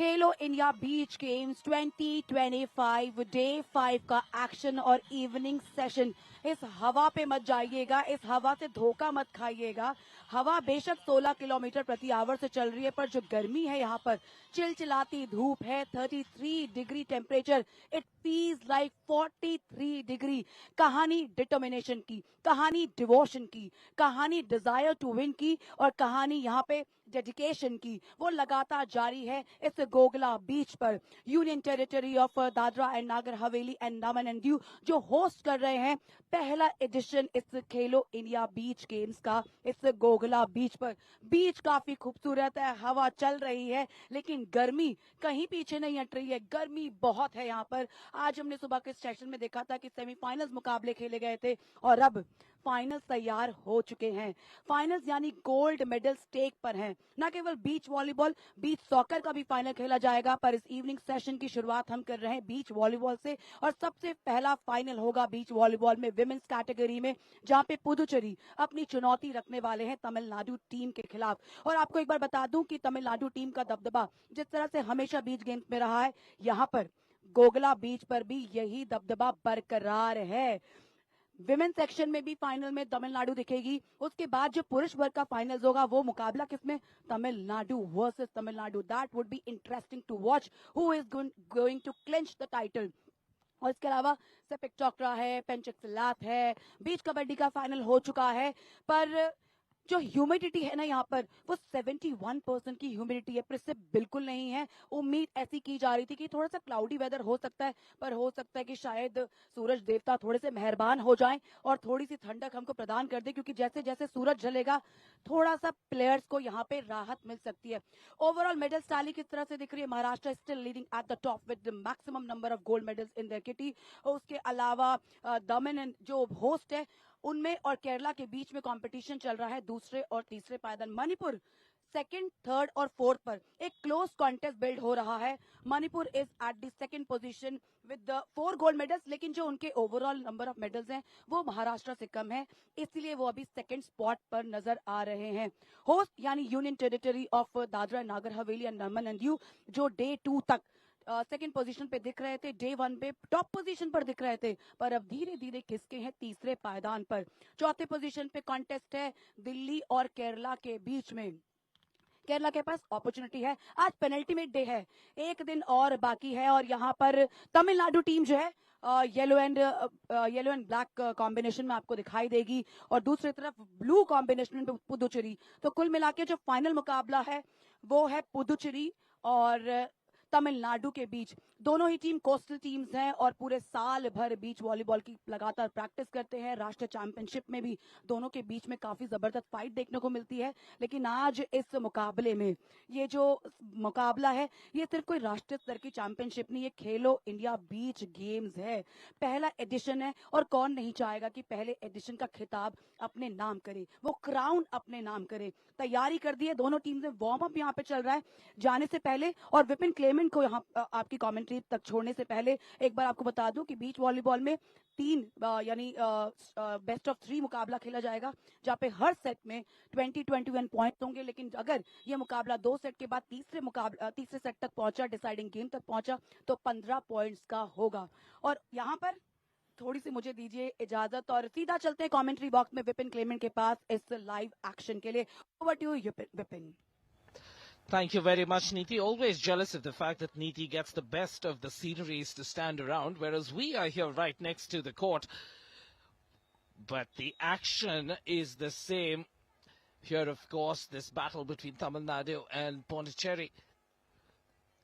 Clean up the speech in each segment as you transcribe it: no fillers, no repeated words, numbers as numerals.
खेलो India beach games 2025 day 5 का action और evening session. इस हवा पे मत जाइएगा, इस हवा से धोखा मत खाइएगा। हवा बेशक 16 किलोमीटर प्रति आवर से चल रही है, पर जो गर्मी है यहाँ पर, चिलचिलाती धूप है, 33 degree temperature, it feels like 43 degree. कहानी डिटर्मिनेशन की, कहानी डिवोशन की, कहानी डिजायर टू विन की, और कहानी यहाँ पे डेडिकेशन की, वो लगातार जारी है इस गोगला बीच पर। Union territory of Dadra and Nagar Haveli and Daman and Diu जो होस्ट कर रहे हैं पहला एडिशन इस खेलो इंडिया बीच गेम्स का इस गोगला बीच पर। बीच काफी खूबसूरत है, हवा चल रही है, लेकिन गर्मी कहीं पीछे नहीं हट रही है, गर्मी बहुत है यहाँ पर। आज हमने सुबह के सेशन में देखा था कि सेमीफाइनल्स मुकाबले खेले गए थे और अब फाइनल्स तैयार हो चुके हैं। फाइनल्स यानी गोल्ड मेडल स्टेक पर हैं। न केवल बीच वॉलीबॉल, बीच सॉकर का भी फाइनल खेला जाएगा, पर इस इवनिंग सेशन की शुरुआत हम कर रहे हैं बीच वॉलीबॉल से। और सबसे पहला फाइनल होगा बीच वॉलीबॉल में विमेंस कैटेगरी में, जहां पे पुदुचेरी अपनी चुनौती रखने वाले हैं तमिलनाडु टीम के खिलाफ। और आपको एक बार बता दूं कि तमिलनाडु टीम का दबदबा जिस तरह से हमेशा बीच गेम्स में रहा है, यहाँ पर गोगला बीच पर भी यही दबदबा बरकरार है। विमेन सेक्शन में भी फाइनल में तमिलनाडु दिखेगी। उसके बाद जो पुरुष वर्ग का फाइनल्स होगा वो मुकाबला किसमें, Tamil Nadu versus Tamil Nadu. That would be interesting to watch who is going to clinch the title. और इसके अलावा सेपिक टोकरा है, पेंचक सिलात है, बीच कबड्डी का फाइनल हो चुका है, पर जो ह्यूमिडिटी है ना यहाँ पर वो 71% की ह्यूमिडिटी है, प्रिसिप बिल्कुल नहीं है। उम्मीद ऐसी की जा रही थी कि थोड़ा सा क्लाउडी वेदर हो सकता है, पर हो सकता है कि शायद सूरज देवता थोड़े से मेहरबान हो जाएं और थोड़ी सी ठंडक हमको प्रदान कर दे, क्योंकि जैसे जैसे सूरज जलेगा थोड़ा सा प्लेयर्स को यहाँ पे राहत मिल सकती है। ओवरऑल मेडल टैली किस तरह से दिख रही है, Maharashtra still leading at the top with the maximum number of gold medals in their kitty. उसके अलावा दमन जो होस्ट है उनमें और केरला के बीच में कंपटीशन चल रहा है दूसरे और तीसरे पायदान। मणिपुर सेकंड, थर्ड और फोर्थ पर एक क्लोज कॉन्टेस्ट बिल्ड हो रहा है। Manipur is at the second position with 4 gold medals, लेकिन जो उनके ओवरऑल नंबर ऑफ मेडल्स हैं वो महाराष्ट्र से कम है, इसलिए वो अभी सेकंड स्पॉट पर नजर आ रहे हैं। होस्ट यानी union territory of Dadra Nagar Haveli and Daman and Diu जो डे 2 तक सेकंड पोजीशन पे दिख रहे थे, डे 1 पे टॉप पोजीशन पर दिख रहे थे, पर अब धीरे धीरे खिसके हैं तीसरे पायदान पर। चौथे पोजीशन पे कॉन्टेस्ट है दिल्ली और केरला के बीच में। केरला के पास अपॉर्चुनिटी है, आज पेनल्टीमेट डे है, एक दिन और बाकी है, और यहाँ पर तमिलनाडु टीम जो है येलो एंड ब्लैक कॉम्बिनेशन में आपको दिखाई देगी, और दूसरी तरफ ब्लू कॉम्बिनेशन में पुदुचेरी। तो कुल मिला के जो फाइनल मुकाबला है वो है पुदुचेरी और तमिलनाडु के बीच। दोनों ही टीम कोस्टल टीम्स हैं और पूरे साल भर बीच वॉलीबॉल की लगातार प्रैक्टिस करते हैं। राष्ट्रीय चैंपियनशिप में भी दोनों के बीच में काफी जबरदस्त फाइट देखने को मिलती है, लेकिन आज इस मुकाबले में ये जो मुकाबला है ये सिर्फ कोई राष्ट्रीय स्तर की चैंपियनशिप नहीं, ये खेलो इंडिया बीच गेम्स है, पहला एडिशन है, और कौन नहीं चाहेगा कि पहले एडिशन का खिताब अपने नाम करे, वो क्राउन अपने नाम करे। तैयारी कर दी है दोनों टीम से, वार्म अप यहाँ पे चल रहा है जाने से पहले। और विपिन क्लेमेंट को यहाँ आपकी कमेंट्री तक छोड़ने से पहले एक बार आपको बता दूं कि बीच वॉलीबॉल में 3 यानी बेस्ट ऑफ 3 मुकाबला खेला जाएगा, जहाँ पे हर सेट में 20-21 पॉइंट होंगे, लेकिन अगर ये मुकाबला 2 सेट के बाद तीसरे सेट तक पहुंचा, डिसाइडिंग गेम तक पहुंचा, तो 15 पॉइंट्स का होगा। और यहाँ पर थोड़ी सी मुझे दीजिए इजाजत और सीधा चलते हैं कमेंट्री बॉक्स में विपिन क्लेमेंट के पास इस लाइव एक्शन के लिए। Over to you Vipin. Thank you very much, Neeti. Always jealous of the fact that Neeti gets the best of the sceneries to stand around, whereas we are here right next to the court. But the action is the same. Here, of course, this battle between Tamil Nadu and Pondicherry.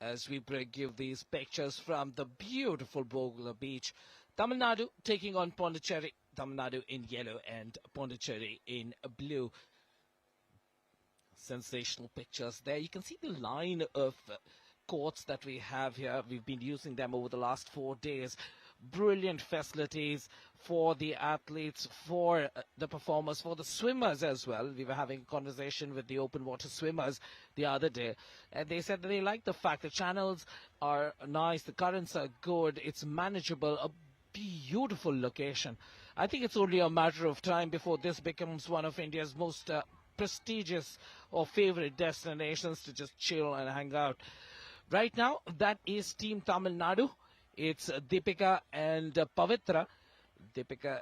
As we bring you these pictures from the beautiful Bogla beach. Tamil Nadu taking on Pondicherry. Tamil Nadu in yellow and Pondicherry in blue. Sensational pictures there. You can see the line of courts that we have here. We've been using them over the last 4 days. Brilliant facilities for the athletes, for the performers, for the swimmers as well. We were having a conversation with the open water swimmers the other day, and they said that they like the fact the channels are nice, the currents are good, it's manageable, a beautiful location. I think it's only a matter of time before this becomes one of India's most prestigious or favorite destinations to just chill and hang out. Right now, that is Team Tamil Nadu. It's Deepika and Pavitra. Deepika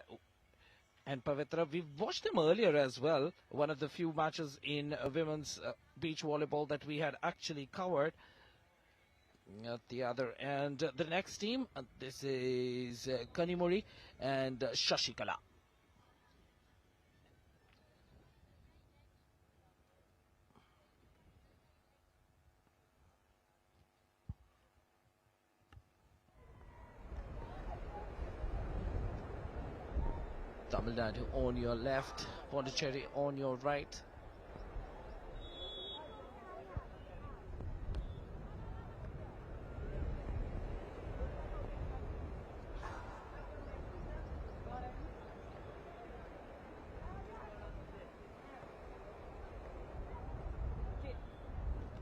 and Pavitra, we've watched them earlier as well. One of the few matches in women's beach volleyball that we had actually covered. At the other end, the next team, this is Kanimuri and Shashikala. Tamil Nadu on your left, Pondicherry on your right.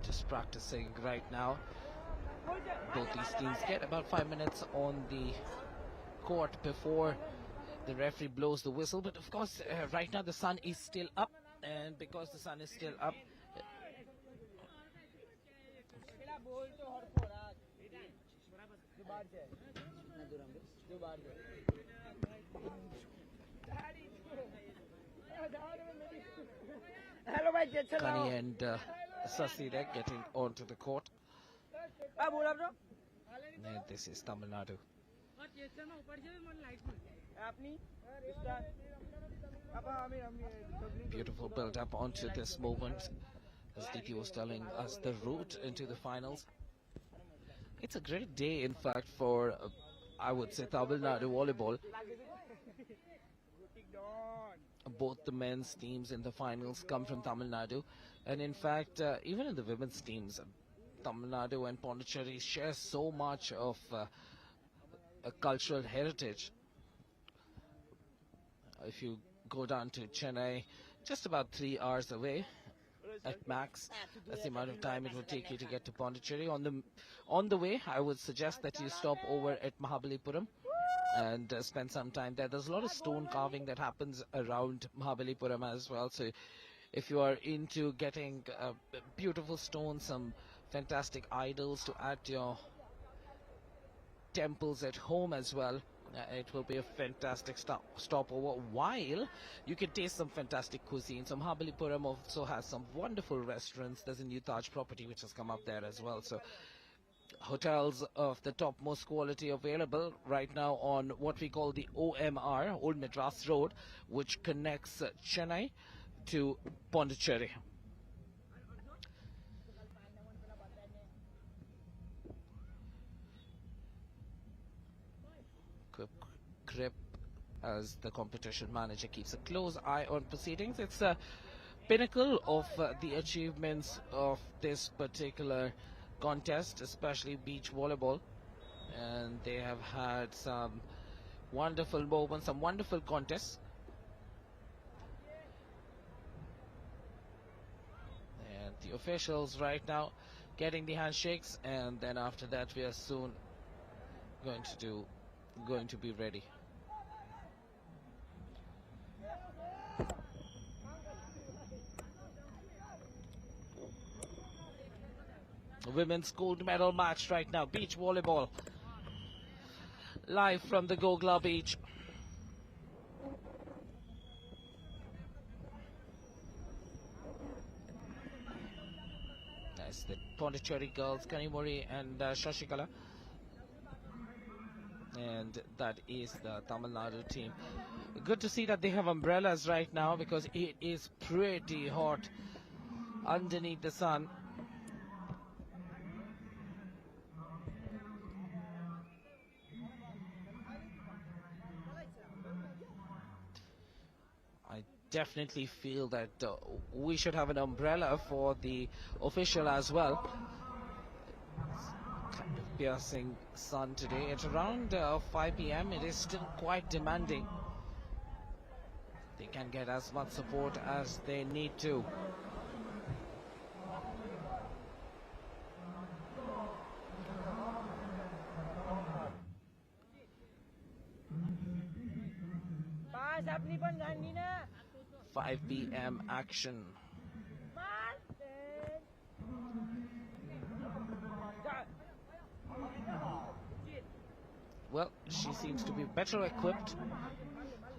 Just practicing right now. Both these teams get about 5 minutes on the court before the referee blows the whistle. But of course, right now the sun is still up, and because the sun is still up, Kani and Sasi there getting onto the court. And this is Tamil Nadu. Beautiful build up onto this movement. As DP was telling us, the route into the finals. It's a great day, in fact, for I would say Tamil Nadu volleyball. Both the men's teams in the finals come from Tamil Nadu, and in fact, even in the women's teams, Tamil Nadu and Pondicherry share so much of a cultural heritage. If you go down to Chennai, just about 3 hours away at max, that's the amount of time it will take you to get to Pondicherry. On the way, I would suggest that you stop over at Mahabalipuram and spend some time there. There's a lot of stone carving that happens around Mahabalipuram as well. So if you are into getting beautiful stones, some fantastic idols to add to your temples at home as well, it will be a fantastic stopover, while you can taste some fantastic cuisine. So Mahabalipuram also has some wonderful restaurants. There's a new Taj property which has come up there as well. So hotels of the topmost quality available right now on what we call the OMR, Old Madras Road, which connects Chennai to Pondicherry. Grip as the competition manager keeps a close eye on proceedings. It's a pinnacle of the achievements of this particular contest, especially beach volleyball, and they have had some wonderful moments, some wonderful contests. And the officials right now getting the handshakes, and then after that we are soon going to be ready. Women's gold medal match right now, beach volleyball, live from the Gogla beach. That's the Pondicherry girls, Kanimuri and Shashikala. And that is the Tamil Nadu team. Good to see that they have umbrellas right now, because it is pretty hot underneath the sun. I definitely feel that we should have an umbrella for the official as well. It's kind of piercing sun today. At around 5 p.m. it is still quite demanding. They can get as much support as they need to. Five p.m. action. Well, she seems to be better equipped.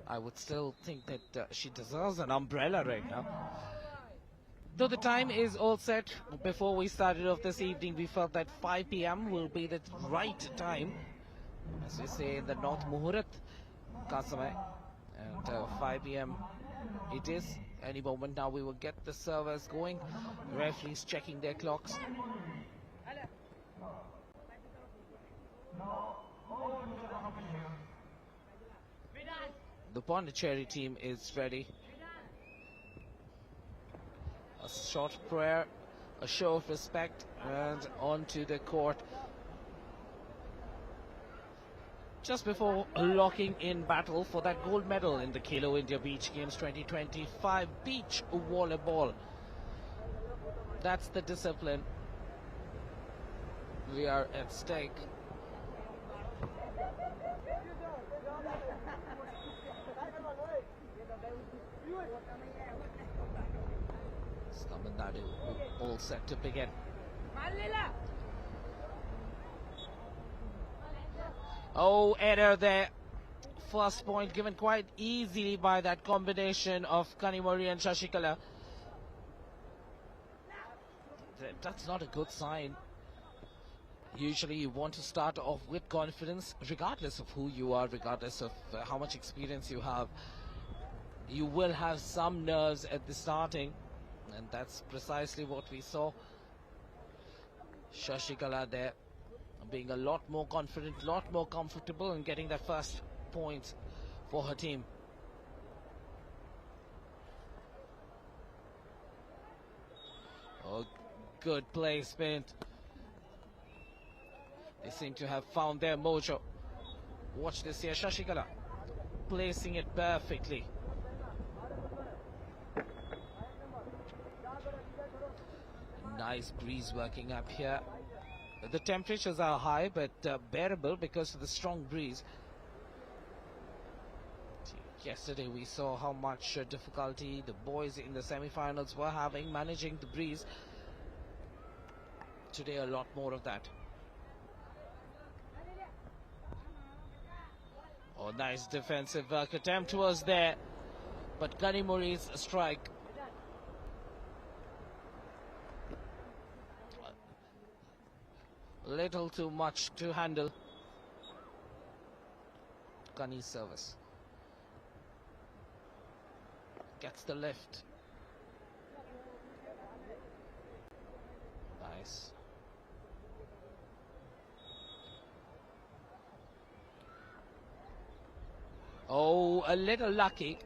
I would still think that she deserves an umbrella right now. Though the time is all set, before we started off this evening, we felt that 5 p.m. will be the right time. As we say in the North Muhurat ka samay. And 5 p.m. it is. Any moment now we will get the servers going. Referees checking their clocks. The Pondicherry team is ready. A short prayer, a show of respect, and onto the court. Just before locking in battle for that gold medal in the Khelo India Beach Games 2025 beach volleyball. That's the discipline. We are at stake. Tamil Nadu all set to begin. Oh, error there. First point given quite easily by that combination of Kanimori and Shashikala. That's not a good sign. Usually you want to start off with confidence, regardless of who you are, regardless of how much experience you have. You will have some nerves at the starting, and that's precisely what we saw. Shashikala there being a lot more confident, a lot more comfortable in getting that first point for her team. Oh, good placement. They seem to have found their mojo. Watch this here, Shashikala placing it perfectly. Nice breeze working up here. The temperatures are high, but bearable because of the strong breeze. Yesterday we saw how much difficulty the boys in the semi-finals were having managing the breeze. Today a lot more of that. Oh, nice defensive work attempt was there, but Kanimori's strike. Little too much to handle. Kani's service. Gets the lift. Nice. Oh, a little lucky.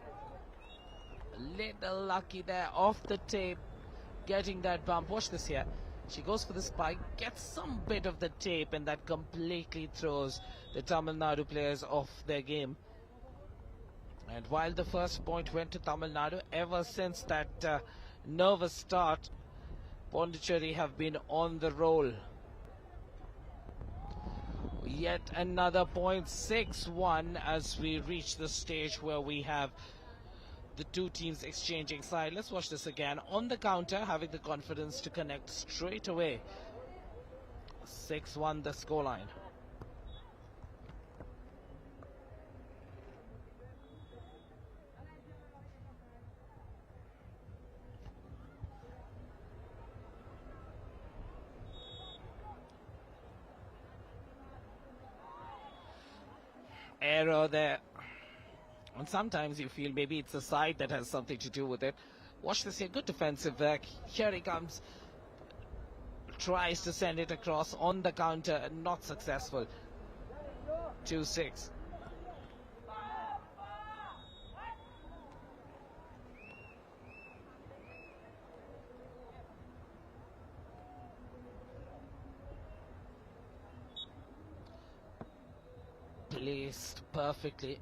A little lucky there off the tape. Getting that bump. Watch this here. She goes for the spike, gets some bit of the tape, and that completely throws the Tamil Nadu players off their game. And while the first point went to Tamil Nadu, ever since that nervous start, Pondicherry have been on the roll. Yet another point, 6-1, as we reach the stage where we have the two teams exchanging side. Let's watch this again. On the counter, having the confidence to connect straight away. 6-1 the scoreline. Error there. And sometimes you feel maybe it's the side that has something to do with it. Watch this here, good defensive work. Here he comes. Tries to send it across on the counter, not successful. 2-6. Placed perfectly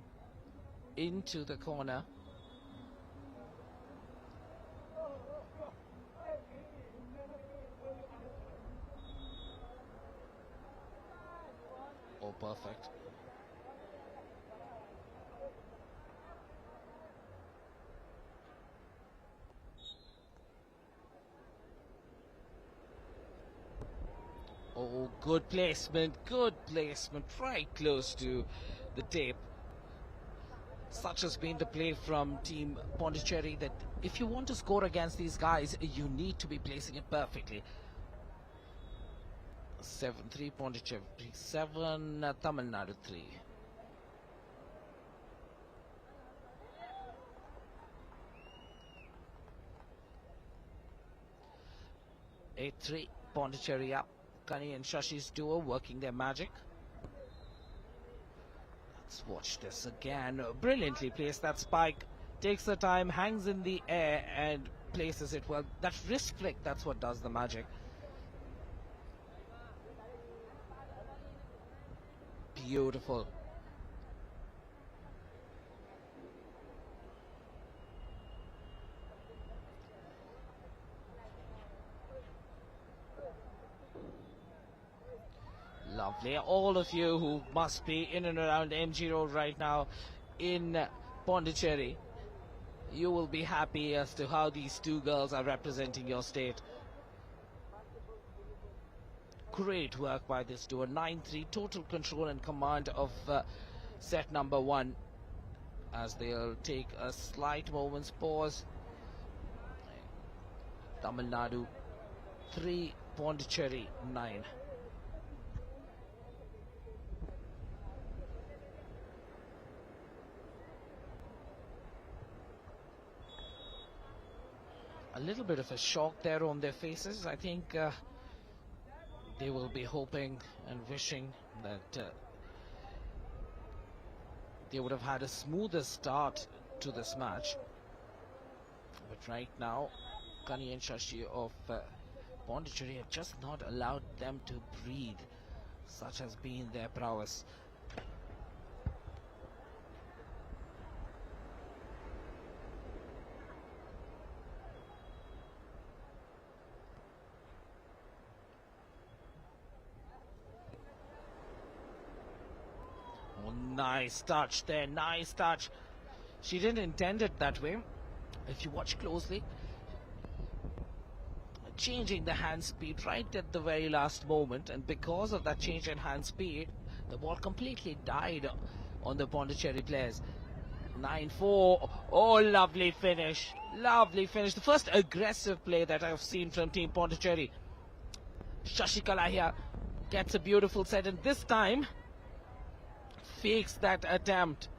into the corner. Oh, perfect. Oh, Oh, good placement, right close to the tape. Such has been the play from Team Pondicherry that if you want to score against these guys, you need to be placing it perfectly. 7-3 Pondicherry, 7 Tamil Nadu 3. 8-3 Pondicherry up. Kani and Shashi's duo working their magic. Let's watch this again. Brilliantly placed that spike. Takes the time, hangs in the air and places it well. That wrist flick, that's what does the magic. Beautiful. Lovely. All of you who must be in and around MG Road right now in Pondicherry, you will be happy as to how these two girls are representing your state. Great work by this duo. 9-3, total control and command of set number 1 as they'll take a slight moment's pause. Tamil Nadu 3, Pondicherry 9. A little bit of a shock there on their faces. I think they will be hoping and wishing that they would have had a smoother start to this match. But right now, Kani and Shashi of Pondicherry have just not allowed them to breathe. Such has been their prowess. Oh, nice touch there, nice touch. She didn't intend it that way. If you watch closely, changing the hand speed right at the very last moment, and because of that change in hand speed, the ball completely died on the Pondicherry players. 9-4. Oh, lovely finish. Lovely finish. The first aggressive play that I've seen from Team Pondicherry. Shashikala here gets a beautiful set, and this time fakes that attempt.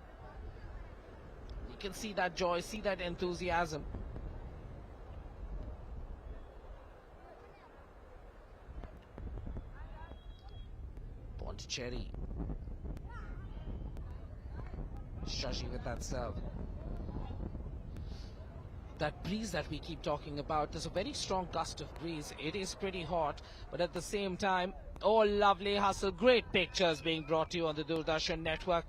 You can see that joy, see that enthusiasm. Pondicherry. Shashi with that serve. That breeze that we keep talking about, there's a very strong gust of breeze. It is pretty hot, but at the same time, oh, lovely hustle. Great pictures being brought to you on the Doordarshan network.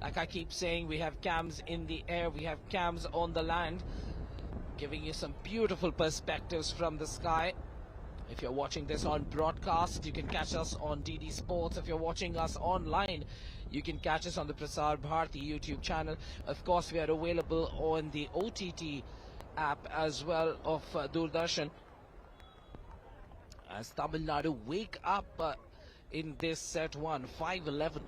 Like I keep saying, we have cams in the air, we have cams on the land, giving you some beautiful perspectives from the sky. If you're watching this on broadcast, you can catch us on DD Sports. If you're watching us online, you can catch us on the Prasar Bharati YouTube channel. Of course, we are available on the OTT app as well of Doordarshan. As Tamil Nadu wake up in this set 1, 5-11.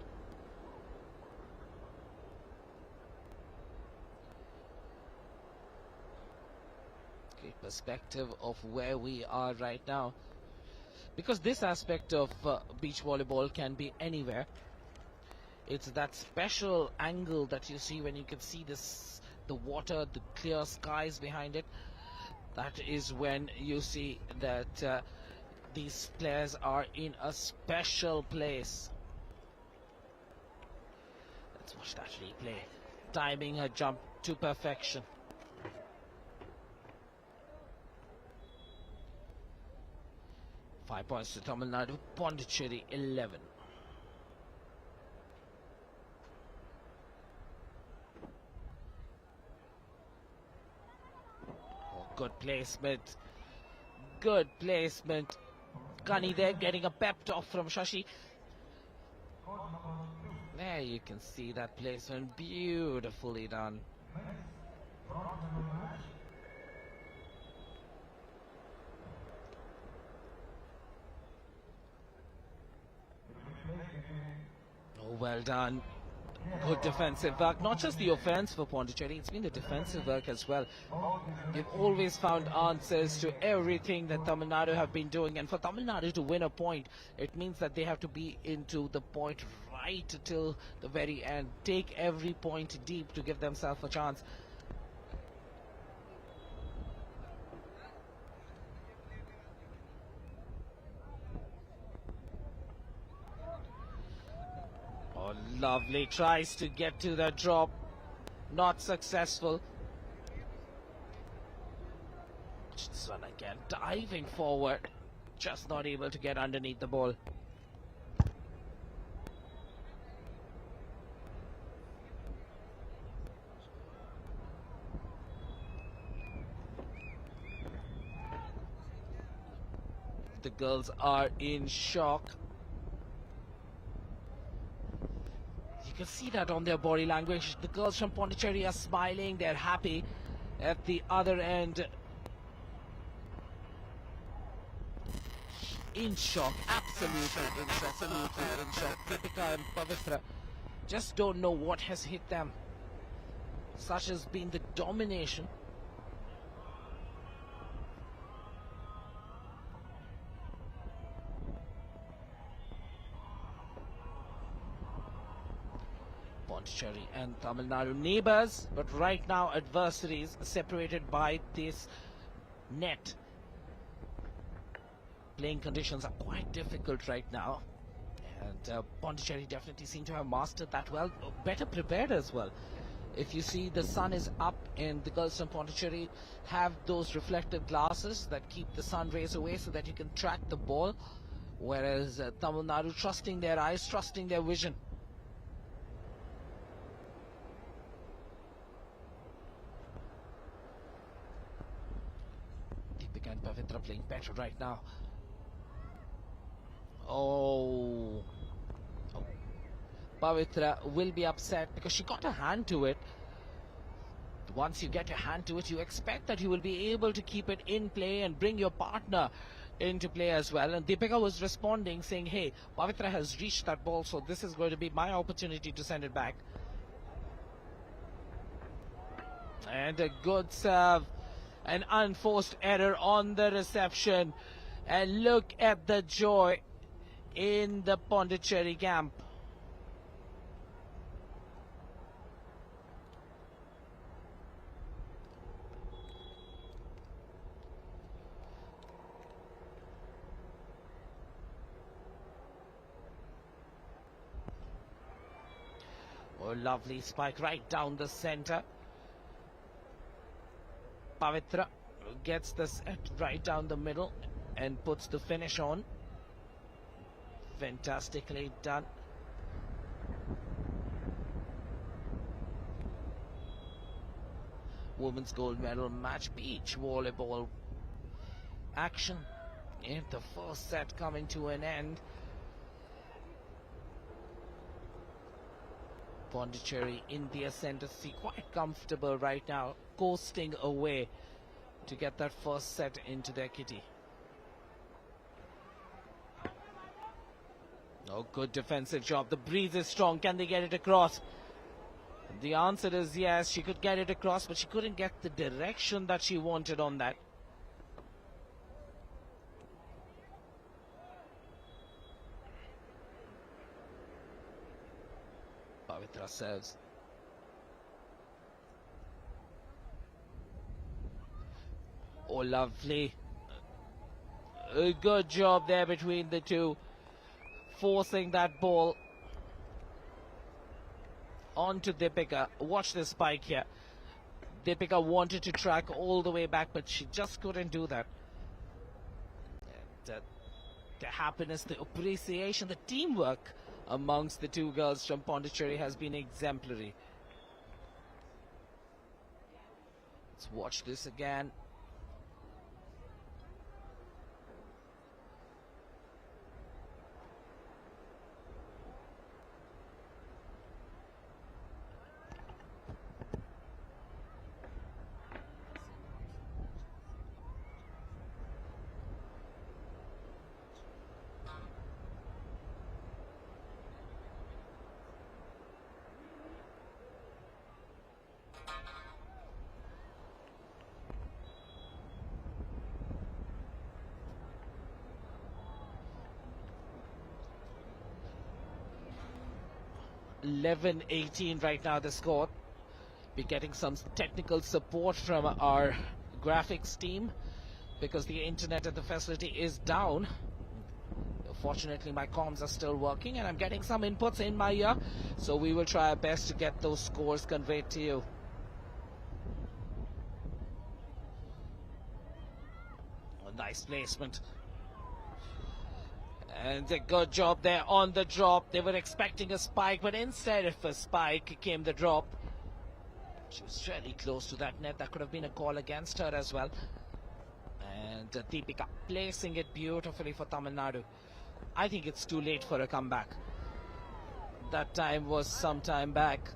Great perspective of where we are right now, because this aspect of beach volleyball can be anywhere. It's that special angle that you see when you can see this, the water, the clear skies behind it. That is when you see that these players are in a special place. Let's watch that replay. Timing her jump to perfection. Five points to Tamil Nadu, Pondicherry 11. Oh, good placement. Good placement. Kani there getting a pep talk from Shashi. There you can see that placement. Beautifully done. Well done. Good defensive work. Not just the offense for Pondicherry, it's been the defensive work as well. They've always found answers to everything that Tamil Nadu have been doing. And for Tamil Nadu to win a point, it means that they have to be into the point right till the very end. Take every point deep to give themselves a chance. Oh, lovely. Tries to get to the drop. Not successful. This one again, diving forward. Just not able to get underneath the ball. The girls are in shock. You can see that on their body language. The girls from Pondicherry are smiling. They're happy. At the other end, in shock. Absolutely in shock. Deepika and Pavitra just don't know what has hit them. Such has been the domination. Pondicherry and Tamil Nadu neighbors, but right now adversaries, separated by this net. Playing conditions are quite difficult right now, and Pondicherry definitely seem to have mastered that well, better prepared as well. If you see the sun is up and the girls from Pondicherry have those reflective glasses that keep the sun rays away so that you can track the ball, whereas Tamil Nadu trusting their eyes, trusting their vision. Deepika and Pavitra playing better right now. Oh, Pavitra will be upset because she got a hand to it. Once you get your hand to it, you expect that you will be able to keep it in play and bring your partner into play as well. And Deepika was responding saying, hey, Pavitra has reached that ball, so this is going to be my opportunity to send it back. And a good serve. An unforced error on the reception. And look at the joy in the Pondicherry camp. Oh, lovely spike right down the center. Pavitra gets the set right down the middle and puts the finish on. Fantastically done. Women's gold medal match, beach volleyball action in the first set coming to an end. Pondicherry in the ascendancy, quite comfortable right now, coasting away to get that first set into their kitty. Oh, good defensive job. The breeze is strong. Can they get it across? The answer is yes. She could get it across, but she couldn't get the direction that she wanted on that. Pavitra serves. Oh, lovely. A good job there between the two, forcing that ball onto Deepika. Watch this spike here. Deepika wanted to track all the way back, but she just couldn't do that. And, the happiness, the appreciation, the teamwork amongst the two girls from Pondicherry has been exemplary. Let's watch this again. 11-18 right now, the score. Be getting some technical support from our graphics team because the internet at the facility is down. Fortunately, my comms are still working and I'm getting some inputs in my ear, so we will try our best to get those scores conveyed to you. A nice placement. And a good job there on the drop. They were expecting a spike, but instead of a spike came the drop. She was really close to that net. That could have been a call against her as well. And Deepika placing it beautifully for Tamil Nadu. I think it's too late for a comeback. That time was some time back.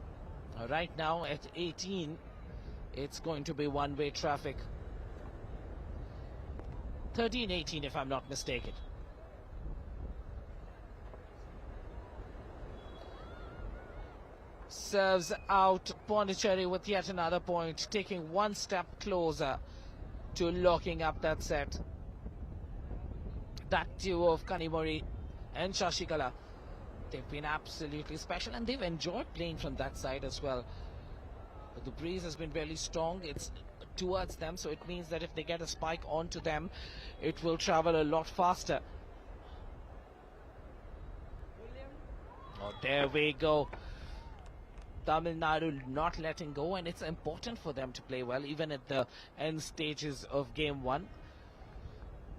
Right now at 18, it's going to be one-way traffic. 13-18 if I'm not mistaken. Serves out Pondicherry with yet another point, taking one step closer to locking up that set. That duo of Kanimori and Shashikala, they've been absolutely special and they've enjoyed playing from that side as well. But the breeze has been really strong. It's towards them, so it means that if they get a spike onto them, it will travel a lot faster. Oh, there we go. Tamil Nadu not letting go, and it's important for them to play well even at the end stages of game one.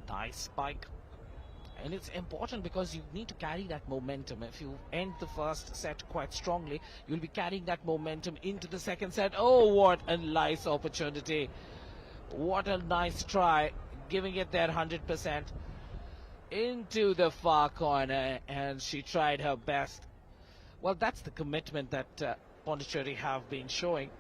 Nice spike. And it's important because you need to carry that momentum. If you end the first set quite strongly, you'll be carrying that momentum into the second set. Oh, what a nice opportunity. What a nice try. Giving it their 100% into the far corner, and she tried her best. Well, that's the commitment that Pondicherry have been showing.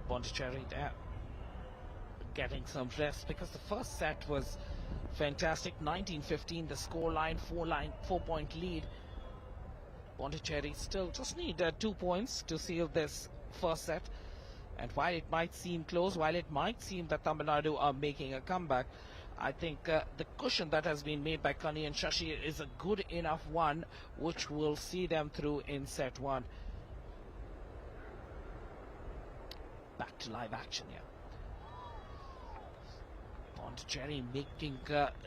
Pondicherry there getting some rest because the first set was fantastic. 19-15 the scoreline, 4-point lead. Pondicherry still just need 2 points to seal this first set, and while it might seem close, while it might seem that Tamil Nadu are making a comeback, I think the cushion that has been made by Kani and Shashi is a good enough one which will see them through in set one. Back to live action here. Pondicherry making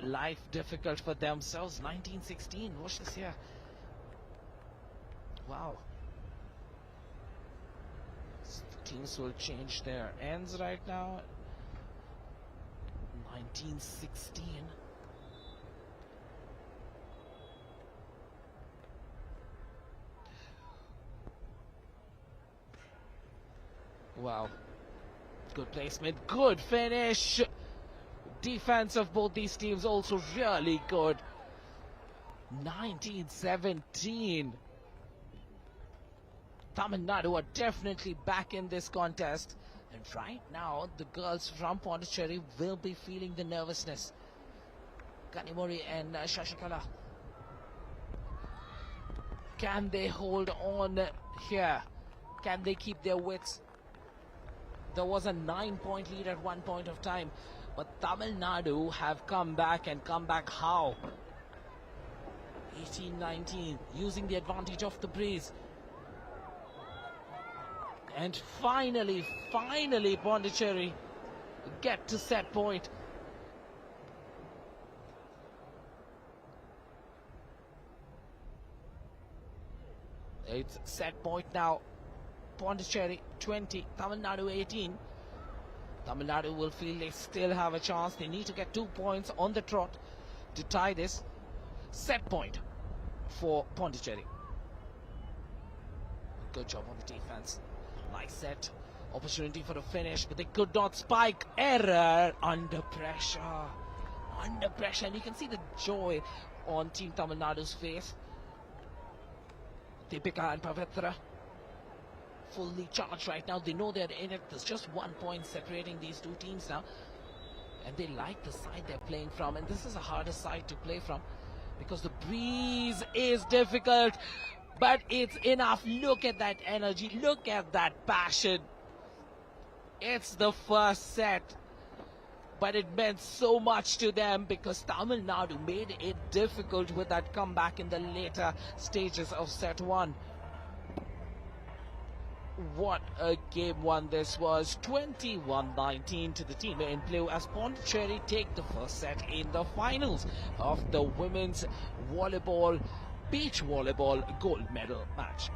life difficult for themselves. 19-16. Watch this here. Wow. The teams will change their ends right now. 19-16. Wow. Good placement, good finish. Defense of both these teams also really good. 19-17. Tamil Nadu are definitely back in this contest. And right now, the girls from Pondicherry will be feeling the nervousness. Kanimori and Shashikala. Can they hold on here? Can they keep their wits? There was a 9-point lead at one point of time, but Tamil Nadu have come back, and come back how? 18-19, using the advantage of the breeze. And finally, Pondicherry get to set point. It's set point now. Pondicherry 20, Tamil Nadu 18. Tamil Nadu will feel they still have a chance. They need to get 2 points on the trot to tie this. Set point for Pondicherry. Good job on the defense. Nice set. Opportunity for a finish, but they could not spike. Error under pressure. Under pressure. And you can see the joy on Team Tamil Nadu's face. Deepika and Pavitra fully charged right now. They know they're in it. There's just 1 point separating these two teams now. And they like the side they're playing from. And this is a harder side to play from because the breeze is difficult. but it's enough. Look at that energy, look at that passion. It's the first set, but it meant so much to them because Tamil Nadu made it difficult with that comeback in the later stages of set 1. What a game one this was. 21-19 to the team in blue as Pondicherry take the first set in the finals of the women's volleyball, beach volleyball gold medal match.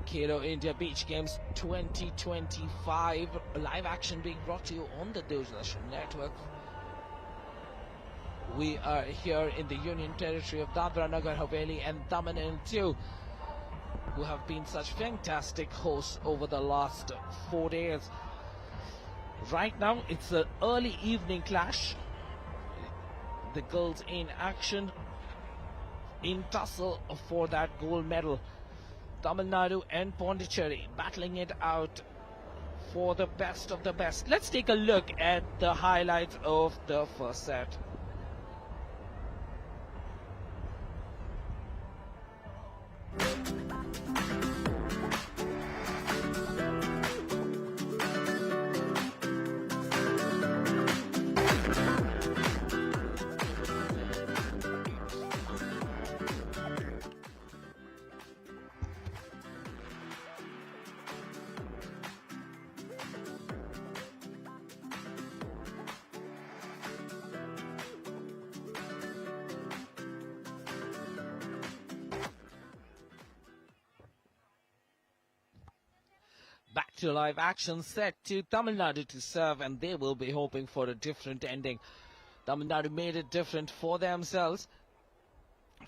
Khelo India Beach Games 2025 live action being brought to you on the Doordarshan network. We are here in the Union Territory of Dadra Nagar Haveli and Daman and Diu, who have been such fantastic hosts over the last 4 days. Right now, it's an early evening clash. The girls in action, in tussle for that gold medal. Tamil Nadu and Pondicherry battling it out for the best of the best. Let's take a look at the highlights of the first set. Back to live action, set to Tamil Nadu to serve, and they will be hoping for a different ending. Tamil Nadu made it different for themselves.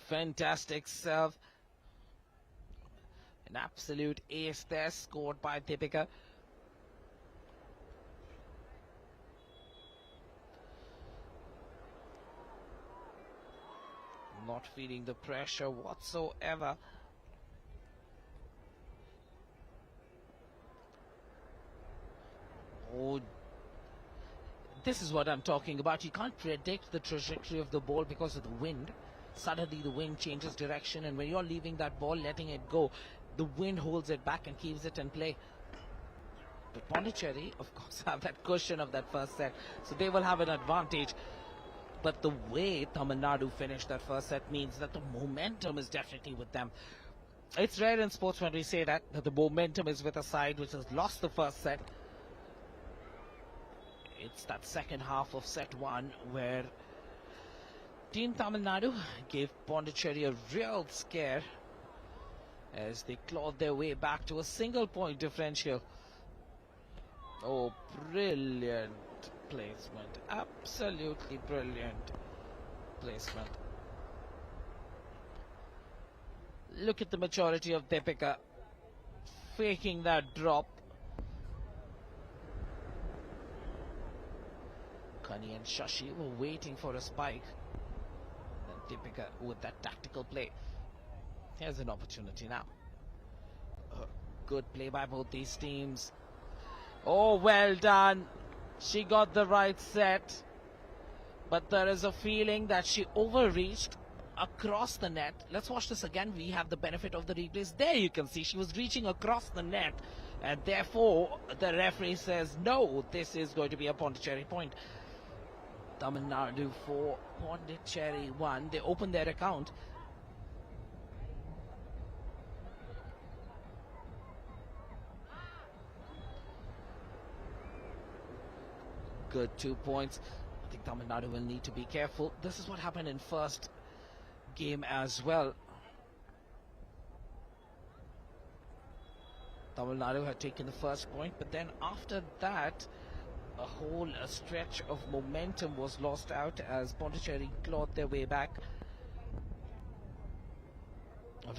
Fantastic serve. An absolute ace there scored by Deepika. Not feeling the pressure whatsoever. Oh, this is what I'm talking about. You can't predict the trajectory of the ball because of the wind. Suddenly the wind changes direction, and when you're leaving that ball, letting it go, the wind holds it back and keeps it in play. But Pondicherry, of course, have that cushion of that first set, so they will have an advantage. But the way Tamil Nadu finished that first set means that the momentum is definitely with them. It's rare in sports when we say that the momentum is with a side which has lost the first set. It's that second half of set 1 where Team Tamil Nadu gave Pondicherry a real scare as they clawed their way back to a single point differential. Oh, brilliant placement. Absolutely brilliant placement. Look at the maturity of Deepika faking that drop. Kani and Shashi were waiting for a spike. Then Deepika with that tactical play. Here's an opportunity now. Good play by both these teams. Oh, well done. She got the right set. But there is a feeling that she overreached across the net. Let's watch this again. We have the benefit of the replays. There you can see she was reaching across the net. And therefore, the referee says, no, this is going to be a Pondicherry point. Tamil Nadu 4, Pondicherry 1. They opened their account. Good 2 points. I think Tamil Nadu will need to be careful. This is what happened in first game as well. Tamil Nadu had taken the first point, but then after that, a whole stretch of momentum was lost out as Pondicherry clawed their way back.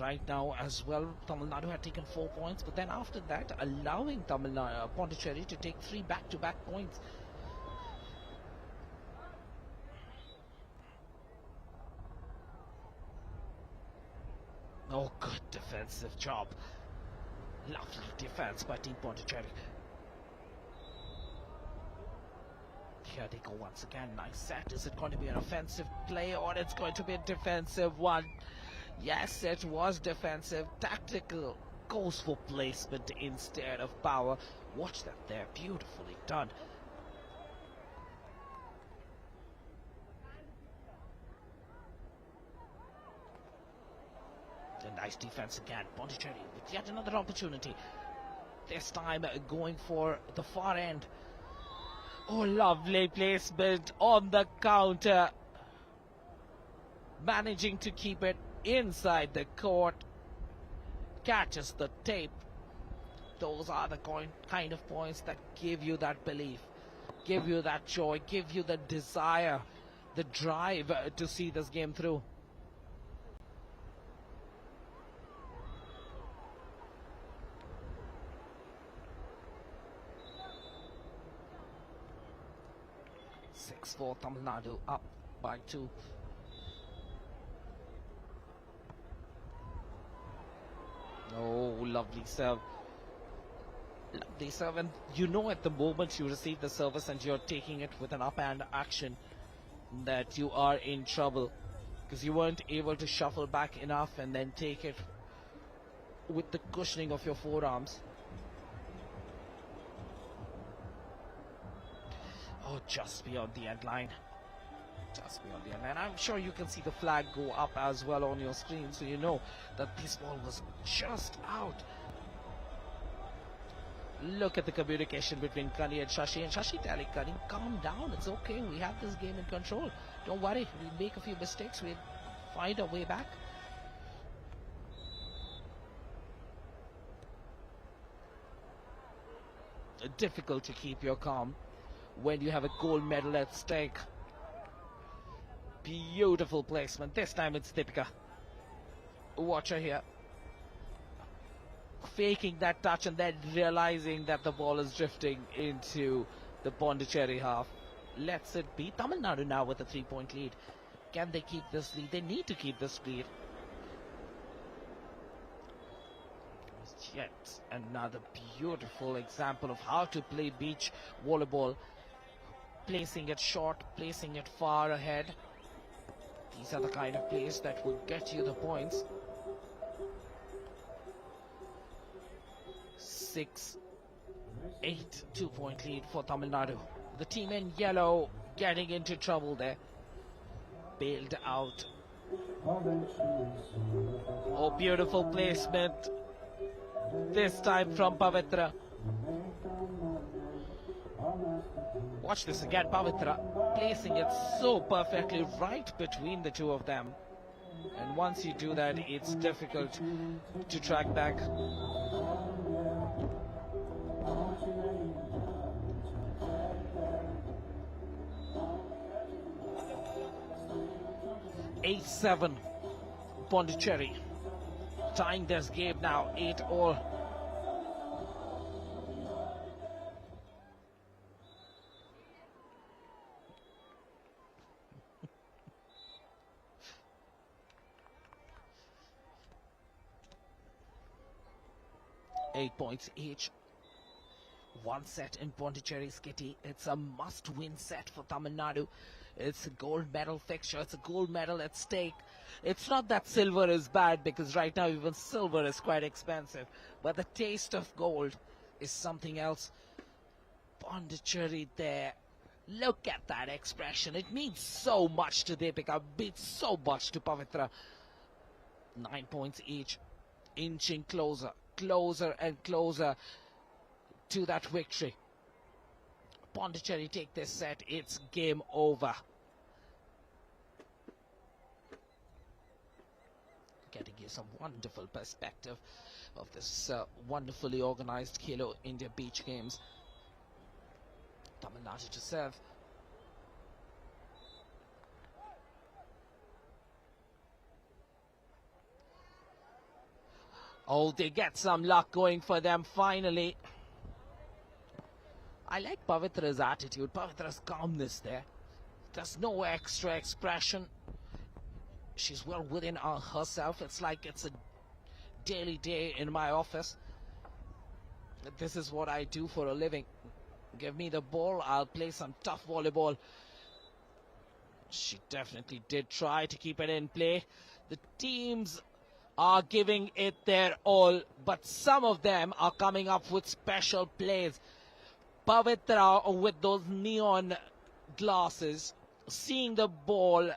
Right now as well, Tamil Nadu had taken 4 points, but then after that, allowing Pondicherry to take 3 back-to-back points. Oh, good defensive job. Lovely defense by Team Pondicherry. Here they go once again. Nice set. Is it going to be an offensive play or it's going to be a defensive one? Yes, it was defensive, tactical, goes for placement instead of power. Watch that there, beautifully done. A nice defense again, Pondicherry with yet another opportunity. This time going for the far end. Oh, lovely placement on the counter. Managing to keep it inside the court. Catches the tape. Those are the kind of points that give you that belief, give you that joy, give you the desire, the drive to see this game through. Six for Tamil Nadu, up by 2. Oh, lovely serve. Lovely serve, and you know at the moment you receive the service and you're taking it with an up-hand action that you are in trouble because you weren't able to shuffle back enough and then take it with the cushioning of your forearms. Oh, just beyond the end line. Just beyond the end line. I'm sure you can see the flag go up as well on your screen, so you know that this ball was just out. Look at the communication between Kani and Shashi telling Kani, calm down, it's okay, we have this game in control. Don't worry, we'll make a few mistakes, we'll find our way back. Difficult to keep your calm when you have a gold medal at stake. Beautiful placement. This time it's Deepika. Watch her here. Faking that touch and then realizing that the ball is drifting into the Pondicherry half. Lets it be. Tamil Nadu now with a 3-point lead. Can they keep this lead? They need to keep this lead. Yet another beautiful example of how to play beach volleyball. Placing it short, placing it far ahead. These are the kind of plays that will get you the points. 6-8, 2-point lead for Tamil Nadu. The team in yellow getting into trouble there. Bailed out. Oh, beautiful placement. This time from Pavitra. Watch this again, Pavitra placing it so perfectly right between the two of them. And once you do that, it's difficult to track back. (8-7) Pondicherry tying this game now 8-all. Eight points each. One set in Pondicherry's kitty. It's a must-win set for Tamil Nadu. It's a gold medal fixture. It's a gold medal at stake. It's not that silver is bad, because right now even silver is quite expensive. But the taste of gold is something else. Pondicherry there. Look at that expression. It means so much to Deepika. It means so much to Pavitra. 9 points each. Inching closer. Closer and closer to that victory. Pondicherry take this set, it's game over. Getting you some wonderful perspective of this wonderfully organized Khelo India Beach Games. Tamil Nadu to serve. Oh, they get some luck going for them finally. I like Pavitra's attitude, Pavitra's calmness there. There's no extra expression. She's well within herself. It's like it's a daily day in my office. This is what I do for a living. Give me the ball, I'll play some tough volleyball. She definitely did try to keep it in play. The teams are giving it their all, but some of them are coming up with special plays. Pavitra with those neon glasses, seeing the ball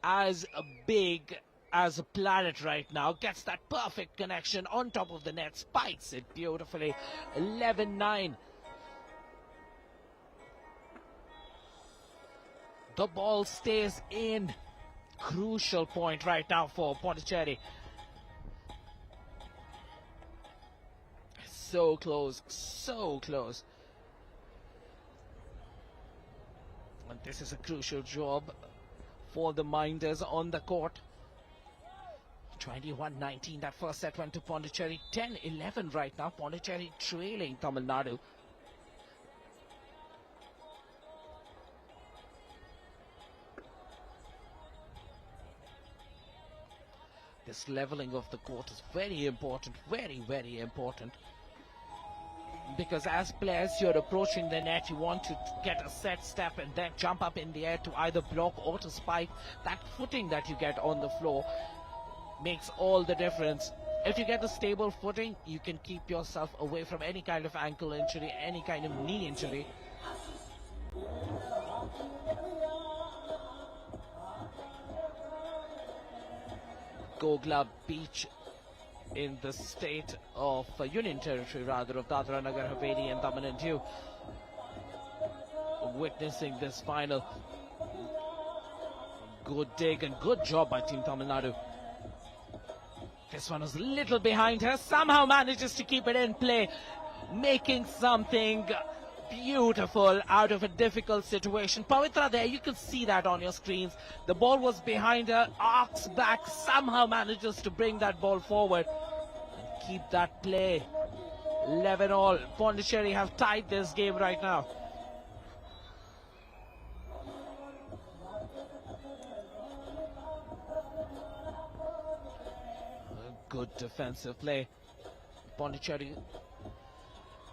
as big as a planet right now, gets that perfect connection on top of the net, spikes it beautifully. 11-9. The ball stays in. Crucial point right now for Pondicherry. So close, so close. And this is a crucial job for the Minders on the court. 21-19, that first set went to Pondicherry. 10-11 right now, Pondicherry trailing Tamil Nadu. This leveling of the court is very important, very, very important. Because as players, you're approaching the net, you want to get a set step and then jump up in the air to either block or to spike. That footing that you get on the floor makes all the difference. If you get a stable footing, you can keep yourself away from any kind of ankle injury, any kind of knee injury. Gogla Beach in the state of Union Territory, rather, of Dadra Nagar Haveli and Daman and Diu, witnessing this final. Good dig and good job by Team Tamil Nadu. This one was a little behind her, somehow manages to keep it in play, making something beautiful out of a difficult situation. Pavitra there, you can see that on your screens. The ball was behind her, arcs back, somehow manages to bring that ball forward and keep that play. 11-all. Pondicherry have tied this game right now. Good defensive play. Pondicherry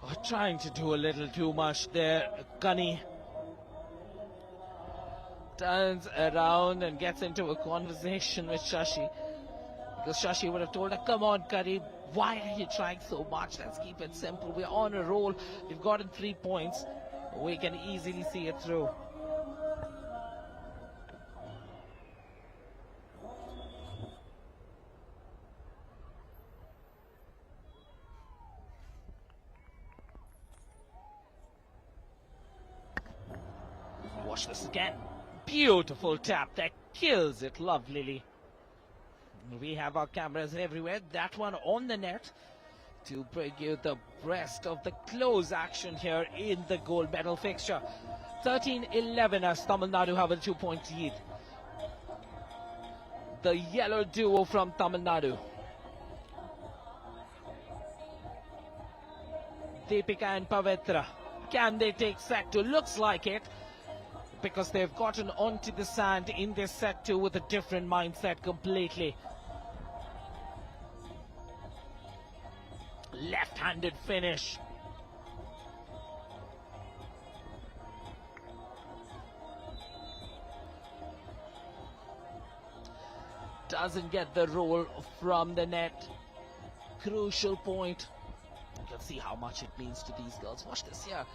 are trying to do a little too much there. Gunny turns around and gets into a conversation with Shashi. Because Shashi would have told her, come on, Curry, why are you trying so much? Let's keep it simple. We're on a roll. We've gotten 3 points. We can easily see it through. Watch this again. Beautiful tap that kills it lovelily. We have our cameras everywhere. That one on the net to bring you the rest of the close action here in the gold medal fixture. 13-11 as Tamil Nadu have a 2-point lead. The yellow duo from Tamil Nadu, Deepika and Pavitra. Can they take set 2? Looks like it, because they've gotten onto the sand in this set 2 with a different mindset completely. Left-handed finish. Doesn't get the roll from the net. Crucial point. You can see how much it means to these girls. Watch this here.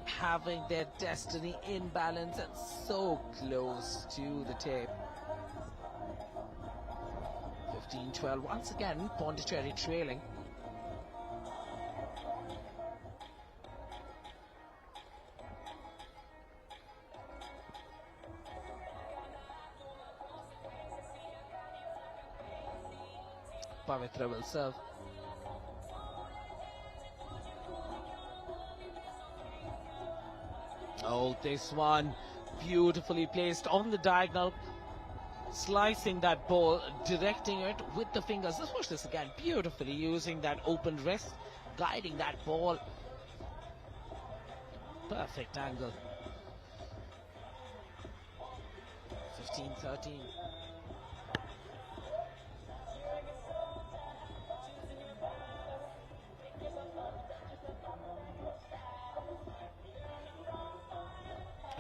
Having their destiny in balance and so close to the tape. 15-12. Once again, Pondicherry trailing. Pavitra will serve. Oh, this one beautifully placed on the diagonal, slicing that ball, directing it with the fingers. Let's watch this again. Beautifully using that open wrist, guiding that ball. Perfect angle. 15-13.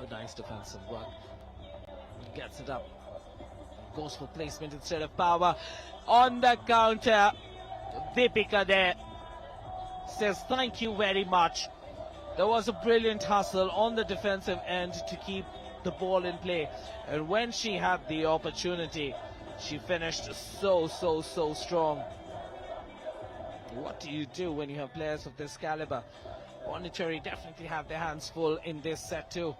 Nice defensive work. Gets it up. goes for placement instead of power. On the counter, Deepika there says thank you very much. There was a brilliant hustle on the defensive end to keep the ball in play. And when she had the opportunity, she finished so strong. What do you do when you have players of this caliber? Pondicherry definitely have their hands full in this set too.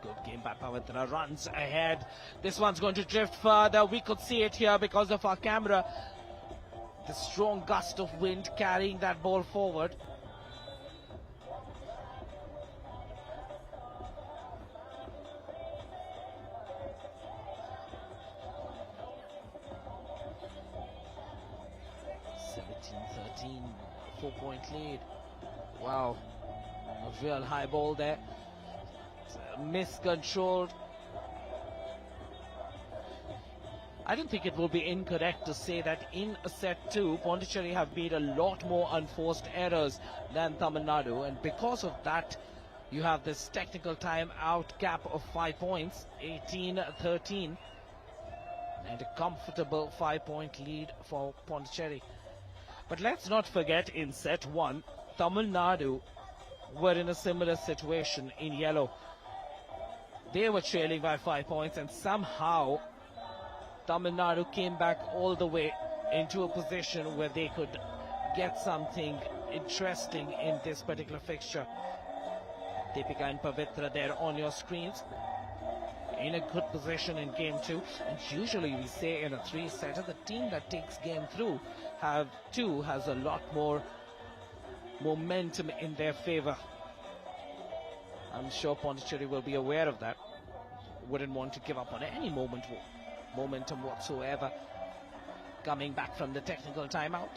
Good game by Pavitra, runs ahead. This one's going to drift further. We could see it here because of our camera. The strong gust of wind carrying that ball forward. Four-point lead. Wow, a real high ball there. Miscontrolled. I don't think it will be incorrect to say that in set 2, Pondicherry have made a lot more unforced errors than Tamil Nadu, and because of that, you have this technical time out gap of 5 points, 18-13, and a comfortable 5-point lead for Pondicherry. But let's not forget, in set 1, Tamil Nadu were in a similar situation in yellow. They were trailing by 5 points, and somehow Tamil Nadu came back all the way into a position where they could get something interesting in this particular fixture. Deepika and Pavitra there on your screens, in a good position in game 2. And usually we say in a 3-setter, the team that takes game through has a lot more momentum in their favor. I'm sure Pondicherry will be aware of that. Wouldn't want to give up on any momentum whatsoever. Coming back from the technical timeout.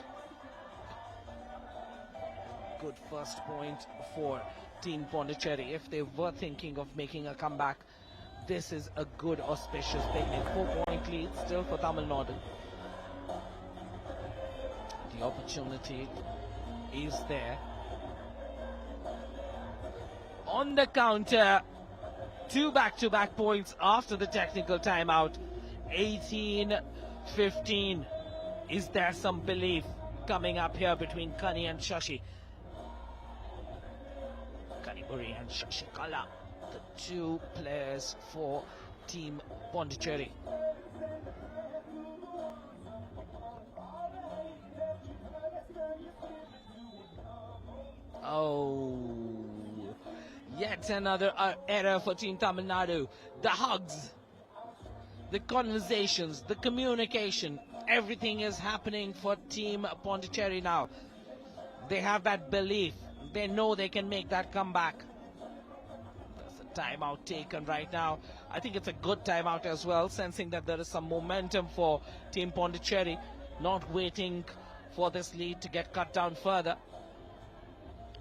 Good first point for Team Pondicherry. If they were thinking of making a comeback, this is a good auspicious beginning. 4-point lead still for Tamil Nadu. The opportunity is there. On the counter, 2 back-to-back points after the technical timeout. 18-15. Is there some belief coming up here between Kani and Shashi? Kanipuri and Shashikala, the 2 players for Team Pondicherry. Oh, yet another error for Team Tamil Nadu. The hugs, the conversations, the communication, everything is happening for Team Pondicherry now. They have that belief. They know they can make that comeback. There's a timeout taken right now. I think it's a good timeout as well, sensing that there is some momentum for Team Pondicherry, not waiting for this lead to get cut down further.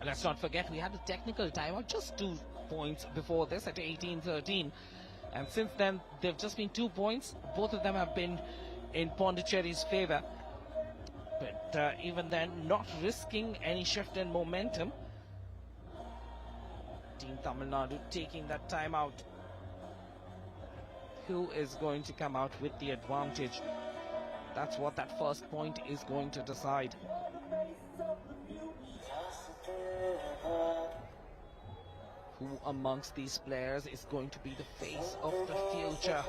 Let's not forget, we had a technical timeout just 2 points before this at 18-13. And since then, there have just been 2 points. Both of them have been in Pondicherry's favor. But even then, not risking any shift in momentum. Team Tamil Nadu taking that timeout. Who is going to come out with the advantage? That's what that first point is going to decide. Who amongst these players is going to be the face of the future?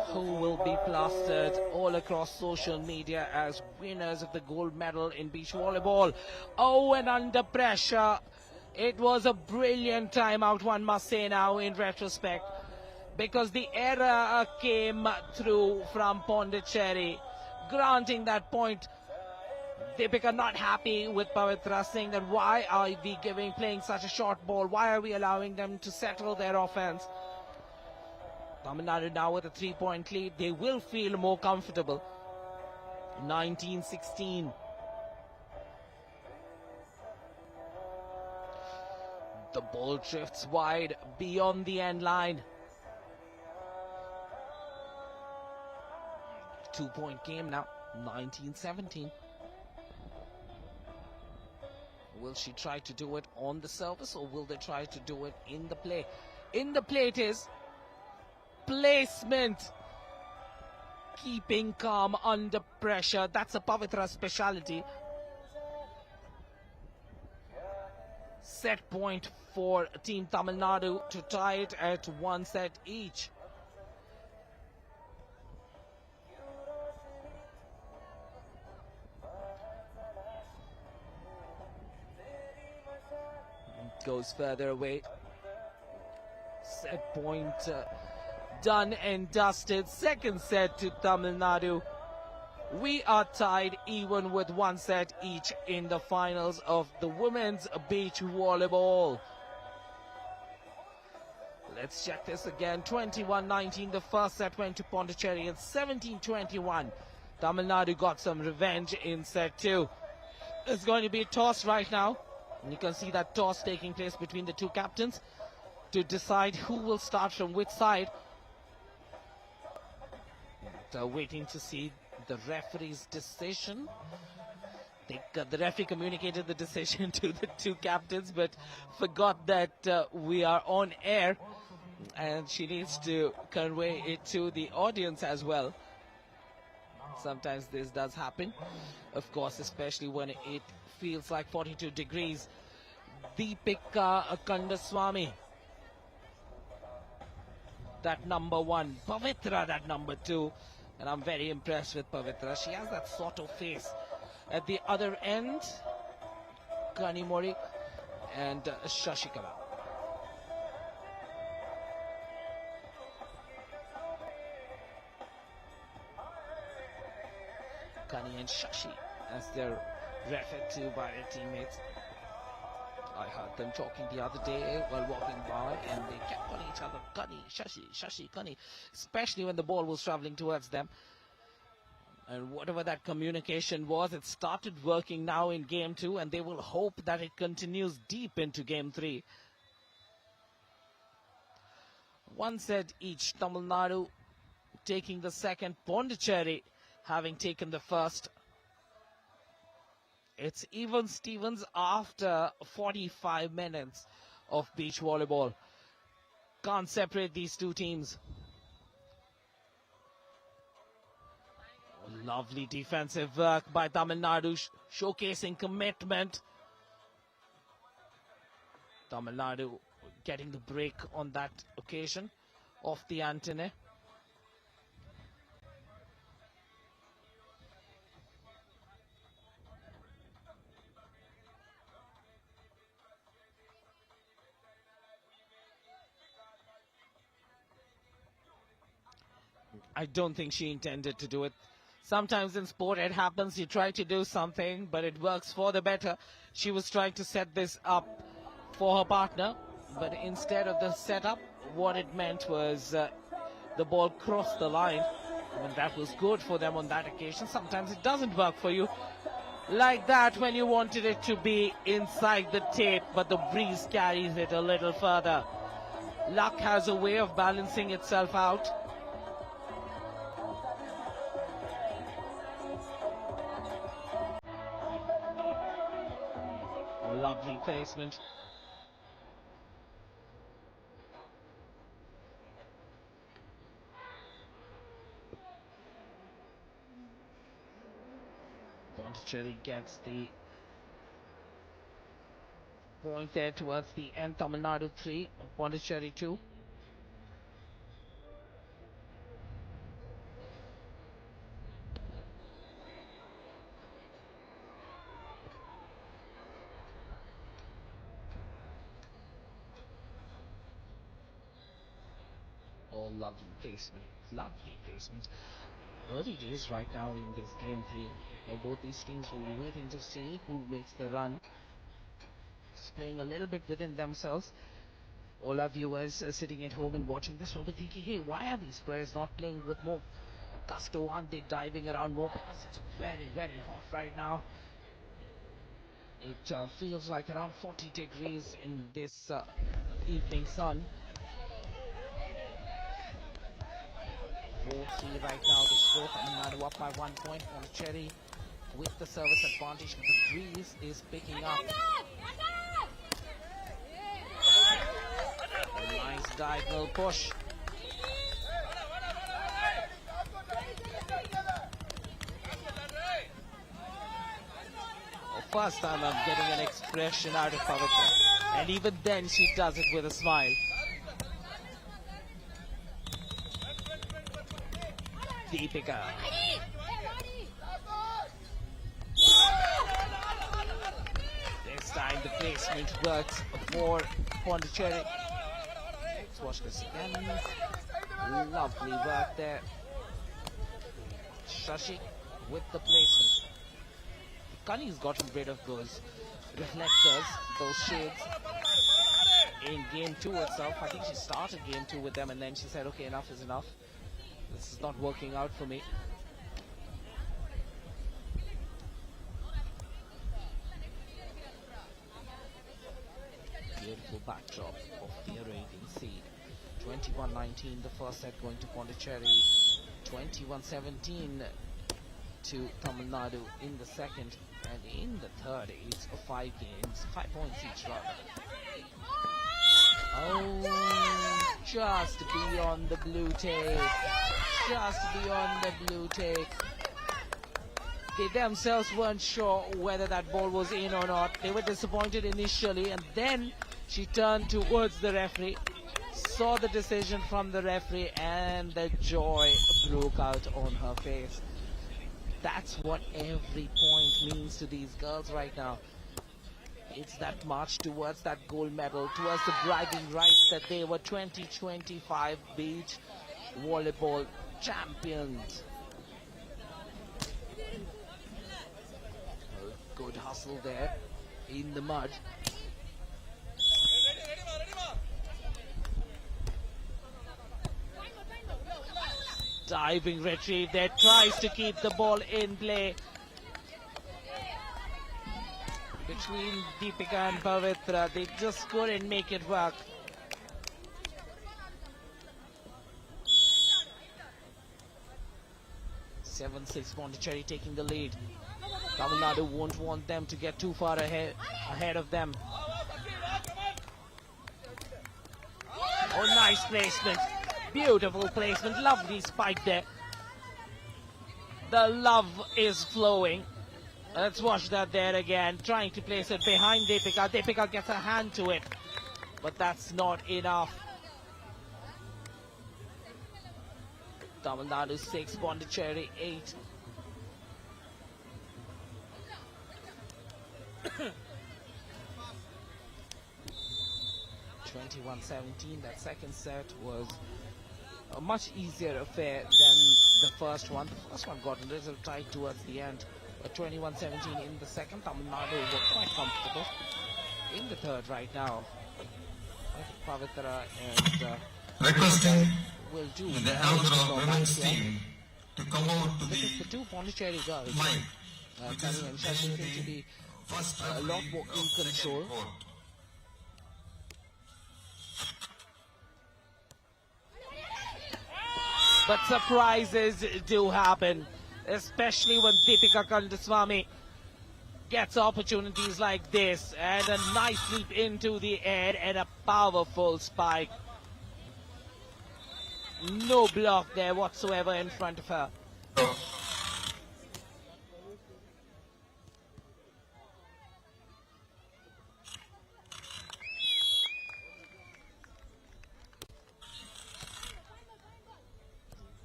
Who will be plastered all across social media as winners of the gold medal in beach volleyball? Oh, and under pressure. It was a brilliant timeout, one must say now in retrospect, because the error came through from Pondicherry, granting that point. Deepika not happy with Pavitra, saying that why are we playing such a short ball? Why are we allowing them to settle their offense? Tamil Nadu now with a 3-point lead. They will feel more comfortable. 19-16. The ball drifts wide beyond the end line. 2-point game now. 19-17. Will she try to do it on the service, or will they try to do it in the play? In the play it is. placement. Keeping calm under pressure. That's a Pavitra speciality. Set point for Team Tamil Nadu to tie it at 1 set each. Goes further away. Set point done and dusted. Second set to Tamil Nadu. We are tied even with 1 set each in the finals of the women's beach volleyball. Let's check this again. 21-19. The first set went to Pondicherry and 17-21. Tamil Nadu got some revenge in set 2. It's going to be a toss right now. And you can see that toss taking place between the two captains to decide who will start from which side. Waiting to see the referee's decision. I think the referee communicated the decision to the two captains, but forgot that we are on air and she needs to convey it to the audience as well. Sometimes this does happen, of course, especially when it feels like 42 degrees. Deepika Kandaswamy, that number 1. Pavitra, that number 2. And I'm very impressed with Pavitra. She has that sort of face. At the other end, Kanimori and Shashikala. Kani and Shashi as they're referred to by their teammates. I heard them talking the other day while walking by, and they kept calling each other Kani, Shashi, Shashi, Kani, especially when the ball was traveling towards them. And whatever that communication was, it started working now in game 2, and they will hope that it continues deep into game 3. 1 set each. Tamil Nadu taking the second, Pondicherry having taken the first. It's even Stevens after 45 minutes of beach volleyball. Can't separate these two teams. Lovely defensive work by Tamil Nadu, showcasing commitment. Tamil Nadu getting the break on that occasion off the antenna. I don't think she intended to do it. Sometimes in sport it happens, you try to do something, but it works for the better. She was trying to set this up for her partner, but instead of the setup, what it meant was the ball crossed the line. And that was good for them on that occasion. Sometimes it doesn't work for you like that when you wanted it to be inside the tape, but the breeze carries it a little further. Luck has a way of balancing itself out. Lovely placement. Pondicherry gets the point there towards the end. Tamil Nadu 3, Pondicherry 2. Oh, lovely placement. Lovely placement. Early days right now in this game 3. Both these teams will be waiting to see who makes the run. Just playing a little bit within themselves. All our viewers sitting at home and watching this will be thinking, hey, why are these players not playing with more gusto? Aren't they diving around more? Because it's very, very hot right now. It feels like around 40 degrees in this evening sun. 4-3 right now to score. Tamil Nadu up by 1 point. Pondicherry with the service advantage. The breeze is picking up. A nice diagonal push. first time I'm getting an expression out of Pavitra. And even then she does it with a smile. Deepika. This time the placement works for Pondicherry. Let's watch this again. Lovely work there. Shashi with the placement. Kani's gotten rid of those reflectors, those shades in game 2 itself. I think she started game 2 with them and then she said, okay, enough is enough. This is not working out for me. Beautiful backdrop of the Arabian Sea. 21-19 the first set going to Pondicherry. 21-17 to Tamil Nadu in the second, and in the third it's 5 games, 5 points each rather. Oh, just beyond the blue tape, just beyond the blue tape. They themselves weren't sure whether that ball was in or not. They were disappointed initially, and then she turned towards the referee, saw the decision from the referee, and the joy broke out on her face. That's what every point means to these girls right now. It's that march towards that gold medal, towards the bragging rights that they were 2025 beach volleyball champions. A good hustle there in the mud. Diving retrieve there, tries to keep the ball in play between Deepika and Pavitra. They just couldn't make it work. Seven 6 Pondicherry taking the lead. Tamil Nadu won't want them to get too far ahead of them. Oh, nice placement. Beautiful placement, lovely spike there. The love is flowing. Let's watch that there again, trying to place it behind Deepika. Deepika gets a hand to it, but that's not enough. Tamil Nadu 6, Pondicherry 8. That second set was a much easier affair than the first one. The first one got a little tight towards the end. But 21-17 in the second, Tamil Nadu were quite comfortable. In the third right now, I think Pavitra and requesting will do the elder of women's team to come out to because the the two Pondicherry girls, mic, Kani and Shashi, seem to be first a lot more in control. court. But surprises do happen, especially when Deepika Kandaswamy gets opportunities like this, and a nice leap into the air and a powerful spike. No block there whatsoever in front of her.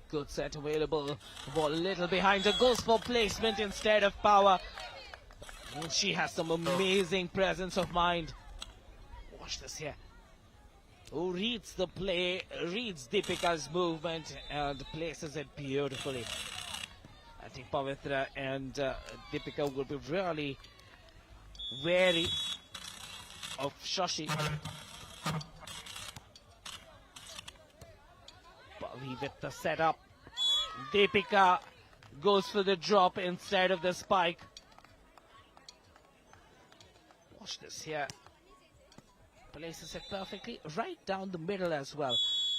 Good set available. Ball a little behind her. Goes for placement instead of power. And she has some amazing presence of mind. Watch this here. Who reads the play, reads Deepika's movement, and places it beautifully. I think Pavitra and Deepika will be really wary of Shashi. Pavi with the setup. Deepika goes for the drop instead of the spike. Watch this here. Places it perfectly right down the middle as well.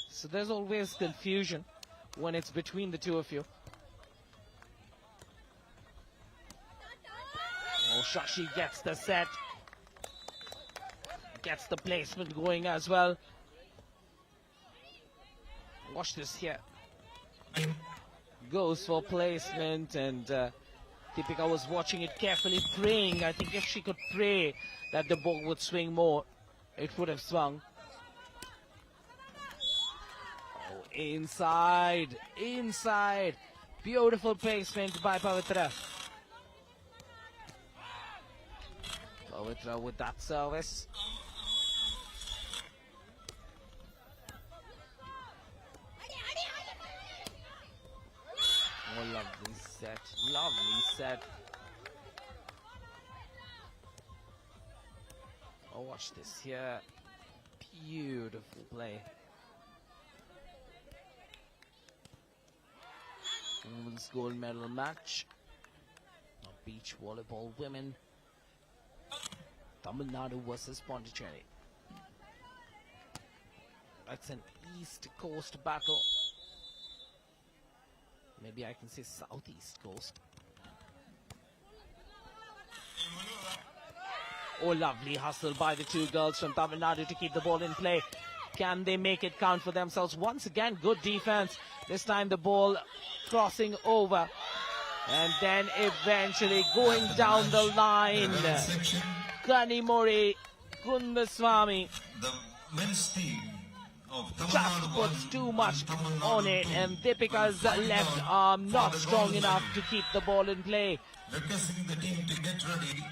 So there's always confusion when it's between the two of you. Oh, Shashi gets the set. Gets the placement going as well. Watch this here. Goes for placement, and Deepika was watching it carefully, praying. I think if she could pray that the ball would swing more, it would have swung. Oh, inside, inside. Beautiful placement by Pavitra. Pavitra with that service. Oh, lovely set, lovely set. Oh, watch this here. Beautiful play. Women's gold medal match. Beach volleyball women. Tamil Nadu versus Pondicherry. That's an East Coast battle. Maybe I can say Southeast Coast. Oh, lovely hustle by the two girls from Tamil Nadu to keep the ball in play. Can they make it count for themselves? Once again, good defense. This time the ball crossing over. And then eventually going down the line. Kanimori Kundaswamy. The men's team of Tamil Just Nadu puts one too much and Tamil on Nadu it, two. and Deepika's left arm not strong enough to keep the ball in play. Requesting the team to get ready.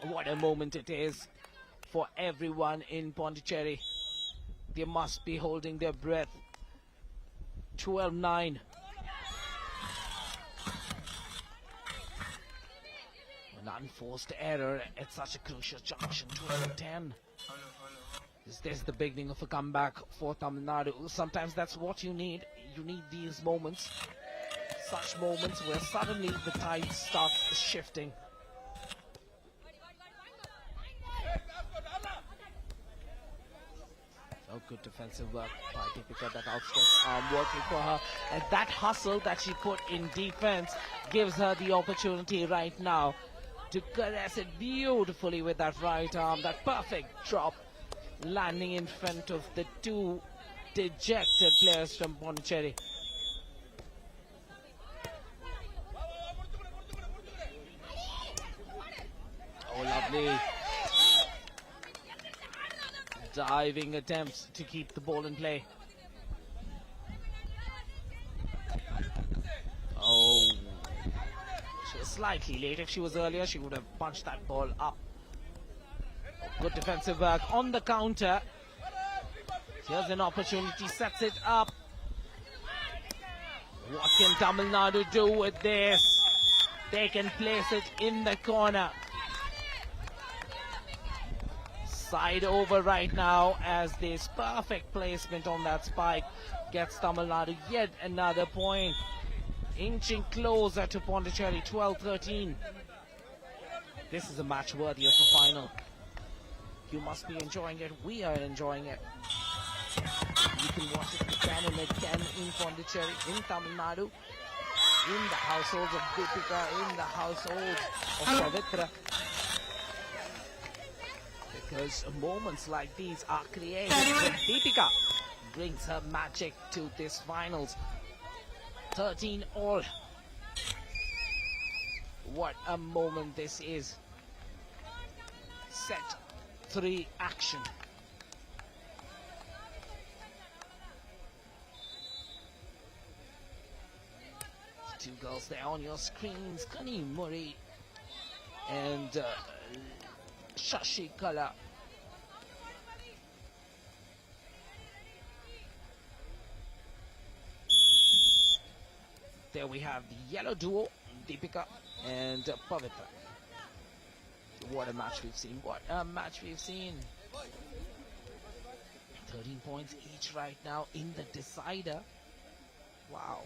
What a moment it is for everyone in Pondicherry. They must be holding their breath. 12-9. An unforced error at such a crucial junction. 12-10. Is this the beginning of a comeback for Tamil Nadu? Sometimes that's what you need. You need these moments. Such moments where suddenly the tide starts shifting. Oh, good defensive work by Deepika, that outstretched arm working for her. And that hustle that she put in defense gives her the opportunity right now to caress it beautifully with that right arm. That perfect drop landing in front of the two dejected players from Pondicherry. Oh, lovely. Diving attempts to keep the ball in play. Oh, she was slightly late. If she was earlier, she would have punched that ball up. Oh, good defensive work on the counter. Here's an opportunity, sets it up. What can Tamil Nadu do with this? They can place it in the corner. Side over right now as this perfect placement on that spike gets Tamil Nadu yet another point. Inching closer to Pondicherry, 12-13. This is a match worthy of a final. You must be enjoying it. We are enjoying it. You can watch it again and again in Pondicherry, in Tamil Nadu, in the households of Deepika, in the households of Pavitra. Because moments like these are created when Deepika brings her magic to this finals. 13 all. What a moment this is. Set 3 action. Two girls there on your screens, Kanimori and Shashikala. There we have the yellow duo, Deepika and Pavitra. What a match we've seen. What a match we've seen. 13 points each right now in the decider. Wow.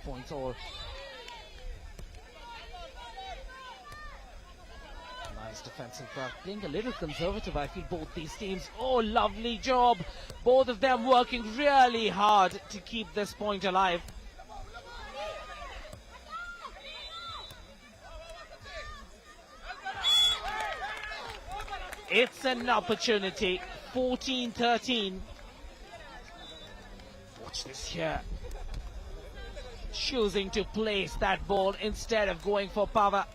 Points all. Nice defensive work. Playing a little conservative, I feel, both these teams. Oh, lovely job. Both of them working really hard to keep this point alive. It's an opportunity. 14-13. Watch this here. Choosing to place that ball instead of going for power.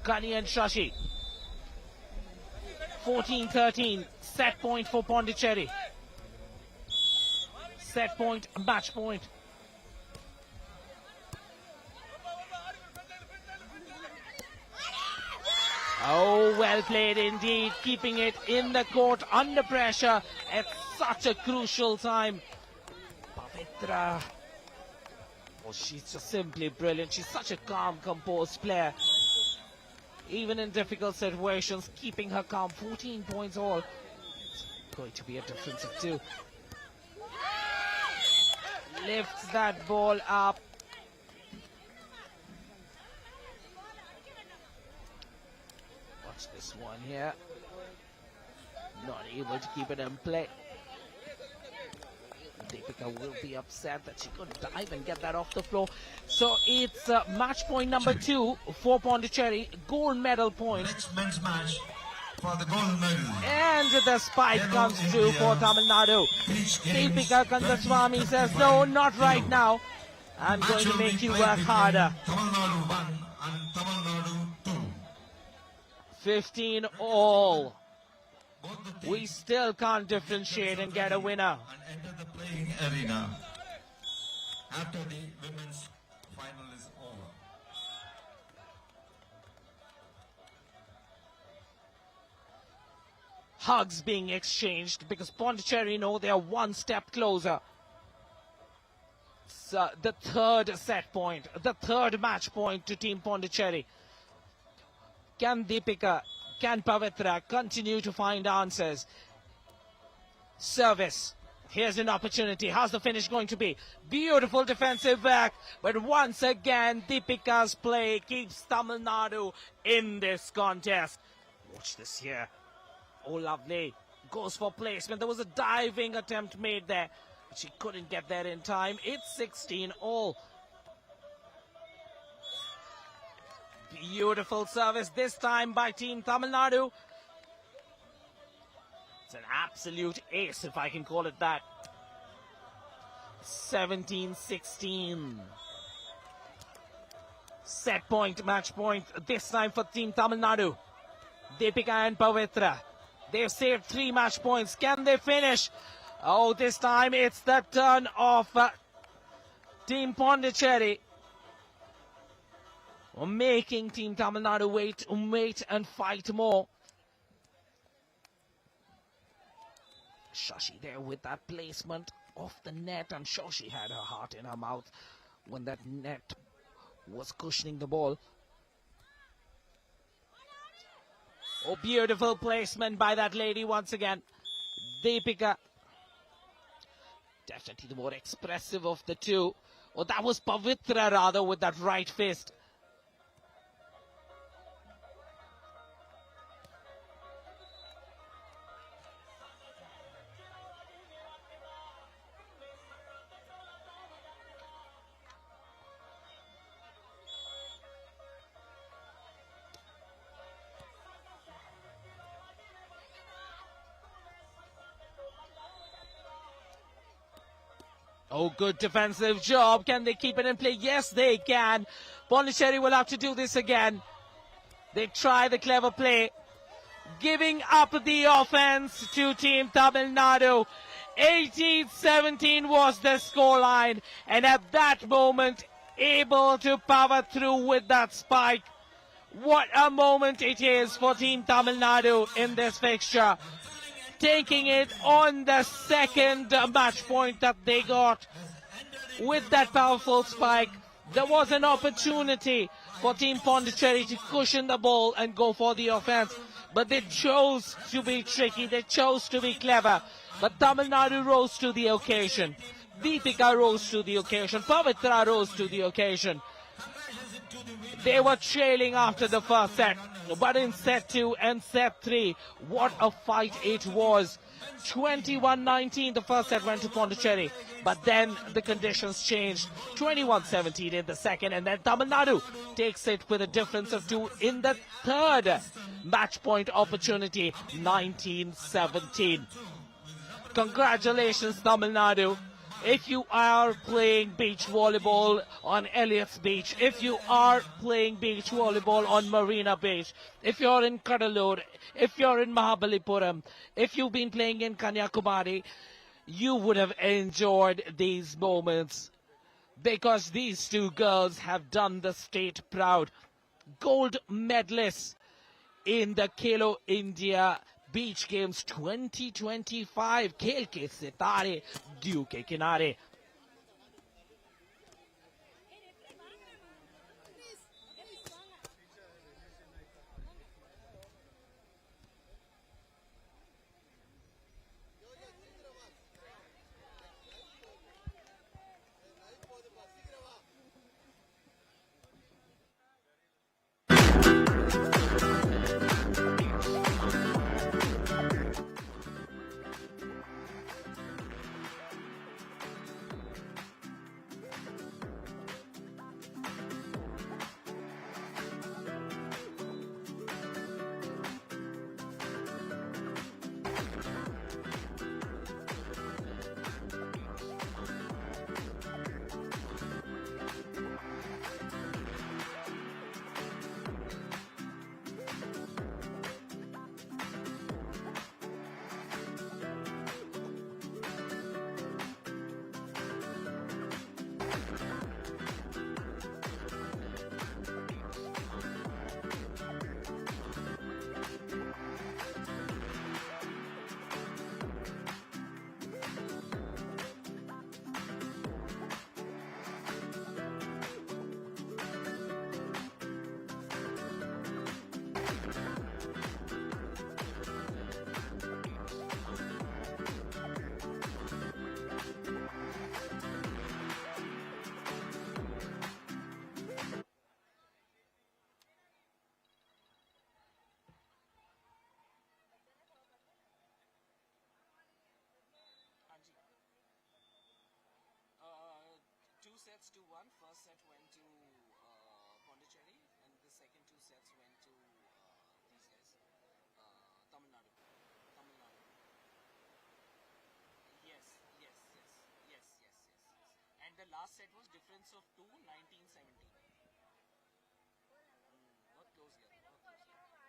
Kani and Shashi. 14-13. Set point for Pondicherry. Set point, match point. Oh, well played indeed, keeping it in the court under pressure at such a crucial time. Pavitra, oh, she's just simply brilliant. She's such a calm, composed player. Even in difficult situations, keeping her calm. 14 points all. It's going to be a difference of 2. Lifts that ball up. This one here, not able to keep it in play. Deepika will be upset that she couldn't dive and get that off the floor. So it's match point number 2 for Pondicherry, gold medal point. Next men's match for the gold medal. And the spike comes through for Tamil Nadu. Deepika Kandaswamy says, no, not right now. I'm going to make you work harder. Tamil Nadu 1 and Tamil Nadu 2. 15 all. Both the teams We still can't differentiate and get a winner. and enter the playing arena after the women's final is over. Hugs being exchanged because Pondicherry know they are one step closer. So the third set point, the third match point to Team Pondicherry. Can Deepika, can Pavitra continue to find answers? Service. Here's an opportunity. How's the finish going to be? Beautiful defensive work. But once again, Deepika's play keeps Tamil Nadu in this contest. Watch this here. Oh, lovely. Goes for placement. There was a diving attempt made there, but she couldn't get there in time. It's 16 all. Beautiful service this time by Team Tamil Nadu. It's an absolute ace, if I can call it that. 17-16. Set point, match point, this time for Team Tamil Nadu. Deepika and Pavitra. They've saved 3 match points. Can they finish? Oh, this time it's the turn of Team Pondicherry. Making Team Tamil Nadu wait and fight more. Shashi there with that placement off the net. I'm sure she had her heart in her mouth when that net was cushioning the ball. Oh, beautiful placement by that lady once again. Deepika. Definitely the more expressive of the two. Oh, that was Pavitra rather with that right fist. Oh, good defensive job. Can they keep it in play? Yes, they can. Pondicherry will have to do this again. They try the clever play. Giving up the offense to Team Tamil Nadu. 18-17 was the scoreline. And at that moment, able to power through with that spike. What a moment it is for Team Tamil Nadu in this fixture. Taking it on the second match point that they got with that powerful spike. There was an opportunity for Team Pondicherry to cushion the ball and go for the offense. But they chose to be tricky. They chose to be clever. But Tamil Nadu rose to the occasion. Deepika rose to the occasion. Pavitra rose to the occasion. They were trailing after the first set. But in set 2 and set 3, what a fight it was. 21-19, the first set went to Pondicherry. But then the conditions changed. 21-17 in the second, and then Tamil Nadu takes it with a difference of 2 in the third match point opportunity, 19-17. Congratulations, Tamil Nadu. If you are playing beach volleyball on Elliott's Beach, if you are playing beach volleyball on Marina Beach, if you're in Kadalur, if you're in Mahabalipuram, if you've been playing in Kanyakumari, you would have enjoyed these moments because these two girls have done the state proud. Gold medalists in the Khelo India Beach Games 2025. खेल के सितारे due के किनारे. Two sets to one. First set went to Pondicherry, and the second two sets went to these guys, Tamil Nadu. Tamil Nadu. Yes, yes, yes, yes, yes, yes, yes. And the last set was difference of 2, 19-17. What close here? What close here?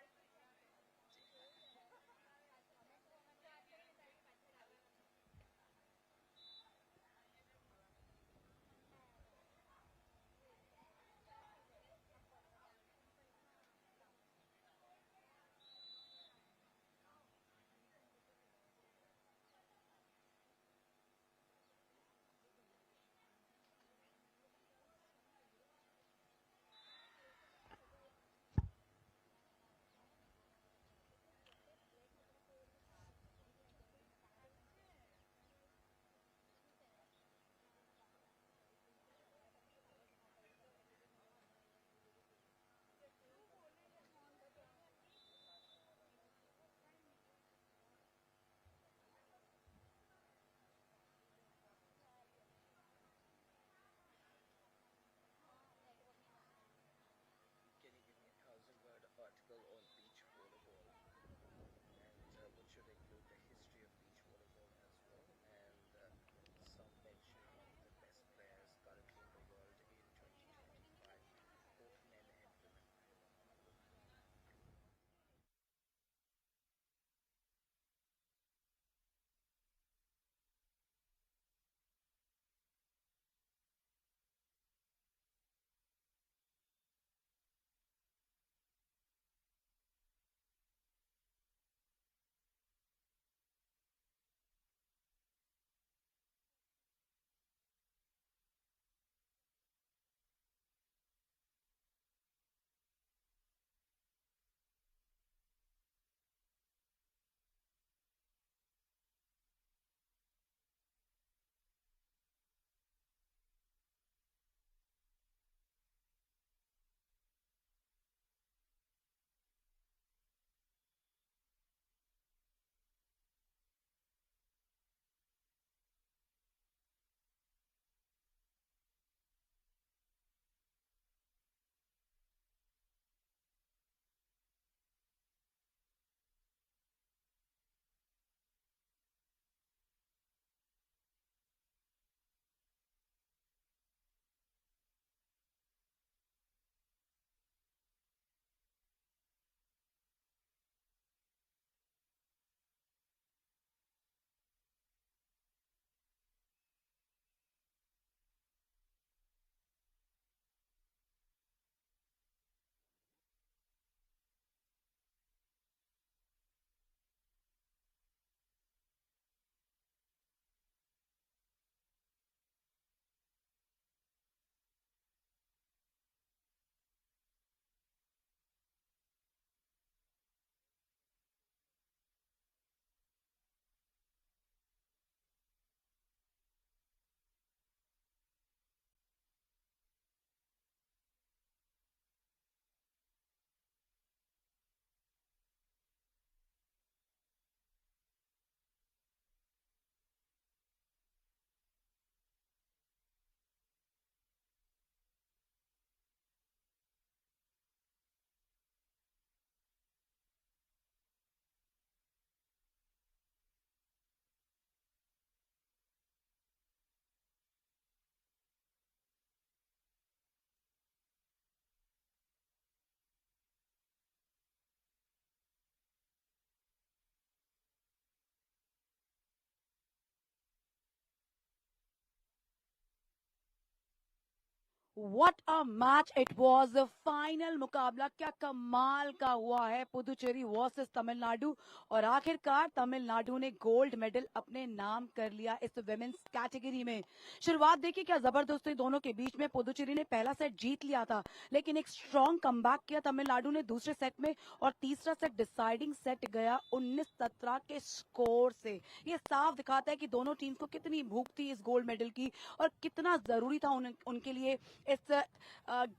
What a match it was. Final मुकाबला क्या कमाल का हुआ है, Puducherry versus Tamil Nadu. और आखिरकार तमिलनाडु ने gold medal अपने नाम कर लिया इस विमेंस कैटेगरी में। शुरुआत देखिए क्या जबरदस्त हुई दोनों के बीच में। पुदुचेरी ने पहला सेट जीत लिया था, लेकिन एक स्ट्रॉन्ग कमबैक किया तमिलनाडु ने दूसरे सेट में, और तीसरा सेट डिसाइडिंग सेट गया 19-17 के स्कोर से। ये साफ दिखाता है कि दोनों टीम को कितनी भूख थी इस गोल्ड मेडल की, और कितना जरूरी था उनके लिए इस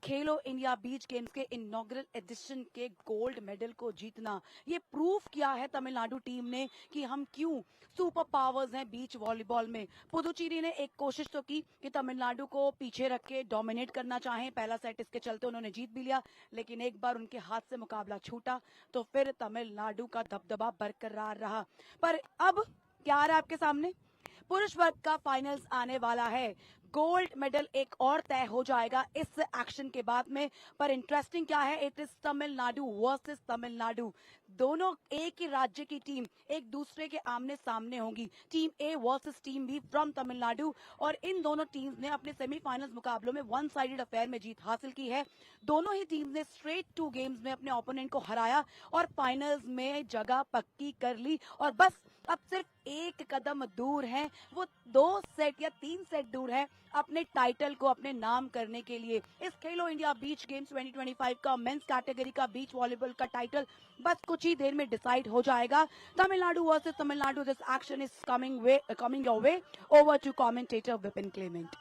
खेलो इंडिया बीच गेम्स के इनॉग्रल एडिशन के गोल्ड मेडल को जीतना। ये प्रूफ किया है तमिलनाडु टीम ने कि हम क्यों सुपर पावर्स हैं बीच वॉलीबॉल में। पुदुचेरी ने एक कोशिश तो की कि तमिलनाडु को पीछे रख के डोमिनेट करना चाहें, पहला सेट इसके चलते उन्होंने जीत भी लिया, लेकिन एक बार उनके हाथ से मुकाबला छूटा तो फिर तमिलनाडु का दबदबा बरकरार रहा। पर अब क्या आ रहा है आपके सामने, पुरुष वर्ग का फाइनल्स आने वाला है। गोल्ड मेडल एक और तय हो जाएगा इस एक्शन के बाद में। पर इंटरेस्टिंग क्या है, it is Tamil Nadu versus Tamil Nadu. दोनों एक ही राज्य की टीम एक दूसरे के आमने सामने होंगी, team A versus team B from Tamil Nadu. और इन दोनों टीम्स ने अपने सेमीफाइनल्स मुकाबलों में वन साइडेड अफेयर में जीत हासिल की है। दोनों ही टीम्स ने स्ट्रेट 2 गेम्स में अपने ओपोनेंट को हराया और फाइनल्स में जगह पक्की कर ली। और बस अब सिर्फ एक कदम दूर है, वो 2 सेट या 3 सेट दूर है अपने टाइटल को अपने नाम करने के लिए। इस खेलो इंडिया बीच गेम्स 2025 का मेंस कैटेगरी का बीच वॉलीबॉल का टाइटल बस कुछ ही देर में डिसाइड हो जाएगा। Tamil Nadu versus Tamil Nadu, this action is coming your way. Over to commentator Vipin Clement.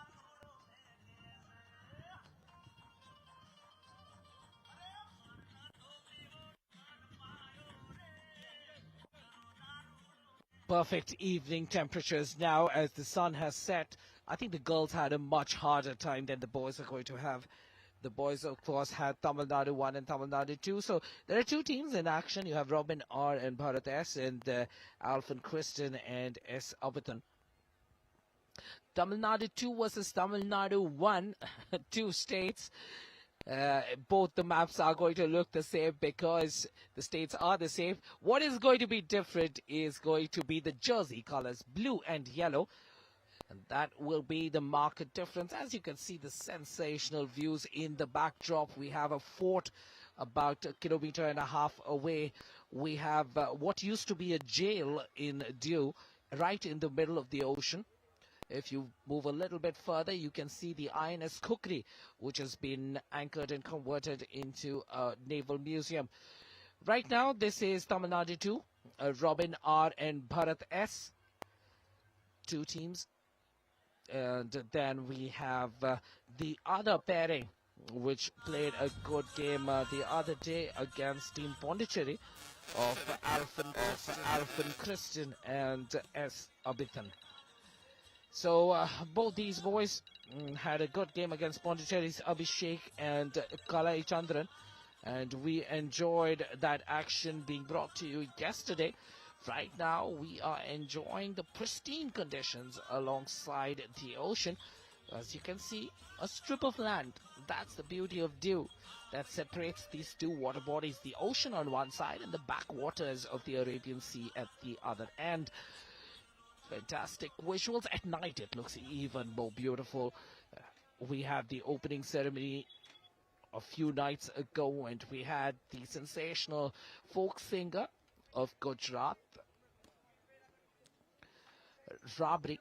Perfect evening temperatures now as the sun has set. I think the girls had a much harder time than the boys are going to have. The boys, of course, had Tamil Nadu 1 and Tamil Nadu 2. So there are two teams in action. You have Robin R and Bharat S, and Alphan Kristen and S. Abhitan. Tamil Nadu 2 versus Tamil Nadu 1, two states. Both the maps are going to look the same because the states are the same. What is going to be different is going to be the jersey colors, blue and yellow. And that will be the market difference. As you can see, the sensational views in the backdrop. We have a fort about 1.5 kilometers away. We have what used to be a jail in Diu, right in the middle of the ocean. If you move a little bit further, you can see the INS Kukri, which has been anchored and converted into a naval museum. Right now, this is Tamil Nadu 2, Robin R and Bharat S, two teams. And then we have the other pairing, which played a good game the other day against Team Pondicherry of Alphan Christian and S. Abhitan. So both these boys had a good game against Pondicherry's Abhishek and Kalai Chandran, and we enjoyed that action being brought to you yesterday. Right now we are enjoying the pristine conditions alongside the ocean. As you can see, a strip of land. That's the beauty of Diu that separates these two water bodies, the ocean on one side and the backwaters of the Arabian Sea at the other end. Fantastic visuals. At night it looks even more beautiful. We have the opening ceremony a few nights ago, and we had the sensational folk singer of Gujarat, Rabri,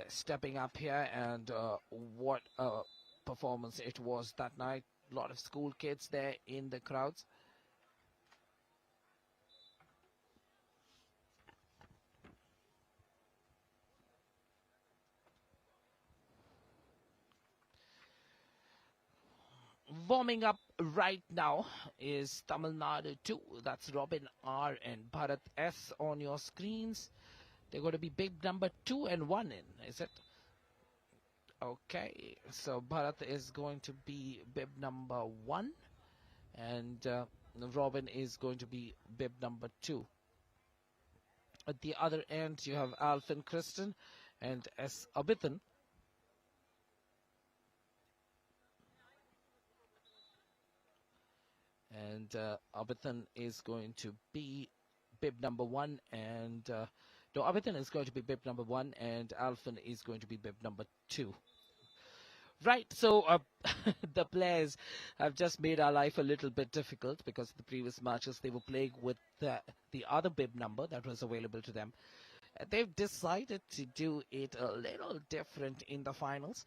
stepping up here, and what a performance it was that night. A lot of school kids there in the crowds. Warming up right now is Tamil Nadu 2. That's Robin R and Bharat S on your screens. They're going to be bib number 2 and 1 in, is it? Okay, so Bharat is going to be bib number 1, and Robin is going to be bib number 2. At the other end, you have Alphan Kristen and S. Abhitan. And Abhitan is going to be bib number 1, and Abhitan is going to be bib number 1, and Alphan is going to be bib number 2. Right, so the players have just made our life a little bit difficult because the previous matches they were playing with the other bib number that was available to them. They've decided to do it a little different in the finals,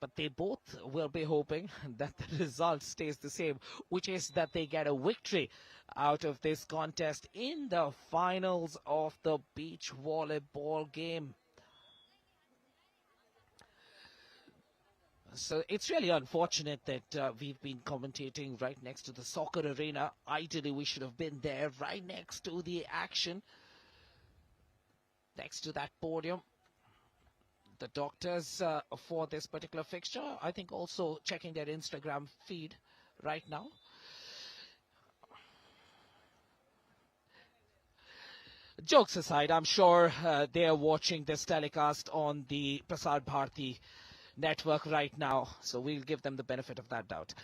but they both will be hoping that the result stays the same, which is that they get a victory out of this contest in the finals of the beach volleyball game. So it's really unfortunate that we've been commentating right next to the soccer arena. Ideally, we should have been there right next to the action, next to that podium. The doctors for this particular fixture, I think also checking their Instagram feed right now. Jokes aside, I'm sure they are watching this telecast on the Prasar Bharati network right now, so we'll give them the benefit of that doubt.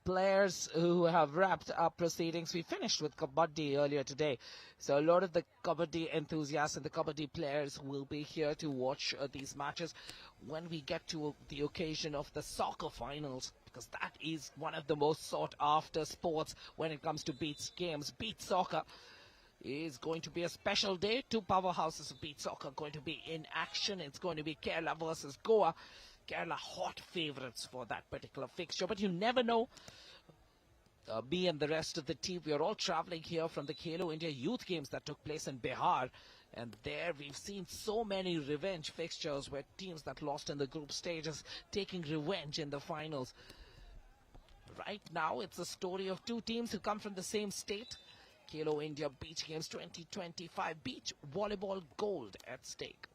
Players who have wrapped up proceedings. We finished with Kabaddi earlier today. So a lot of the Kabaddi enthusiasts and the Kabaddi players will be here to watch these matches when we get to the occasion of the soccer finals, because that is one of the most sought after sports when it comes to beach games. Beach soccer is going to be a special day. Two powerhouses of beach soccer going to be in action. It's going to be Kerala versus Goa. Kerala hot favourites for that particular fixture, but you never know. Me and the rest of the team, we are all travelling here from the Khelo India Youth Games that took place in Bihar, and there we've seen so many revenge fixtures where teams that lost in the group stages taking revenge in the finals. Right now it's a story of two teams who come from the same state. Khelo India Beach Games 2025, beach volleyball gold at stake.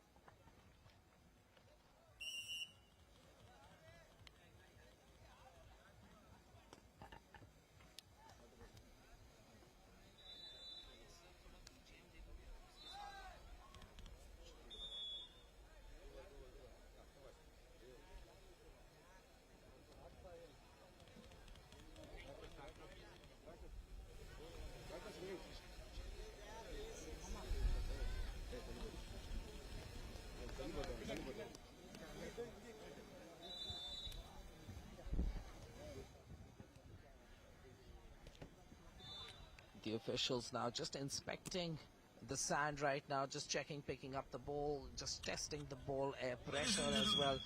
The officials now just inspecting the sand right now, just checking, picking up the ball, just testing the ball air pressure as well.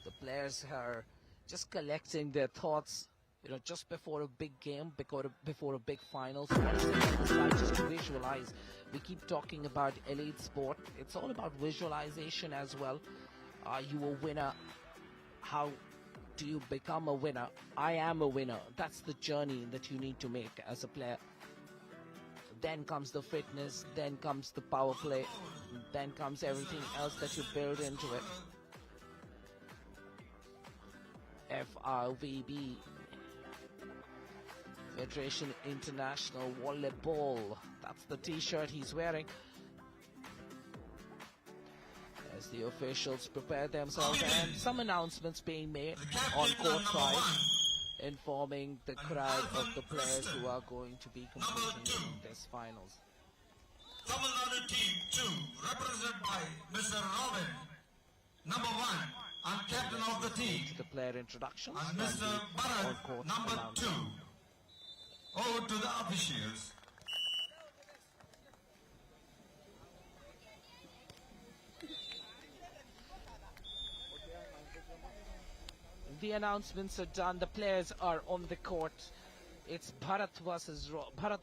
The players are just collecting their thoughts, just before a big game, before a big final. So what is it just to visualize? We keep talking about elite sport. It's all about visualization as well. Are you a winner? How do you become a winner? I am a winner. That's the journey that you need to make as a player. Then comes the fitness, then comes the power play, then comes everything else that you build into it. FRVB, Federation International Volleyball. That's the t-shirt he's wearing. As the officials prepare themselves, and some announcements being made on court side, informing the crowd of the players who are going to be competing in this finals. Tamil Nadu Team 2, represented by Mr. Robin, number 1, and captain of the team. The player introductions and Mr. Bharat, number 2. Over to the officials. The announcements are done. The players are on the court. It's Bharat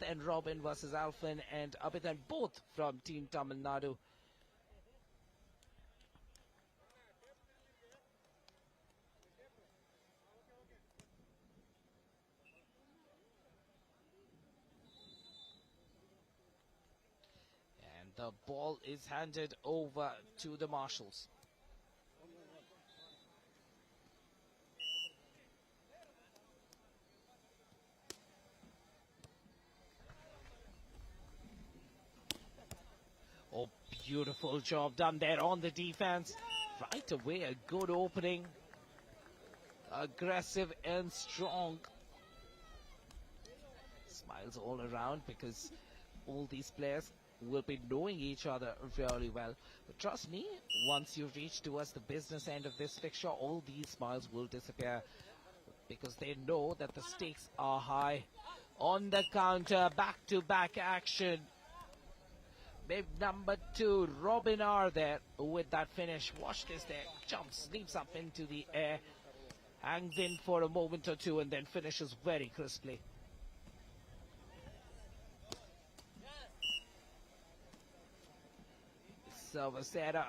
and Robin versus Alfin and Abhidan, both from Team Tamil Nadu. And the ball is handed over to the marshals. Oh, beautiful job done there on the defense. Right away, a good opening. Aggressive and strong. Smiles all around because all these players will be knowing each other really well. But trust me, once you reach towards the business end of this fixture, all these smiles will disappear because they know that the stakes are high. On the counter, back-to-back action. Bib number 2, Robin R there with that finish. Watch this there. Jumps, leaps up into the air, hangs in for a moment or two, and then finishes very crisply. Servicera.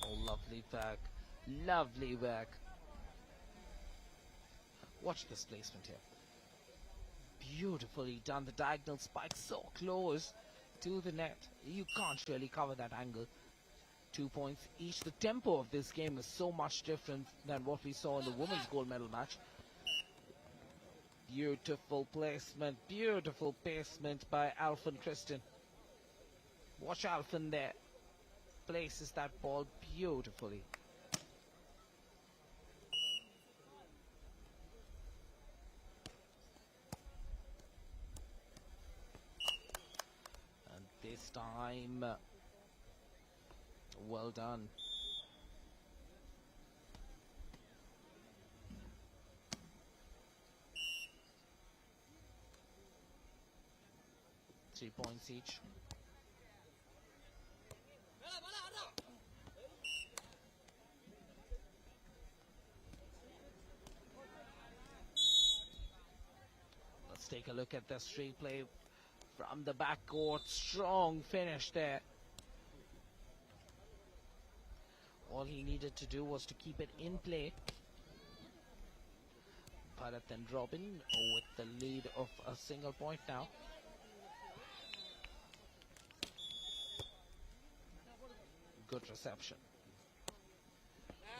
Oh, lovely work. Lovely work. Watch this placement here. Beautifully done. The diagonal spike so close to the net. You can't really cover that angle. 2 points each. The tempo of this game is so much different than what we saw in the women's gold medal match. Beautiful placement by Alfyn Kristen. Watch Alfyn there. Places that ball beautifully. And this time, well done. Three points each. Let's take a look at the straight play from the backcourt. Strong finish there. All he needed to do was to keep it in play. Bharat and Robin with the lead of a single point now. Good reception.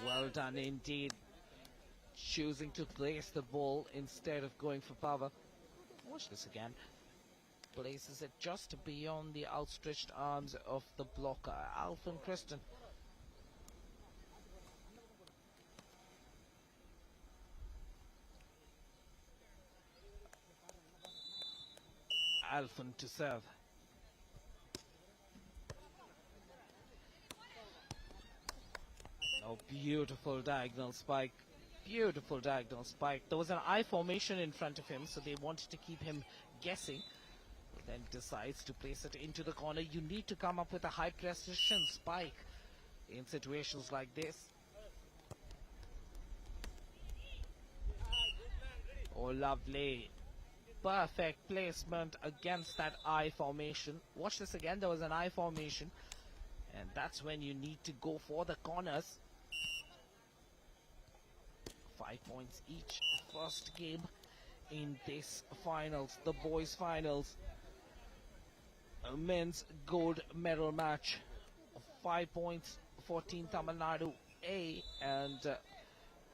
Well done indeed. Choosing to place the ball instead of going for power. Watch this again. Places it just beyond the outstretched arms of the blocker, Alfyn Kristen. Alfyn to serve. Oh, beautiful diagonal spike. Beautiful diagonal spike. There was an I formation in front of him, so they wanted to keep him guessing. Then decides to place it into the corner. You need to come up with a high precision spike in situations like this. Oh, lovely. Perfect placement against that I formation. Watch this again. There was an I formation. And that's when you need to go for the corners. 5 points each. First game in this finals, the boys finals. A men's gold medal match. 5 points for Team Tamil Nadu A and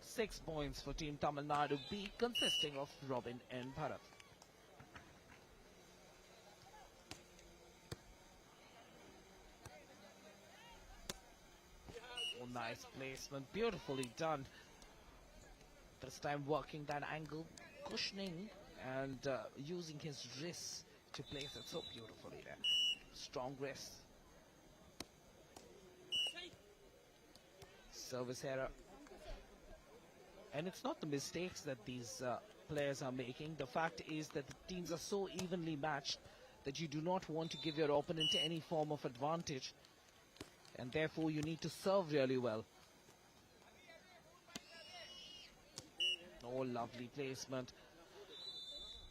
6 points for Team Tamil Nadu B, consisting of Robin and Bharat. Oh, nice placement, beautifully done. This time working that angle, cushioning and using his wrists to place it so beautifully there. Strong wrist. Service error. And it's not the mistakes that these players are making. The fact is that the teams are so evenly matched that you do not want to give your opponent any form of advantage. And therefore you need to serve really well. Oh, lovely placement.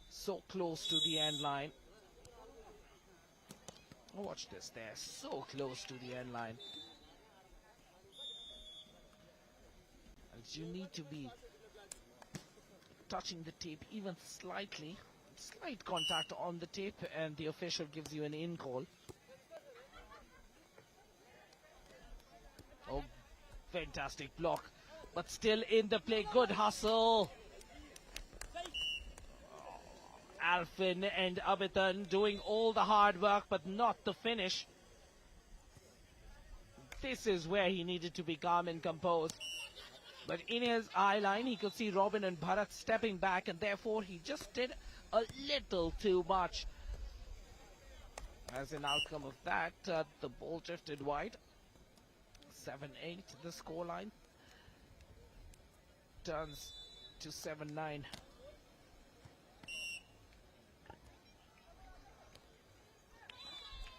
So close to the end line. Oh, watch this there. So close to the end line. And you need to be touching the tape even slightly. Slight contact on the tape and the official gives you an in call. Oh, fantastic block. But still in the play. Good hustle. Alfyn and Abhitan doing all the hard work, but not the finish. This is where he needed to be calm and composed. But in his eye line, he could see Robin and Bharat stepping back, and therefore he just did a little too much. As an outcome of that, the ball drifted wide. 7-8, the scoreline turns to 7-9.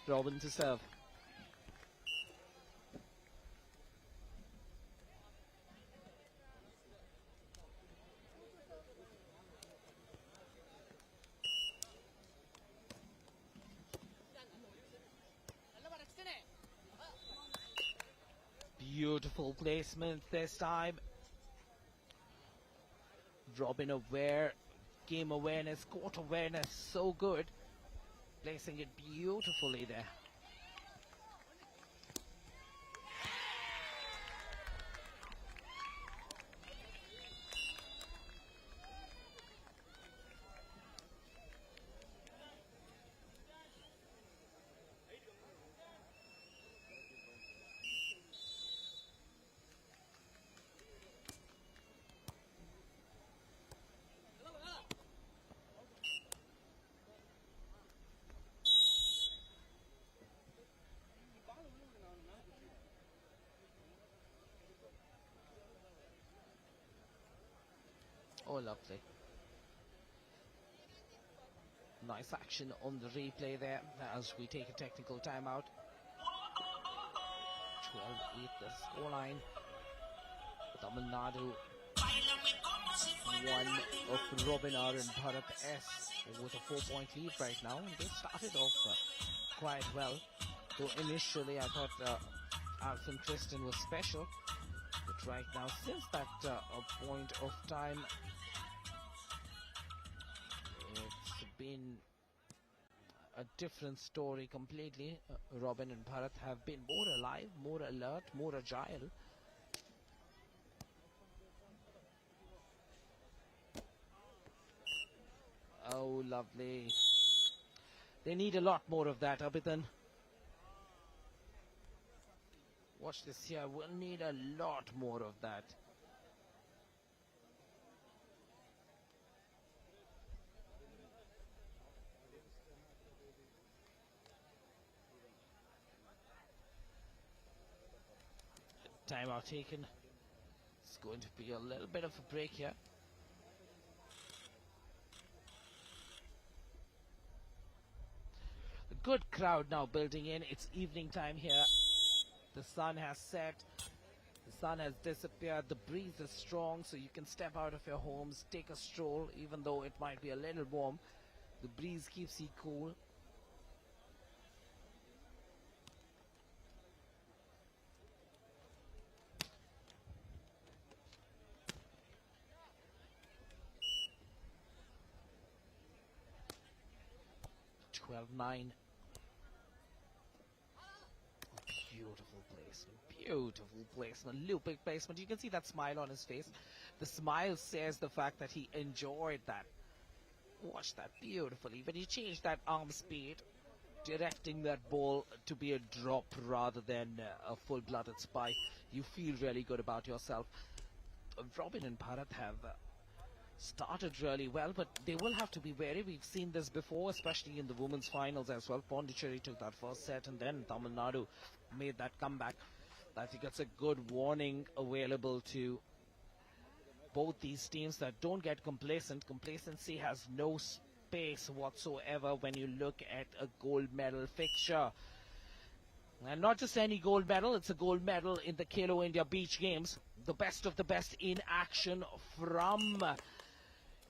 Robin to serve. Beautiful placement this time. Robin aware, game awareness, court awareness, so good. Placing it beautifully there. Oh, lovely. Nice action on the replay there as we take a technical timeout. 12-8 the scoreline. Tamil Nadu 1 of Robin R and Bharat S with a 4-point lead right now. And they started off quite well. Though initially I thought Alfin Kristen was special. But right now, since that point of time, it's been a different story completely. Robin and Bharat have been more alive, more alert, more agile. Oh, lovely. They need a lot more of that, Abhitan. Watch this here. We'll need a lot more of that. Timeout taken. It's going to be a little bit of a break here. A good crowd now building in. It's evening time here. The sun has set. The sun has disappeared. The breeze is strong, so you can step out of your homes, take a stroll, even though it might be a little warm. The breeze keeps you cool. Nine. Beautiful placement, beautiful placement, looping placement. You can see that smile on his face. The smile says the fact that he enjoyed that. Watch that beautifully. When he changed that arm speed, directing that ball to be a drop rather than a full-blooded spike, you feel really good about yourself. Robin and Bharat have started really well, but they will have to be wary. We've seen this before, especially in the women's finals as well. Pondicherry took that first set, and then Tamil Nadu made that comeback. I think it's a good warning available to both these teams that don't get complacent. Complacency has no space whatsoever when you look at a gold medal fixture. And not just any gold medal, it's a gold medal in the Khelo India Beach Games. The best of the best in action from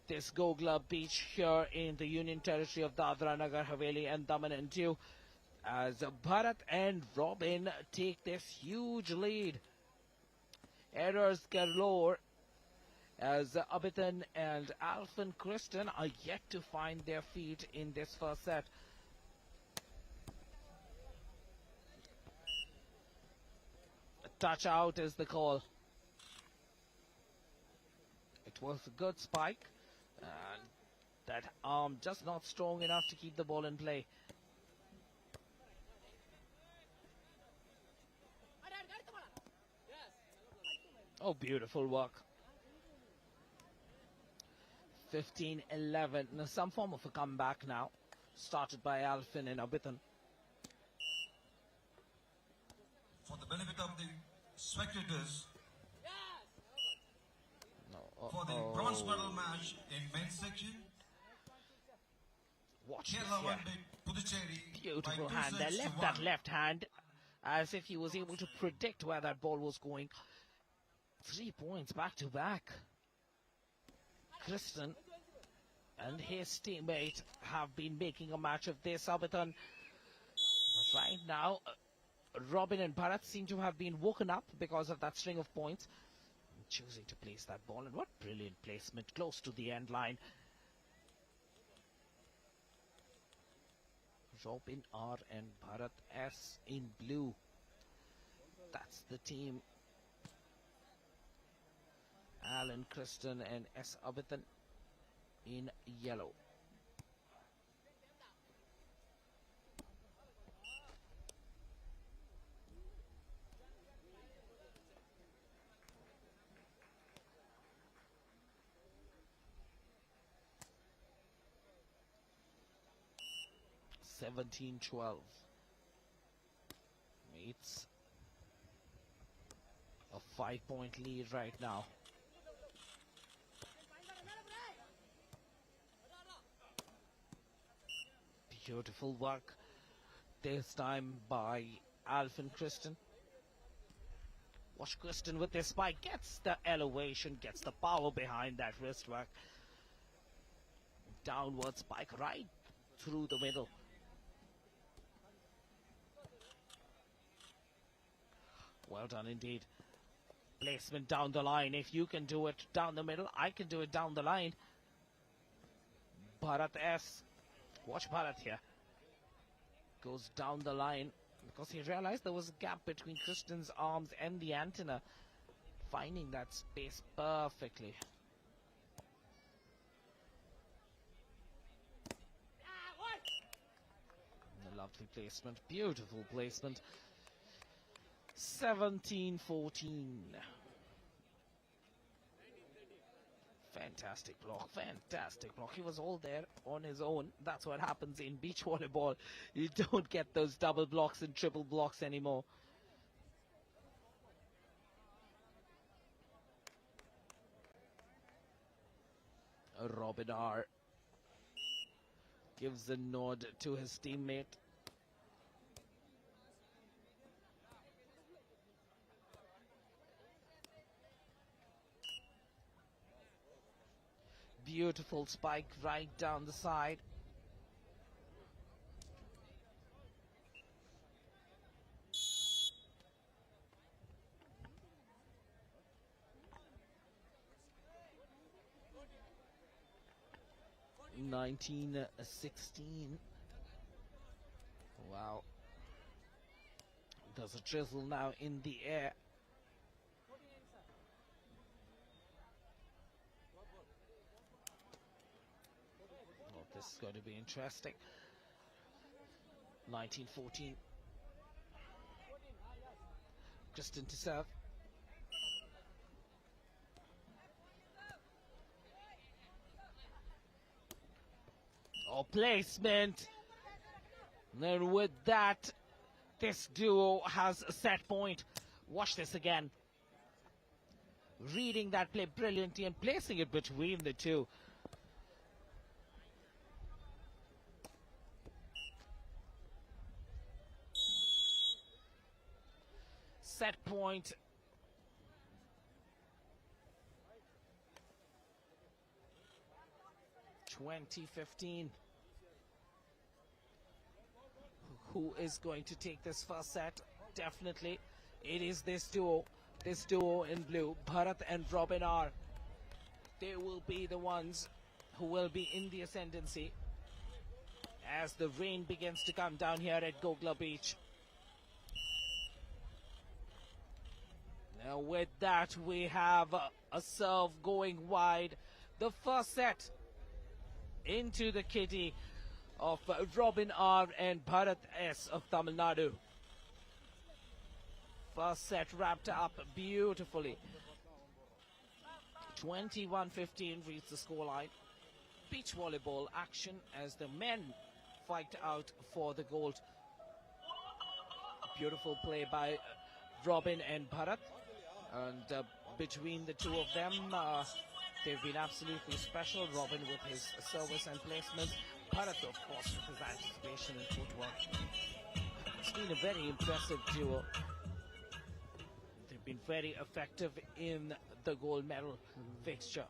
this Go Club Beach here in the Union Territory of Dadra, Nagar Haveli and Daman and Diu, as Bharat and Robin take this huge lead. Errors galore as Abhitan and Alfin Kristen are yet to find their feet in this first set. Touch out is the call. It was a good spike. And that arm just not strong enough to keep the ball in play. Oh, beautiful work. 15-11. Some form of a comeback now. Started by Alfin and Abithan. For the benefit of the spectators, for the bronze medal match in men's section, Watch this Khelo here. won the Puducherry Beautiful by 2 hand. They sets to left that 1. left hand as if he was able to predict where that ball was going. 3 points back to back. Kristen and his teammate have been making a match of this, Abithan. But right now, Robin and Bharat seem to have been woken up because of that string of points. Choosing to place that ball, and what brilliant placement close to the end line. Robin R and Bharat S in blue. That's the team. Alan, Kristen and S. Abithan in yellow. (17-12). It's a 5-point lead right now. Beautiful work this time by Alfin Kristen. Watch Kristen with this spike, gets the elevation, gets the power behind that wrist work. Downward spike right through the middle. Well done indeed. Placement down the line. If you can do it down the middle, I can do it down the line. Bharat S. Watch Bharat here. Goes down the line because he realized there was a gap between Kristen's arms and the antenna. Finding that space perfectly. A lovely placement. Beautiful placement. 17-14. Fantastic block, fantastic block. He was all there on his own. That's what happens in beach volleyball. You don't get those double blocks and triple blocks anymore. Robin R gives a nod to his teammate. Beautiful spike right down the side. (19-16). Wow. There's a drizzle now in the air. This is going to be interesting. 19-14. Kristen to serve. Oh, placement. And with that, this duo has a set point. Watch this again. Reading that play brilliantly and placing it between the two. Set point. (20-15). Who is going to take this first set? Definitely, it is this duo in blue, Bharat and Robin R. They will be the ones who will be in the ascendancy as the rain begins to come down here at Gogla Beach. Now with that, we have a serve going wide. The first set into the kitty of Robin R and Bharat S of Tamil Nadu. First set wrapped up beautifully. 21-15 reads the scoreline. Beach volleyball action as the men fight out for the gold. Beautiful play by Robin and Bharat, and between the two of them, they've been absolutely special. Robin with his service and placement, Bharat of course with his anticipation and footwork. It's been a very impressive duo. They've been very effective in the gold medal fixture.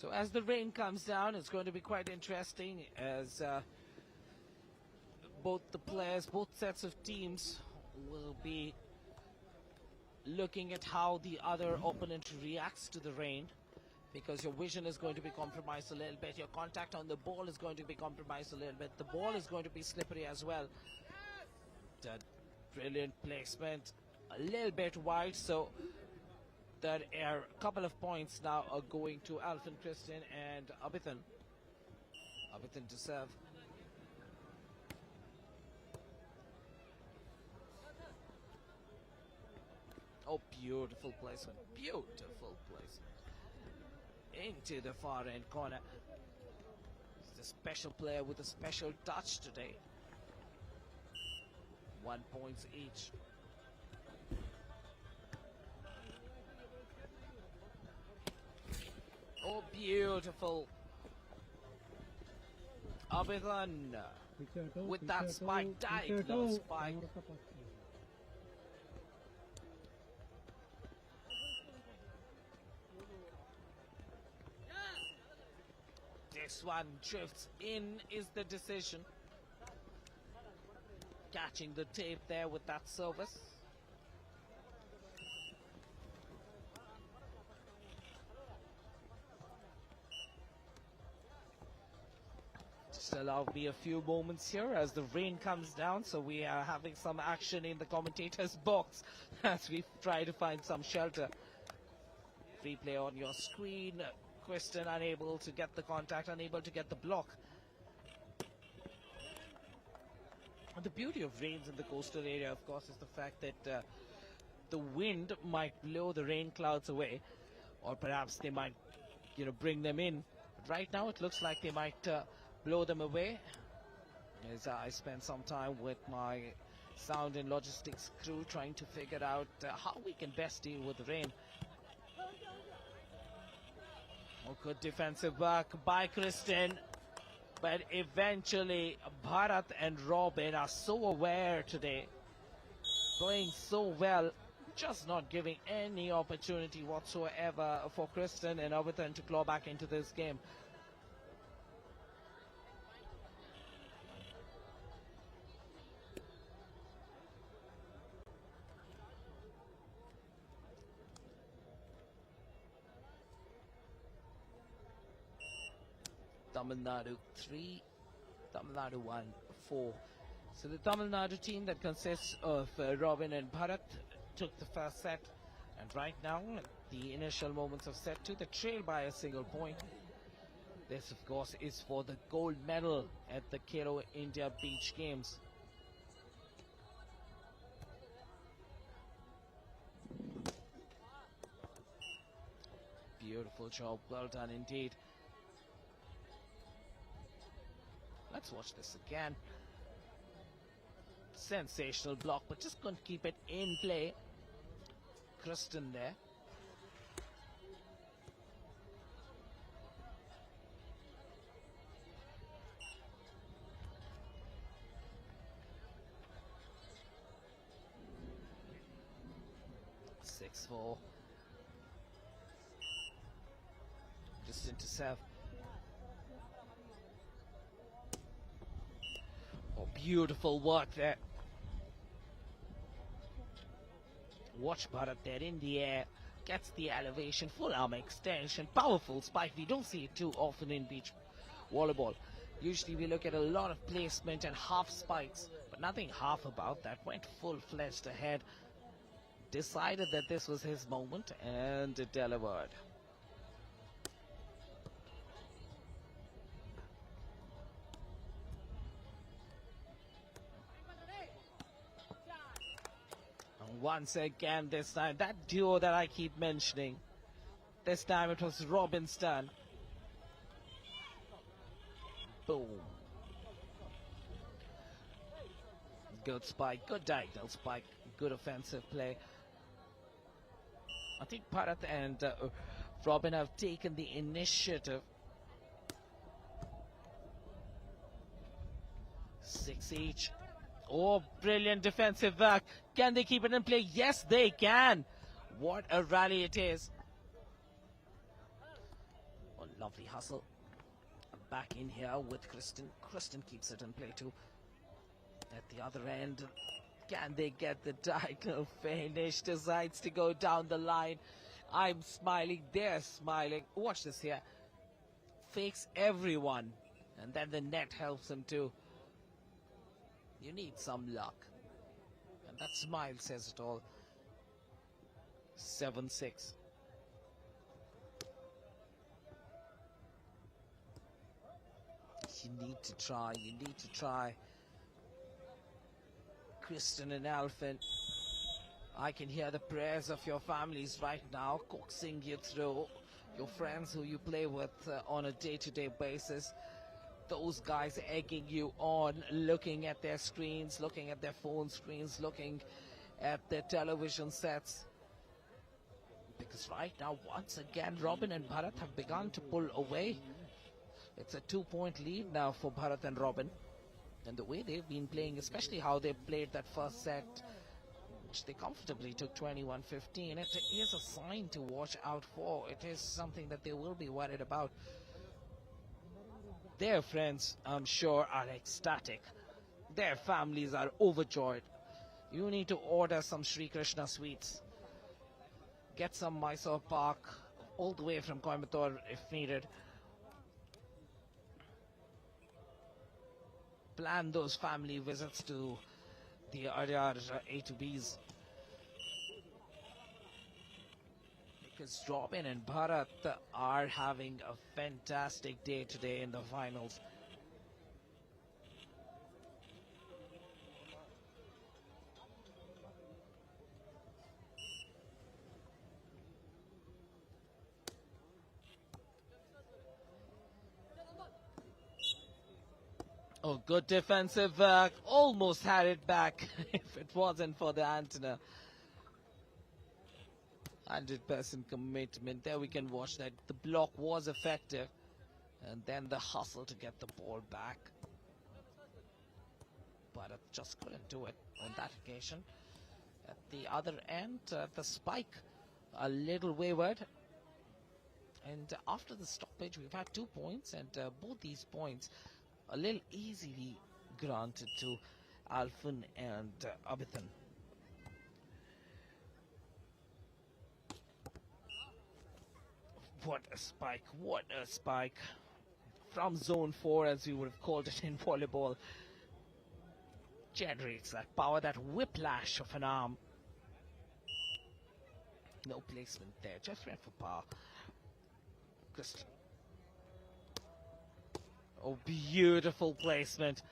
So as the rain comes down, it's going to be quite interesting as both the players, both sets of teams will be looking at how the other opponent reacts to the rain, because your vision is going to be compromised a little bit. Your contact on the ball is going to be compromised a little bit. The ball is going to be slippery as well. That brilliant placement, a little bit wide, so there are a couple of points now are going to Alvin Christian and Abhitan. Abhitan to serve. Oh, beautiful placement. Beautiful placement. Into the far end corner. It's a special player with a special touch today. 1 point each. Oh, beautiful. Abhitan with that spike, diagonal spike. This one drifts in is the decision. Catching the tape there with that service. Just allow me a few moments here as the rain comes down, so we are having some action in the commentator's box as we try to find some shelter. Replay on your screen. Kristen unable to get the contact, unable to get the block. And the beauty of rains in the coastal area, of course, is the fact that the wind might blow the rain clouds away, or perhaps they might, bring them in. But right now, it looks like they might blow them away. As I spent some time with my sound and logistics crew trying to figure out how we can best deal with the rain. Oh, good defensive work by Kristen. But eventually, Bharat and Robin are so aware today. Playing so well, just not giving any opportunity whatsoever for Kristen and Abhitan to claw back into this game. Tamil Nadu 3, Tamil Nadu 1, 4. So the Tamil Nadu team that consists of Robin and Bharat took the first set, and right now, at the initial moments of set 2, they trail by a single point. This, of course, is for the gold medal at the Khelo India Beach Games. Beautiful job, well done indeed. Let's watch this again. Sensational block, but just couldn't keep it in play. Kristen there. Kristen to serve. Oh, beautiful work there. Watch Bharat there in the air. Gets the elevation, full arm extension, powerful spike. We don't see it too often in beach volleyball. Usually we look at a lot of placement and half spikes, but nothing half about that. Went full-fledged ahead. Decided that this was his moment and delivered. And once again this time, that duo that I keep mentioning. This time it was Robin's turn. Boom. Good spike, good diagonal spike, good offensive play. I think Bharat and Robin have taken the initiative. 6 each. Oh, brilliant defensive work. Can they keep it in play? Yes, they can. What a rally it is. Oh, lovely hustle. Back in here with Kristen. Kristen keeps it in play too. At the other end, can they get the diagonal finish? Decides to go down the line. I'm smiling, they're smiling. Watch this here. Fakes everyone. And then the net helps him too. You need some luck. And that smile says it all. 7-6. You need to try, you need to try. Kristen and Alfin, I can hear the prayers of your families right now, coaxing you through. Your friends who you play with on a day-to-day basis. Those guys egging you on, looking at their screens, looking at their phone screens, looking at their television sets. Because right now, once again, Robin and Bharat have begun to pull away. It's a 2-point lead now for Bharat and Robin. And the way they've been playing, especially how they played that first set, which they comfortably took 21-15, it is a sign to watch out for. It is something that they will be worried about. Their friends, I'm sure, are ecstatic. Their families are overjoyed. You need to order some Sri Krishna sweets. Get some Mysore Pak all the way from Coimbatore if needed. Plan those family visits to the Adyar A to Bs. Because Robin and Bharat are having a fantastic day today in the finals. Oh, good defensive work. Almost had it back if it wasn't for the antenna. 100% commitment. There we can watch that. The block was effective. And then the hustle to get the ball back. But it just couldn't do it on that occasion. At the other end, the spike a little wayward. And after the stoppage, we've had 2 points. And both these points a little easily granted to Alfin and Abithan. What a spike, what a spike. From zone 4, as we would have called it in volleyball. Generates that power, that whiplash of an arm. No placement there, just went for power. Crystal. Oh, beautiful placement.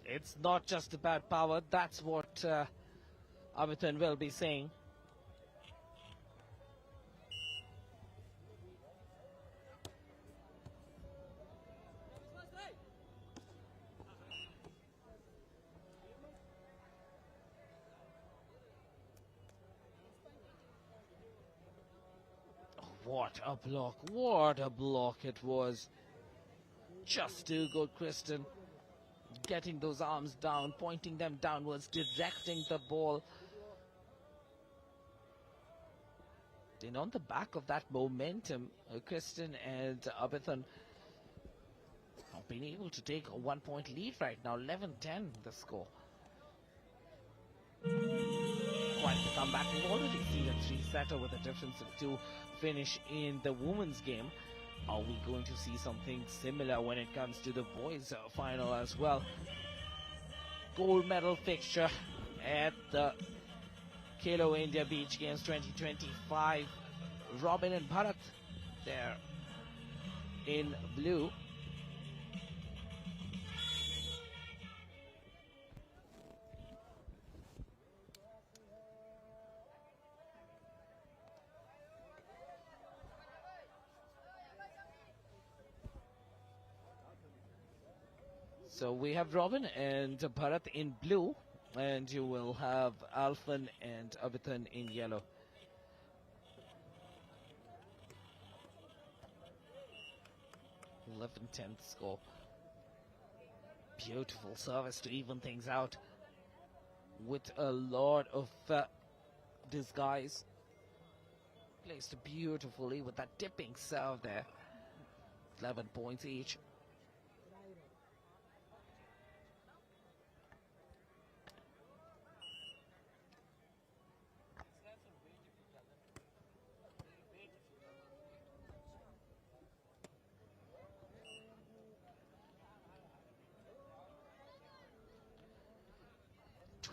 It's not just about power, that's what Abithan will be saying. What a block it was. Just too good, Kristen. Getting those arms down, pointing them downwards, directing the ball. And on the back of that momentum, Kristen and Abithan have been able to take a 1-point lead right now. 11-10 the score. Quite the comeback. We've already seen a three-setter with a difference of 2 finish in the women's game. Are we going to see something similar when it comes to the boys' final as well? Gold medal fixture at the Khelo India Beach Games 2025. Robin and Bharat there in blue. So we have Robin and Bharat in blue, and you will have Alfan and Abithan in yellow. .11-10 score. Beautiful service to even things out with a lot of disguise. Placed beautifully with that dipping serve there. 11 points each.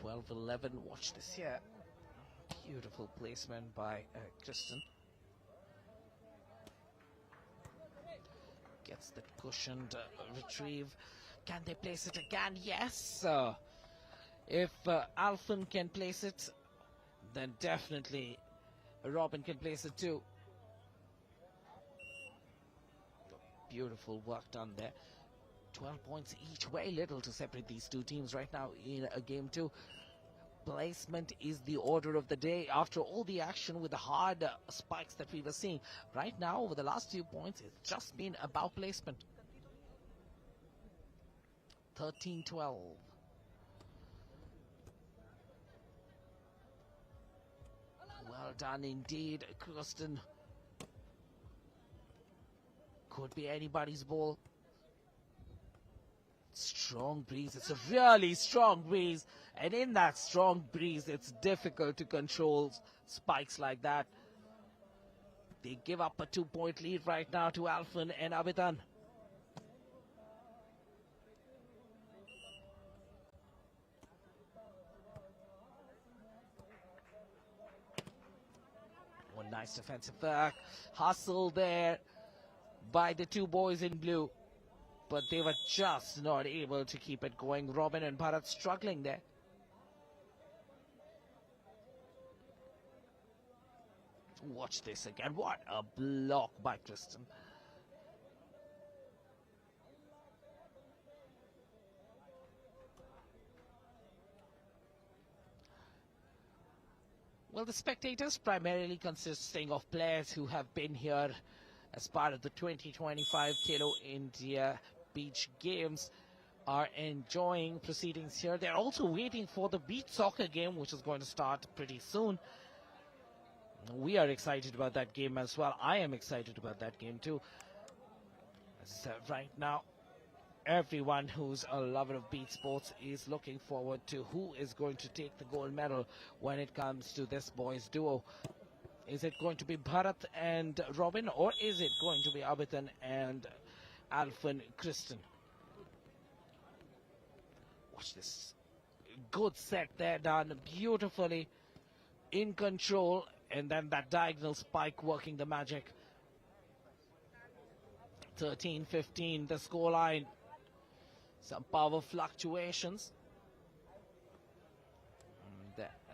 .12-11. Watch this here. Beautiful placement by Kristen. Gets the cushioned retrieve. Can they place it again? Yes. If Alfan can place it, then definitely Robin can place it too. Beautiful work done there. 12 points each. Very little to separate these two teams right now in a game 2. Placement is the order of the day. After all the action with the hard spikes that we were seeing, right now over the last few points, it's just been about placement. 13-12. Well done indeed, Kirsten. Could be anybody's ball. Strong breeze. It's a really strong breeze, and in that strong breeze it's difficult to control spikes like that. They give up a 2-point lead right now to Alfan and Abithan. One nice defensive hustle there by the two boys in blue, but they were just not able to keep it going. Robin and Bharat struggling there. Watch this again. What a block by Kristen. Well, the spectators, primarily consisting of players who have been here as part of the 2025 Khelo India Beach Games, are enjoying proceedings here. They're also waiting for the beach soccer game, which is going to start pretty soon. We are excited about that game as well. I am excited about that game too. So right now, everyone who's a lover of beach sports is looking forward to who is going to take the gold medal when it comes to this boys duo. Is it going to be Bharat and Robin, or is it going to be Abithan and Alfan Kristen? Watch this. Good set there, done beautifully, in control, and then that diagonal spike working the magic. 13-15 the scoreline. Some power fluctuations.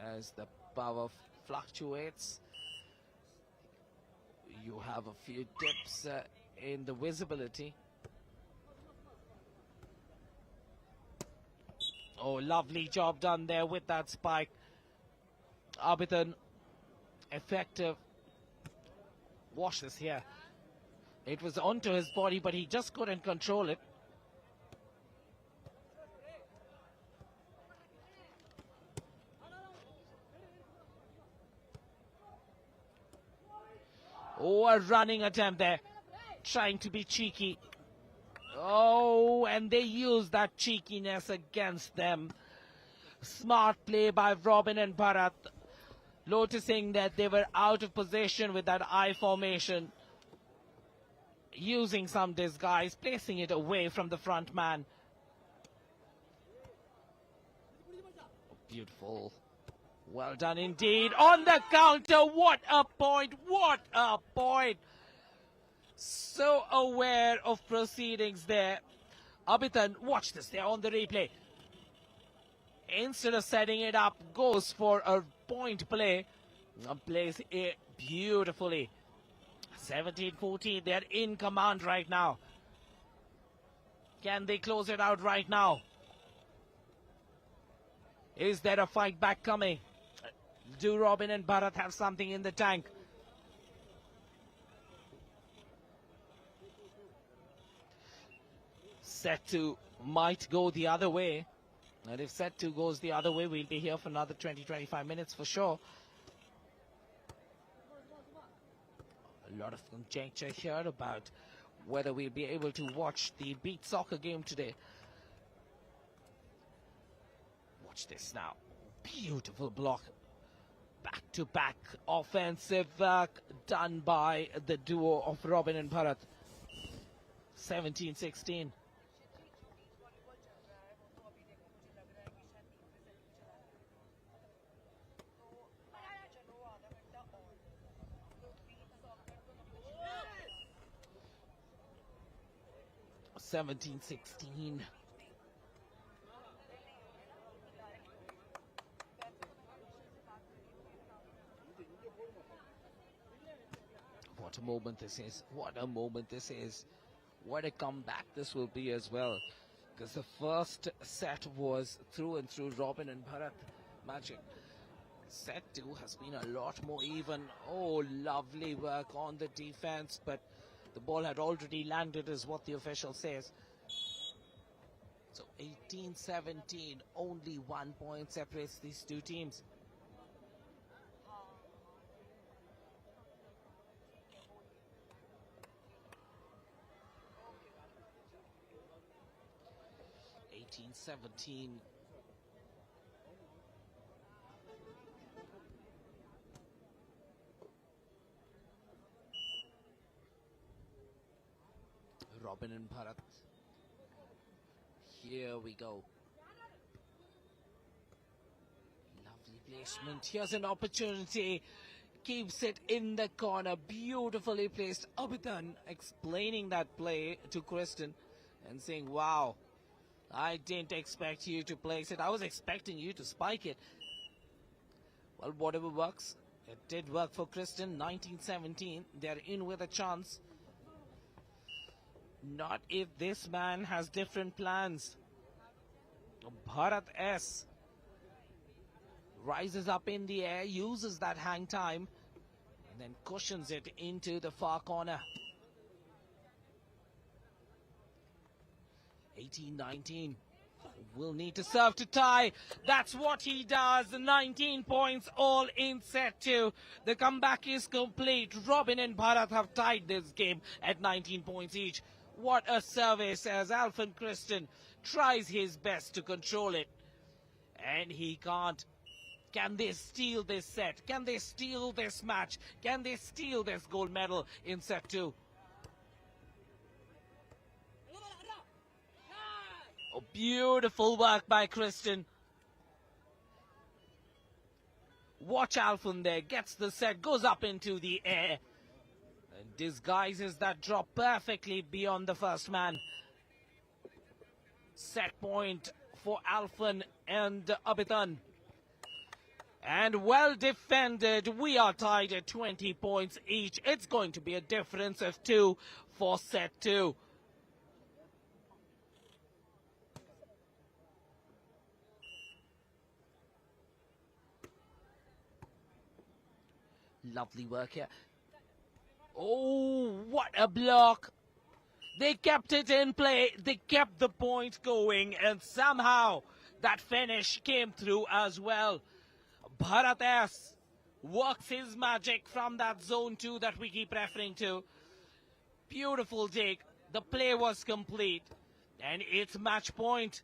As the power fluctuates, you have a few dips in the visibility. Oh, lovely job done there with that spike. Abithan, effective. Watch this here. It was onto his body, but he just couldn't control it. Oh, a running attempt there. Trying to be cheeky. Oh, and they use that cheekiness against them. Smart play by Robin and Bharat. Noticing that they were out of position with that I formation. Using some disguise, placing it away from the front man. Beautiful. Well done indeed. On the counter, what a point, what a point. So aware of proceedings there. Abhitan, watch this, they're on the replay. Instead of setting it up, goes for a point play. And plays it beautifully. 17-14, they're in command right now. Can they close it out right now? Is there a fight back coming? Do Robin and Bharat have something in the tank? Set 2 might go the other way. And if set 2 goes the other way, we'll be here for another 20-25 minutes for sure. A lot of conjecture here about whether we'll be able to watch the beach soccer game today. Watch this now. Beautiful block. Back-to-back offensive work done by the duo of Robin and Bharat. 17-16. What a moment this is. What a moment this is. What a comeback this will be as well. Because the first set was through and through Robin and Bharat magic. Set 2 has been a lot more even. Oh, lovely work on the defense, but the ball had already landed is what the official says. So 18-17, only 1 point separates these two teams. Robin and Bharat. Here we go. Lovely placement. Here's an opportunity. Keeps it in the corner. Beautifully placed. Abhitan explaining that play to Kristen and saying, wow, I didn't expect you to place it. I was expecting you to spike it. Well, whatever works. It did work for Kristen. 19-17. They're in with a chance. Not if this man has different plans. Bharat S rises up in the air, uses that hang time, and then cushions it into the far corner. 18-19. Will need to serve to tie. That's what he does. 19 points all in set 2. The comeback is complete. Robin and Bharat have tied this game at 19 points each. What a service as Alfred Christian tries his best to control it. And he can't. Can they steal this set? Can they steal this match? Can they steal this gold medal in set 2? Oh, beautiful work by Christian. Watch Alfred there. Gets the set. Goes up into the air. And disguises that drop perfectly beyond the first man. Set point for Alfred and Abhitan. And well defended. We are tied at 20 points each. It's going to be a difference of 2 for set 2. Lovely work here. Oh, what a block. They kept it in play. They kept the point going. And somehow that finish came through as well. Bharat S works his magic from that zone 2 that we keep referring to. Beautiful dig. The play was complete. And it's match point.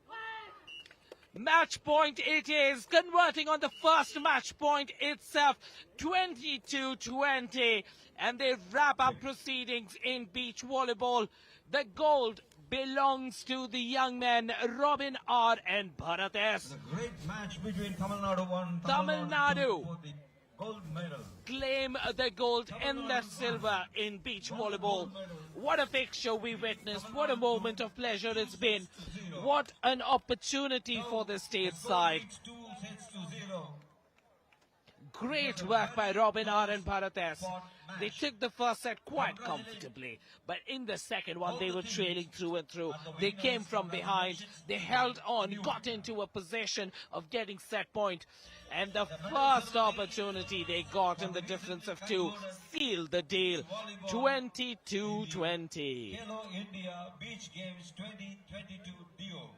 Match point it is, converting on the first match point itself, 22-20, and they wrap up proceedings in beach volleyball. The gold belongs to the young men Robin R and Bharat S. The great match between Tamil Nadu 1, Tamil Nadu 2 for the gold medal. Claim the gold and the silver in beach volleyball. What a fixture we witnessed. What a moment of pleasure it's been. What an opportunity for the state side. 2 sets to 0. Great work by Robin R and Bharat S. They took the first set quite comfortably, but in the second one they were trailing through and through. They came from behind, they held on, got into a position of getting set point, and the first opportunity they got in the difference of 2 sealed the deal. 22-20. Khelo India Beach Games 2022 Dio.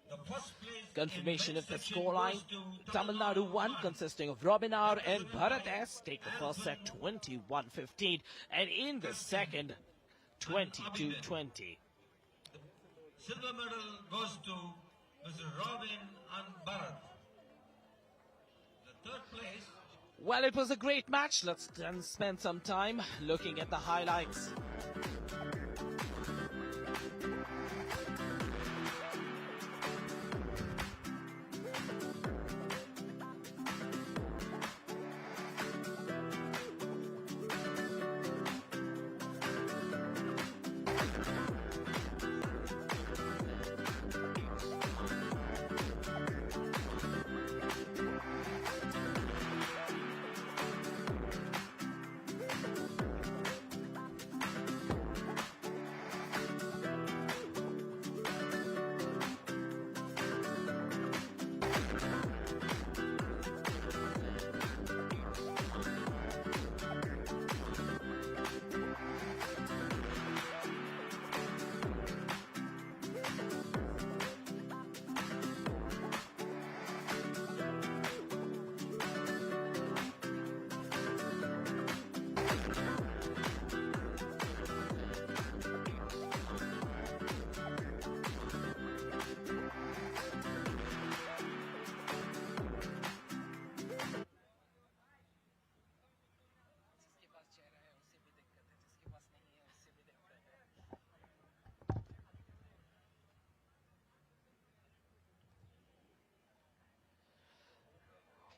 The first place Confirmation in of the men's section scoreline. goes to Tamil Nadu 1, consisting of Robin R and Bharat S, take the first set 21-15, and in the second 22-20. Silver medal goes to Mr. Robin and Bharat. The third place. Well, it was a great match. Let's then spend some time looking at the highlights.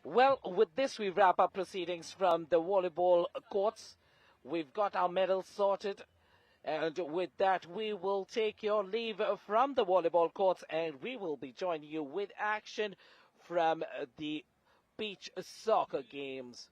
Well, with this, we wrap up proceedings from the volleyball courts. We've got our medals sorted. And with that, we will take your leave from the volleyball courts, and we will be joining you with action from the beach soccer games.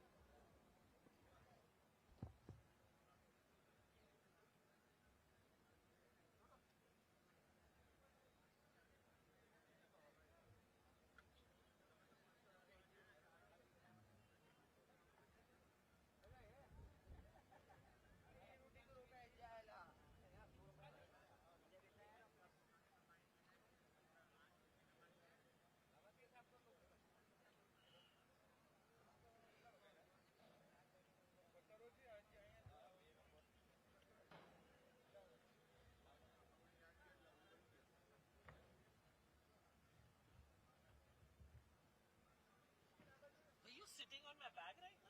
Are you sitting on my bag right now?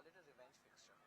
call it a revenge fixture.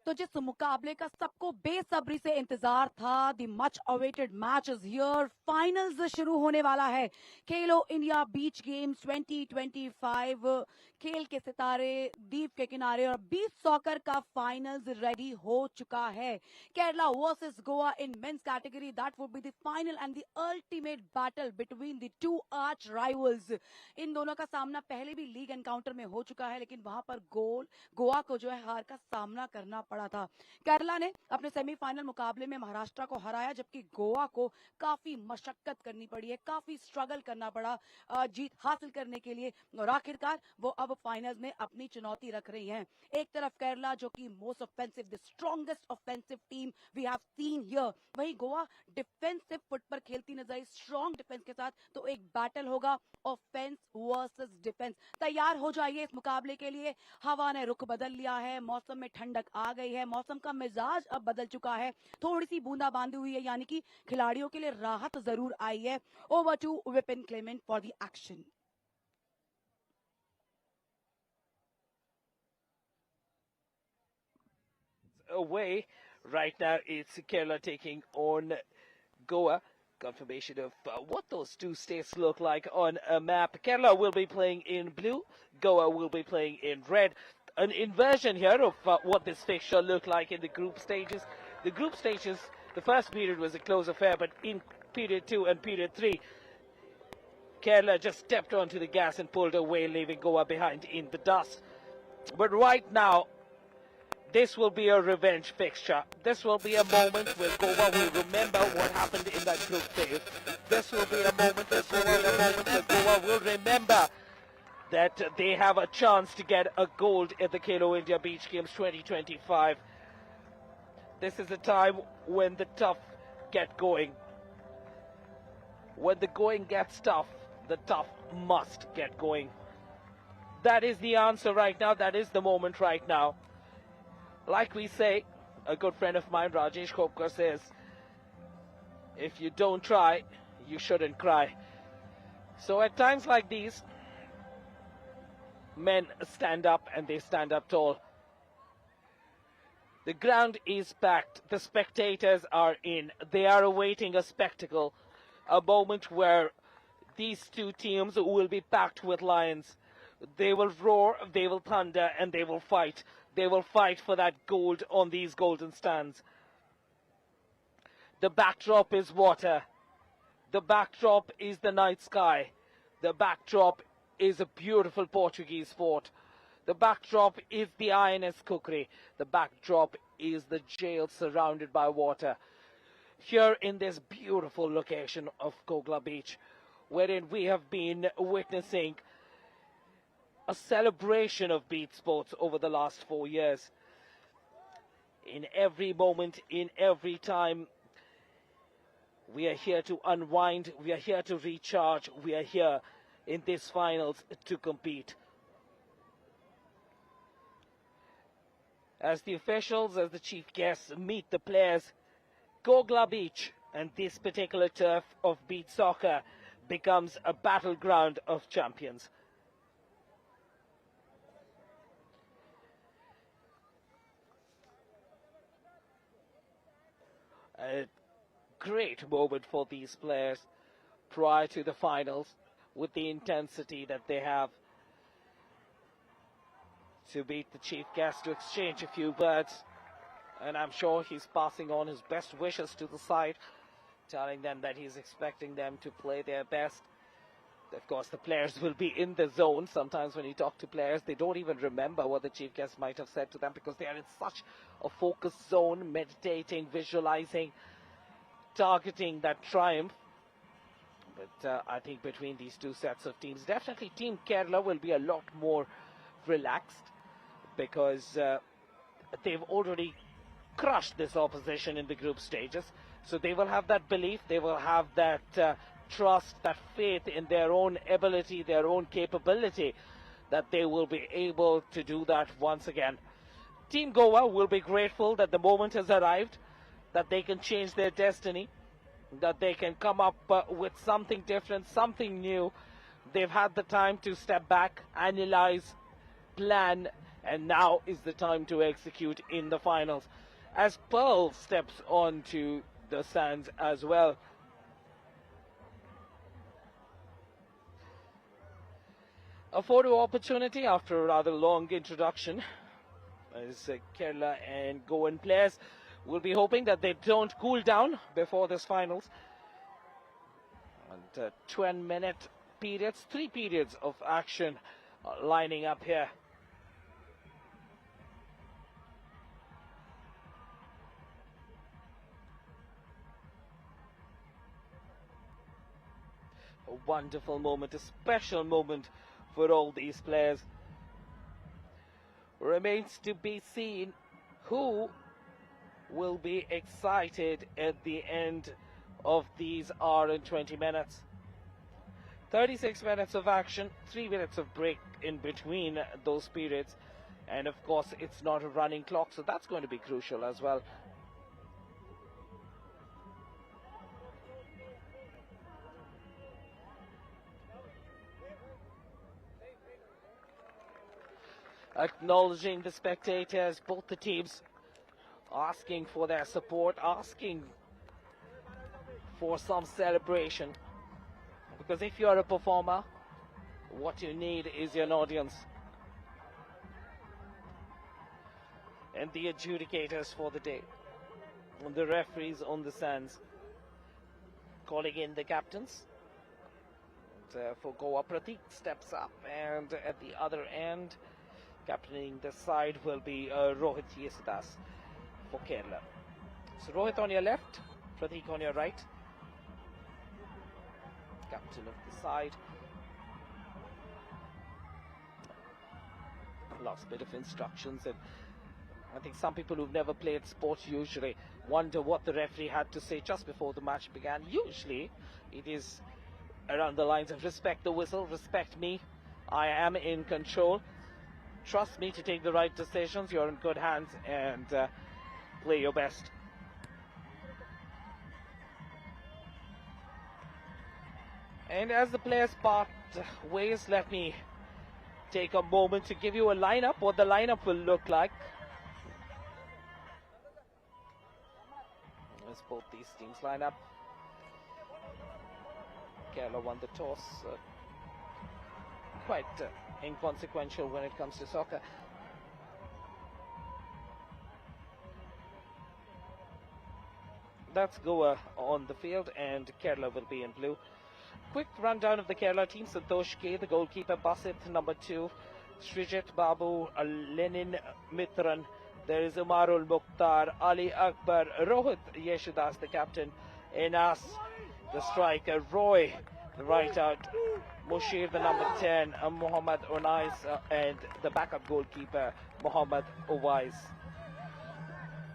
तो जिस मुकाबले का सबको बेसब्री से इंतजार था, the much awaited match is here, finals शुरू होने वाला है। खेलो इंडिया बीच गेम्स 2025, खेल के सितारे, द्वीप के किनारे और बीच सॉकर का फाइनल्स रेडी हो चुका है। Kerala versus Goa in men's category, that would be the final and the ultimate battle between the two arch rivals. इन दोनों का सामना पहले भी लीग एनकाउंटर में हो चुका है, लेकिन वहां पर गोवा को जो है हार का सामना करना पड़ा था। केरला ने अपने सेमीफाइनल मुकाबले में महाराष्ट्र को हराया, जबकि गोवा को काफी मशक्कत करनी पड़ी है, काफी स्ट्रगल करना पड़ा जीत हासिल करने के लिए, और आखिरकार वो अब फाइनल्स में अपनी चुनौती रख रही हैं। एक तरफ केरला जो कि most offensive, the strongest offensive team we have seen here, वहीं गोवा डिफेंसिव फुट पर खेलती नजर आई, स्ट्रॉन्ग डिफेंस के साथ। तो एक बैटल होगा ऑफेंस वर्सेस डिफेंस। तैयार हो जाइए इस मुकाबले के लिए। हवा ने रुख बदल लिया है, मौसम में ठंडक आ गई है, मौसम का मिजाज अब बदल चुका है, थोड़ी सी बूंदाबांदी हुई है, यानी कि खिलाड़ियों के लिए राहत जरूर आई है। Over to Vipin Clement for the action. Away. Right now, it's Kerala taking on Goa. Confirmation of what those two states look like on a map. Kerala will be playing in blue. Goa will be playing in red. An inversion here of what this fixture looked like in the group stages. The group stages, the first period was a close affair, but in period 2 and period 3, Kerala just stepped onto the gas and pulled away, leaving Goa behind in the dust. But right now, this will be a revenge fixture. This will be a moment where Goa will remember what happened in that group phase. This will be a moment where Goa will remember that they have a chance to get a gold at the Khelo India Beach Games 2025. This is a time when the tough get going. When the going gets tough, the tough must get going. That is the answer right now. That is the moment right now. Like we say, a good friend of mine, Rajesh Khopkar, says, if you don't try, you shouldn't cry. So at times like these, men stand up, and they stand up tall. The ground is packed. The spectators are in. They are awaiting a spectacle, a moment where these two teams will be packed with lions. They will roar, they will thunder, and they will fight. They will fight for that gold on these golden stands. The backdrop is water. The backdrop is the night sky. The backdrop is a beautiful Portuguese fort. The backdrop is the INS Kukri. The backdrop is the jail surrounded by water. Here in this beautiful location of Kogla Beach, wherein we have been witnessing a celebration of beach sports over the last 4 years. In every moment, in every time, we are here to unwind, we are here to recharge, we are here in these finals to compete. As the officials, as the chief guests meet the players, Kogla Beach and this particular turf of beach soccer becomes a battleground of champions. A great moment for these players prior to the finals, with the intensity that they have, to meet the chief guest, to exchange a few words, and I'm sure he's passing on his best wishes to the side, telling them that he's expecting them to play their best. Of course, the players will be in the zone. Sometimes when you talk to players, they don't even remember what the chief guest might have said to them, because they are in such a focused zone, meditating, visualizing, targeting that triumph. But I think between these two sets of teams, definitely Team Kerala will be a lot more relaxed, because they've already crushed this opposition in the group stages. So they will have that belief, they will have that trust, that faith in their own ability, their own capability, that they will be able to do that once again. Team Goa will be grateful that the moment has arrived, that they can change their destiny, that they can come up with something different, something new. They've had the time to step back, analyze, plan, and now is the time to execute in the finals. As Pearl steps onto the sands as well. A photo opportunity after a rather long introduction, as Kerala and Goan players will be hoping that they don't cool down before this finals. And 20-minute periods, 3 periods of action lining up here. A wonderful moment, a special moment for all these players. Remains to be seen who will be excited at the end of these hour and 20 minutes. 36 minutes of action, 3 minutes of break in between those periods. And of course, it's not a running clock, so that's going to be crucial as well. Acknowledging the spectators, both the teams asking for their support, asking for some celebration. Because if you're a performer, what you need is an audience. And the adjudicators for the day, and the referees on the sands, calling in the captains. And, for Goa, Pratik steps up, and at the other end, captaining the side will be Rohit Yesudas for Kerala. So Rohit on your left, Pratik on your right. Captain of the side. Last bit of instructions, and I think some people who've never played sports usually wonder what the referee had to say just before the match began. Usually it is around the lines of respect the whistle, respect me, I am in control. Trust me to take the right decisions. You're in good hands, and play your best. And as the players part ways, let me take a moment to give you a lineup, what the lineup will look like. As both these teams line up. Khelo won the toss. Quite inconsequential when it comes to soccer. That's Goa on the field, and Kerala will be in blue. Quick rundown of the Kerala team. Santosh K, the goalkeeper. Basit, number 2. Srijit Babu, Lenin Mitran. There is Umarul Mukhtar, Ali Akbar, Rohit Yesudas, the captain. Enas, the striker. Roy, the right out. Mushir, the number 10, Mohammad Onais, and the backup goalkeeper, Mohammad Owais.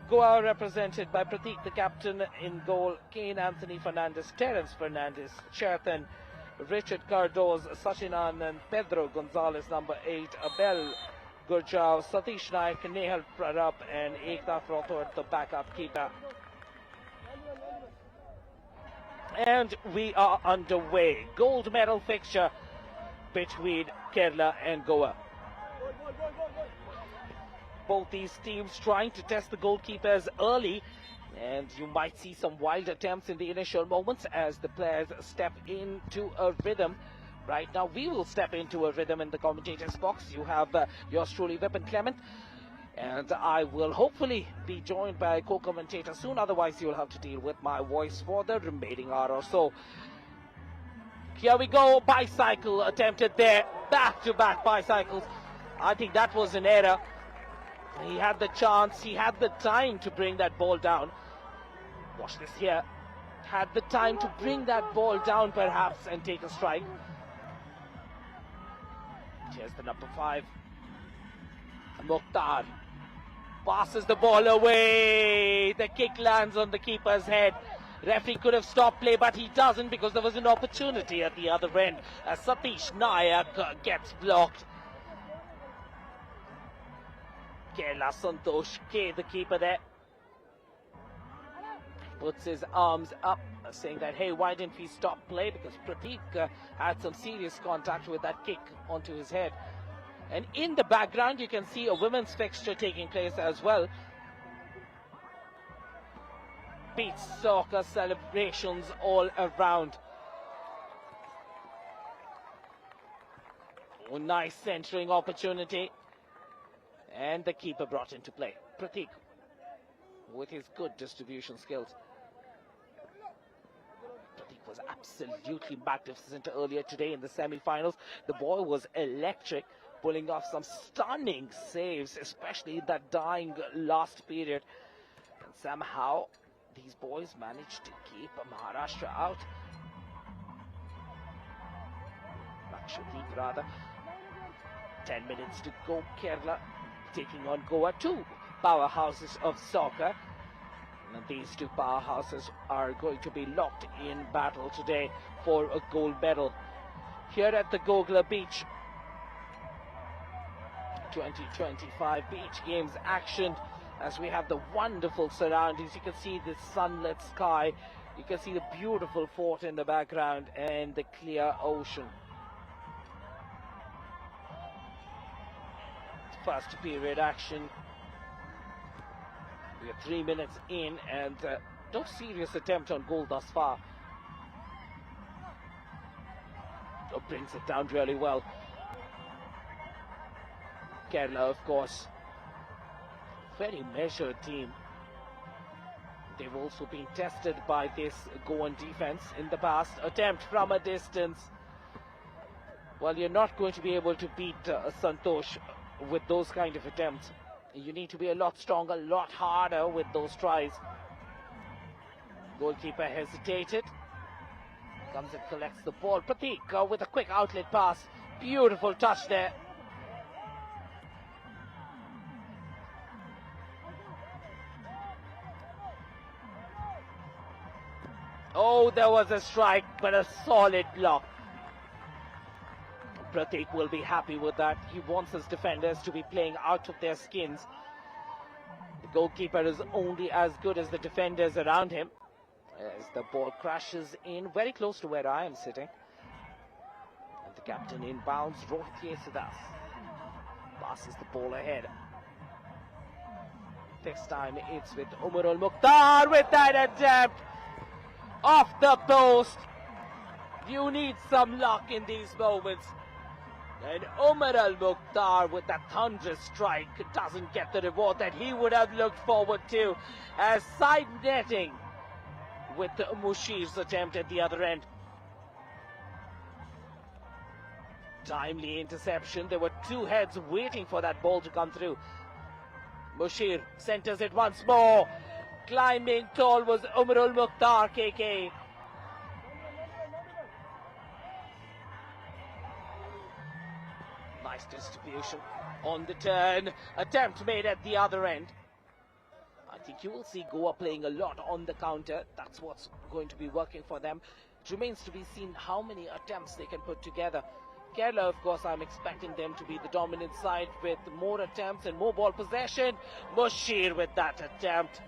Goa represented by Pratik, the captain, in goal. Kane Anthony Fernandez, Terence Fernandez, Cherthan, Richard Cardoz, Sachin Anand, Pedro Gonzalez, number 8, Abel Gurjao, Satish Naik, Nehal Pradap, and Eknath Rothor, the backup keeper. And we are underway. Gold medal fixture between Kerala and Goa. Both these teams trying to test the goalkeepers early, and you might see some wild attempts in the initial moments as the players step into a rhythm. Right now, we will step into a rhythm in the commentator's box. You have yours truly, Vipin Clement. And I will hopefully be joined by a co-commentator soon. Otherwise, you'll have to deal with my voice for the remaining hour or so. Here we go. Bicycle attempted there. Back-to-back bicycles. I think that was an error. He had the chance. He had the time to bring that ball down. Watch this here. Had the time to bring that ball down, perhaps, and take a strike. Here's the number 5. Mukhtar passes the ball away. The kick lands on the keeper's head. Referee could have stopped play, but he doesn't because there was an opportunity at the other end as Satish Nayak gets blocked. Kerala Santosh K, the keeper there, puts his arms up saying that, hey, why didn't we stop play? Because Pratik had some serious contact with that kick onto his head. And in the background, you can see a women's fixture taking place as well. Beach soccer celebrations all around. Oh, nice centering opportunity. And the keeper brought into play. Pratik with his good distribution skills. Pratik was absolutely magnificent earlier today in the semi-finals. The boy was electric, pulling off some stunning saves, especially that dying last period. And somehow these boys managed to keep Maharashtra out. Lakshadweep rather. 10 minutes to go. Kerala taking on Goa, two powerhouses of soccer. And these two powerhouses are going to be locked in battle today for a gold medal. Here at the Gogla Beach, 2025 Beach Games action, as we have the wonderful surroundings. You can see the sunlit sky, you can see the beautiful fort in the background and the clear ocean. First period action. We are 3 minutes in and no serious attempt on goal thus far. Oh, brings it down really well. Kerala, of course, very measured team. They've also been tested by this Goan defense in the past. Attempt from a distance. Well, you're not going to be able to beat Santosh with those kind of attempts. You need to be a lot stronger, a lot harder with those tries. Goalkeeper hesitated. Comes and collects the ball. Pratik with a quick outlet pass. Beautiful touch there. Oh, there was a strike, but a solid block. Pratik will be happy with that. He wants his defenders to be playing out of their skins. The goalkeeper is only as good as the defenders around him. As the ball crashes in very close to where I am sitting. And the captain inbounds, Rohit Yesudas passes the ball ahead. This time it's with Umar Al-Mukhtar with that attempt off the post. You need some luck in these moments. And Umar Al-Mukhtar with that thunderous strike doesn't get the reward that he would have looked forward to, as side netting with Mushir's attempt at the other end. Timely interception. There were two heads waiting for that ball to come through. Mushir centers it once more. Climbing tall was Umar Al-Mukhtar, KK. Nice distribution on the turn. Attempt made at the other end. I think you will see Goa playing a lot on the counter. That's what's going to be working for them. It remains to be seen how many attempts they can put together. Kerala, of course, I'm expecting them to be the dominant side with more attempts and more ball possession. Mushir with that attempt.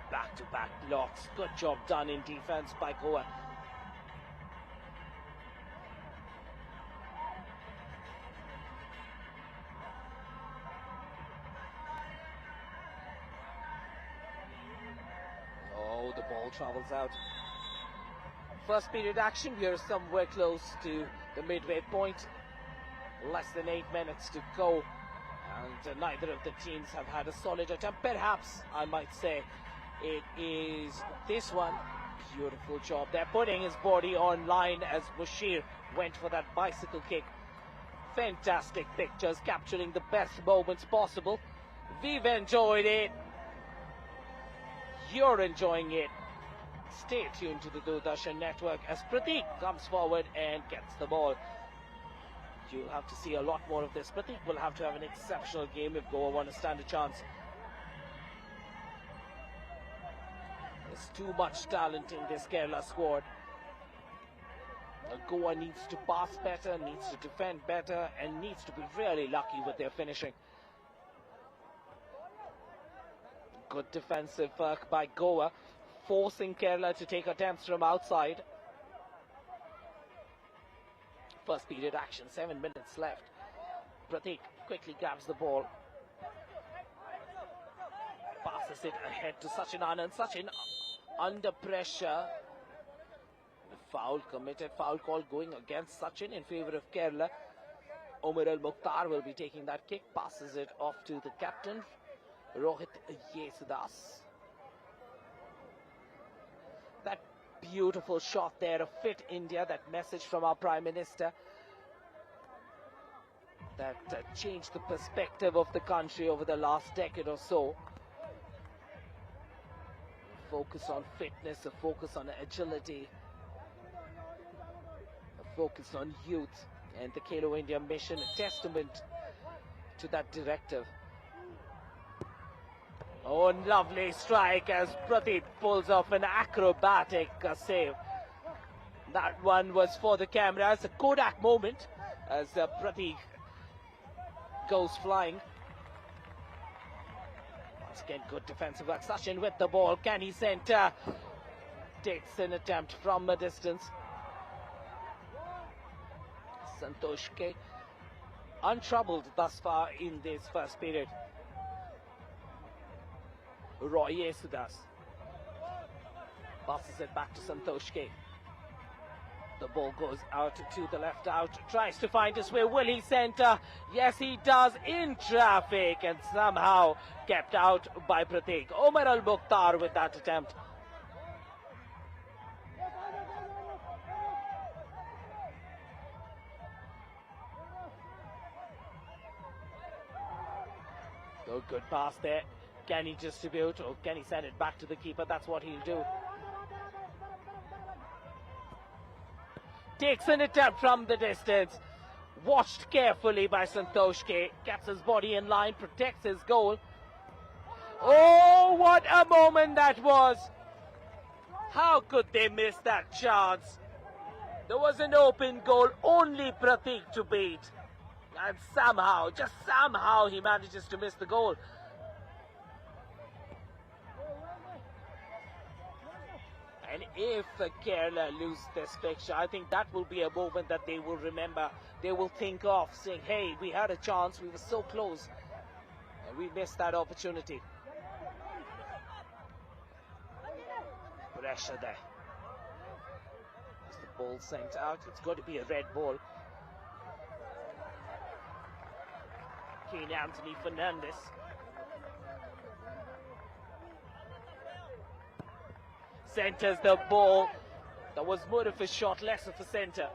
Back-to-back blocks. Good job done in defense by Goa. Oh, the ball travels out. First period action, we are somewhere close to the midway point. Less than 8 minutes to go. And neither of the teams have had a solid attempt. Perhaps, I might say, it is this one. Beautiful job. They're putting his body on line as Mushir went for that bicycle kick. Fantastic pictures, capturing the best moments possible. We've enjoyed it. You're enjoying it. Stay tuned to the Doordarshan network as Pratik comes forward and gets the ball. You'll have to see a lot more of this. Pratik will have to have an exceptional game if Goa want to stand a chance. There's too much talent in this Kerala squad. Goa needs to pass better, needs to defend better, and needs to be really lucky with their finishing. Good defensive work by Goa, forcing Kerala to take attempts from outside. first period action. 7 minutes left. Pratik quickly grabs the ball. Passes it ahead to Sachin Anand. Sachin under pressure. Foul committed. Foul call going against Sachin in favour of Kerala. Omar Al-Mukhtar will be taking that kick. Passes it off to the captain, Rohit Yesudas. That beautiful shot there of Fit India, that message from our Prime Minister that changed the perspective of the country over the last decade or so. A focus on fitness, a focus on agility, a focus on youth, and the Khelo India mission, a testament to that directive. Oh, lovely strike as Pratik pulls off an acrobatic save. That one was for the camera. It's a Kodak moment as Pratik goes flying. Once again, good defensive work. Sachin with the ball. Can he center? Takes an attempt from a distance. Santosh K, untroubled thus far in this first period. Roy Yesudas passes it back to Santosh K. The ball goes out to the left out, tries to find his way. Will he center? Yes, he does, in traffic, and somehow kept out by Pratik. Omar Al-Mukhtar with that attempt. Oh, good pass there. Can he distribute or can he send it back to the keeper? That's what he'll do. Takes an attempt from the distance. Watched carefully by Santosh K. Gets his body in line, protects his goal. Oh, what a moment that was. How could they miss that chance? There was an open goal, only Pratik to beat. And somehow, just somehow, he manages to miss the goal. And if Kerala lose this fixture, I think that will be a moment that they will remember. They will think of saying, hey, we had a chance, we were so close, and we missed that opportunity. Pressure there. As the ball sent out, it's got to be a red ball. Kane Anthony Fernandez. Centers the ball. That was more of a shot, less of a center.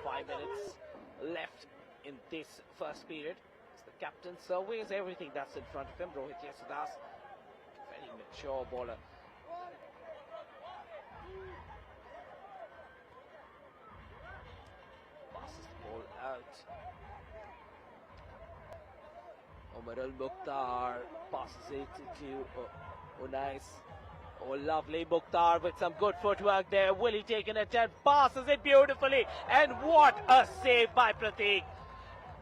5 minutes left in this first period. As the captain surveys everything that's in front of him. Rohit Yesudas, very mature bowler. Passes the ball out. Omar Al-Mukhtar passes it to Unais. Oh, lovely Mukhtar with some good footwork there. Will he take an attempt? Passes it beautifully. And what a save by Pratik.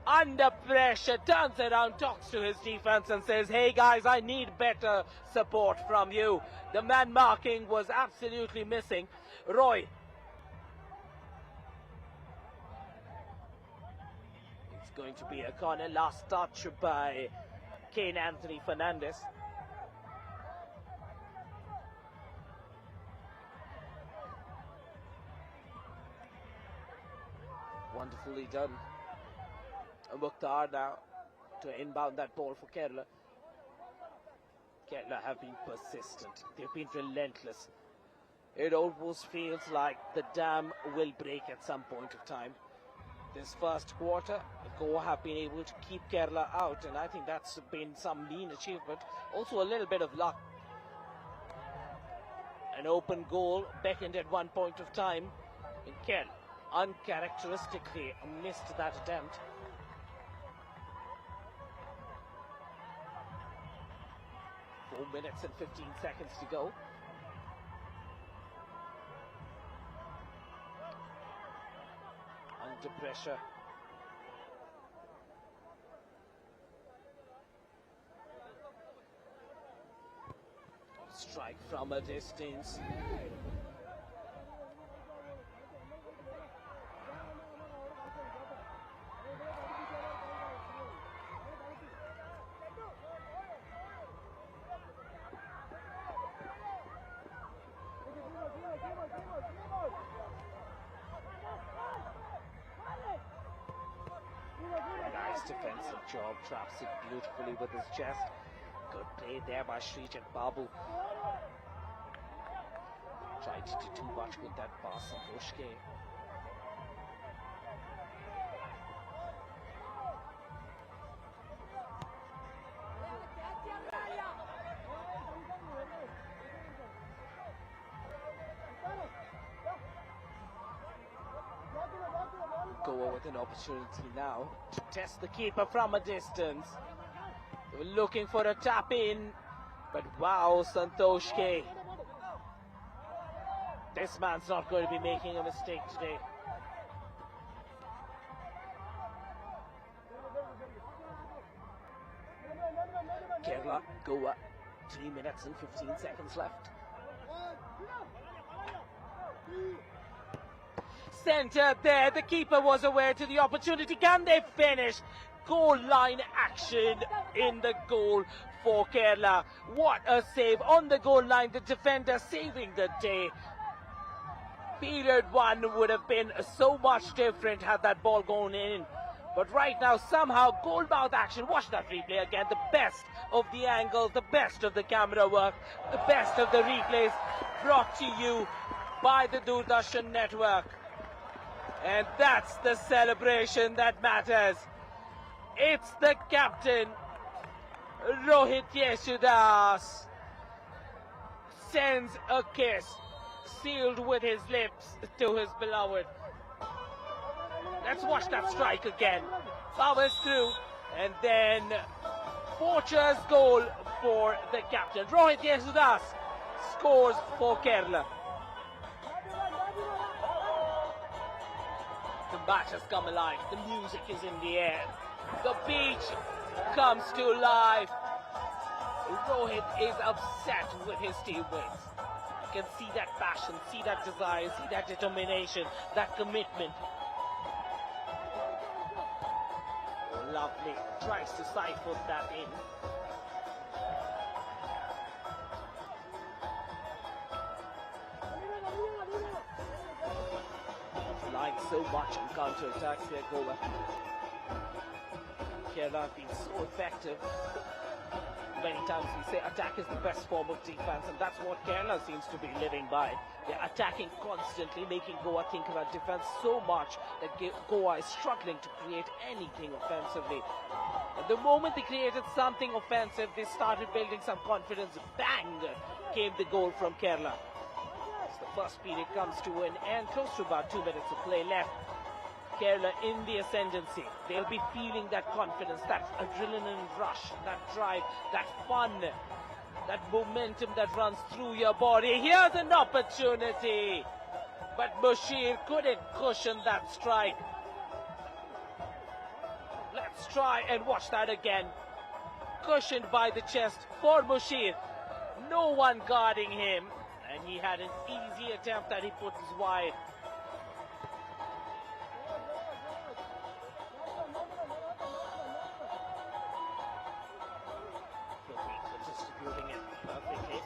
Under pressure, turns around, talks to his defense and says, hey guys, I need better support from you. The man marking was absolutely missing. Roy. It's going to be a corner. Last touch by Kane Anthony Fernandez. Wonderfully done. Mukhtar now to inbound that ball for Kerala. Kerala have been persistent. They've been relentless. It almost feels like the dam will break at some point of time. This first quarter, Goa have been able to keep Kerala out, and I think that's been some mean achievement. Also a little bit of luck. An open goal beckoned at one point of time, and Kerala uncharacteristically missed that attempt. Four minutes and 15 seconds to go. Under pressure. Strike from a distance. Nice defensive job, traps it beautifully with his chest. Good play there by Srijat Babu. Tried to do too much with that pass on Bushke. Goa with an opportunity now to test the keeper from a distance. They were looking for a tap in, but wow, Santosh K. This man's not going to be making a mistake today. Kerala, Goa, 3 minutes and 15 seconds left. Centre there, the keeper was aware to the opportunity. Can they finish? Goal line action in the goal for Kerala. What a save on the goal line, the defender saving the day. Period 1 would have been so much different had that ball gone in. But right now, somehow, goal mouth action. Watch that replay again. The best of the angles, the best of the camera work, the best of the replays brought to you by the Doordarshan network. And that's the celebration that matters. It's the captain, Rohit Yesudas, sends a kiss sealed with his lips to his beloved. Let's watch that strike again. Powers through, and then Poacher's goal for the captain. Rohit Yesudas scores for Kerala. The match has come alive. The music is in the air. The beach comes to life. Rohit is upset with his teammates. You can see that passion, see that desire, see that determination, that commitment. Lovely. Tries to siphon that in. Relying so much on counter-attacks there, Goa. Kerala have been so effective. Many times we say attack is the best form of defense, and that's what Kerala seems to be living by. They're attacking constantly, making Goa think about defense so much that Goa is struggling to create anything offensively. And the moment they created something offensive, they started building some confidence. Bang! Came the goal from Kerala. As the first period comes to an end, close to about 2 minutes of play left. Kerala in the ascendancy. They'll be feeling that confidence, that adrenaline rush, that drive, that fun, that momentum that runs through your body. Here's an opportunity, but Bashir couldn't cushion that strike. Let's try and watch that again. Cushioned by the chest for Bashir. No one guarding him, and he had an easy attempt that he put wide. Distributing it perfectly.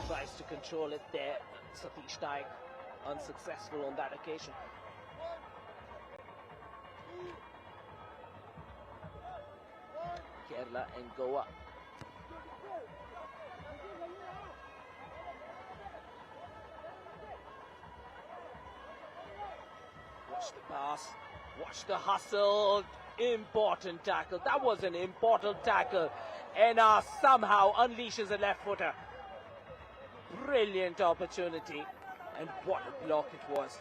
Tries to control it there. Satish Naik unsuccessful on that occasion. Kerala and Goa. Watch the pass. Watch the hustle. Important tackle. That was an important tackle. And somehow unleashes a left footer. Brilliant opportunity. And what a block it was.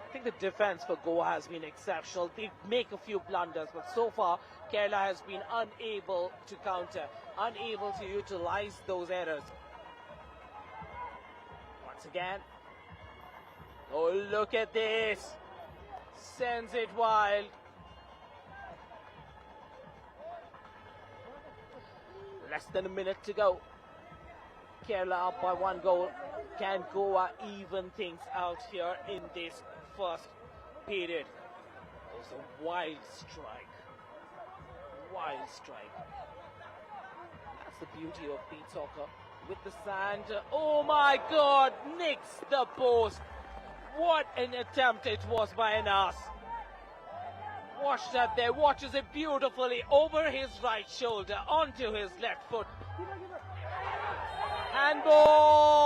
I think the defense for Goa has been exceptional. They make a few blunders, but so far Kerala has been unable to counter, unable to utilize those errors. Once again. Oh, look at this. Sends it wild. Less than a minute to go. Kerala up by 1 goal. Can Goa even things out here in this first period? It was a wild strike. Wild strike. That's the beauty of beach soccer. With the sand. Oh my God! Nicks the post. What an attempt it was by Anas. Watch that there, watches it beautifully over his right shoulder, onto his left foot. Handball!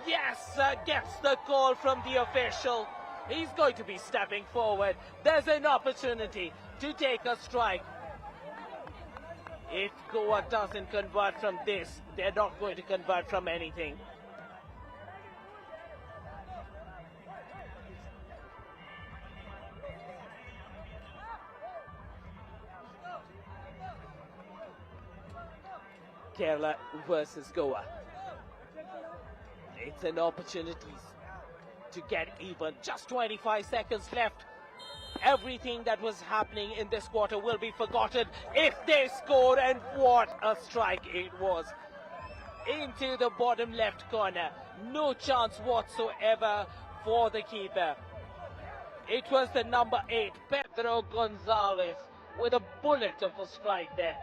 Yes, gets the call from the official. He's going to be stepping forward. There's an opportunity to take a strike. If Goa doesn't convert from this, they're not going to convert from anything. Kerala versus Goa. It's an opportunity to get even. Just 25 seconds left. Everything that was happening in this quarter will be forgotten if they score, and what a strike it was. Into the bottom left corner. No chance whatsoever for the keeper. It was the number 8, Pedro Gonzalez, with a bullet of a strike there.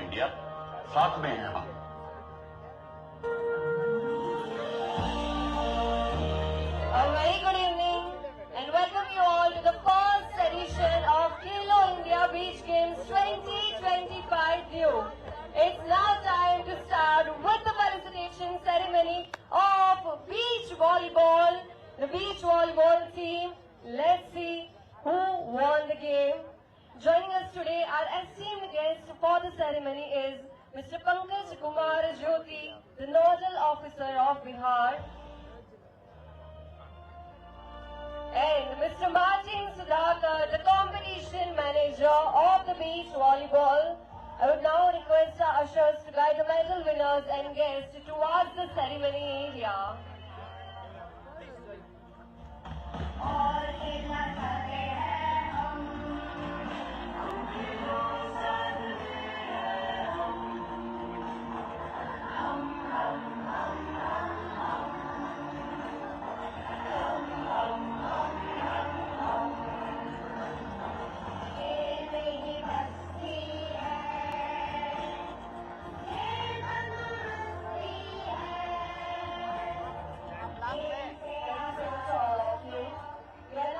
India, साथ में हैं हम। A very good evening and welcome you all to the first edition of Khelo India Beach Games 2025 due. It's now time to start with the felicitation ceremony of beach volleyball. The beach volleyball team. Let's see who won the game. Joining us today, our esteemed guest for the ceremony is Mr. Pankaj Kumar Jyoti, the Nodal Officer of Bihar. And Mr. Martin Sudhakar, the competition manager of the beach volleyball. I would now request our ushers to guide the medal winners and guests towards the ceremony area. We are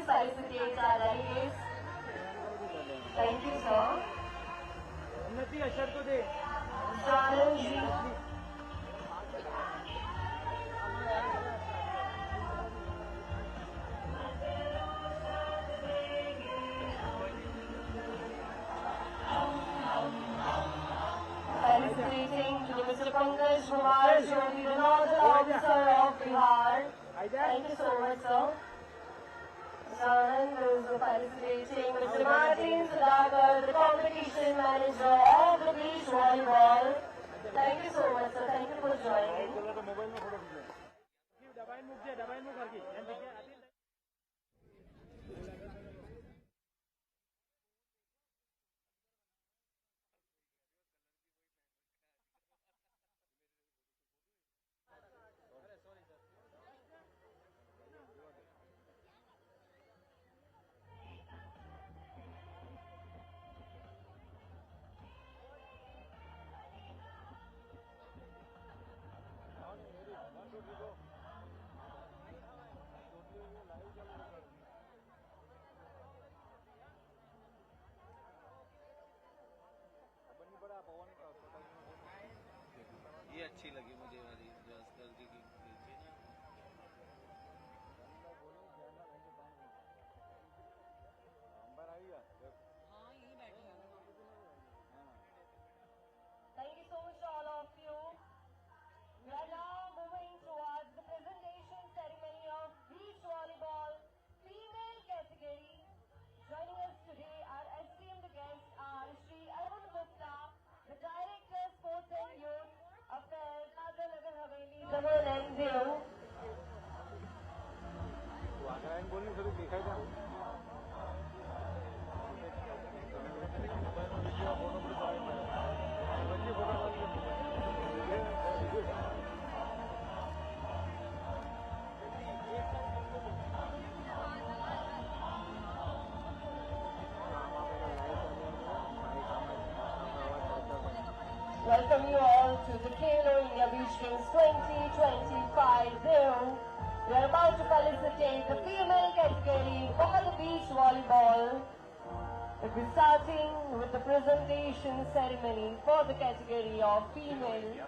felicitate our delegates. Thank you, sir. Mr. Anand ji. Felicitating to Mr. Pankaj Kumar Jyoti, the Nodal Officer of Bihar. Thank you so much, sir. Mr. Anand is felicitating Mr. Martin Sudhakar, the Competition Manager of the Beach Volleyball. Thank you so much, sir. Thank you for joining. ये अच्छी लगी मुझे वाली जो Oscar जी की थी ना। Thank you so much, all of you. We are now moving towards the presentation ceremony of beach volleyball female category. Joining us today, our esteemed guests are Shri Arun Gupta, the Director, Sports and Youth Affairs, Dadra Nagar Haveli, Daman and Diu. Welcome you all to the Khelo India Beach Games 2025 Zero. We are about to felicitate the female category for the beach volleyball. We'll be starting with the presentation ceremony for the category of female.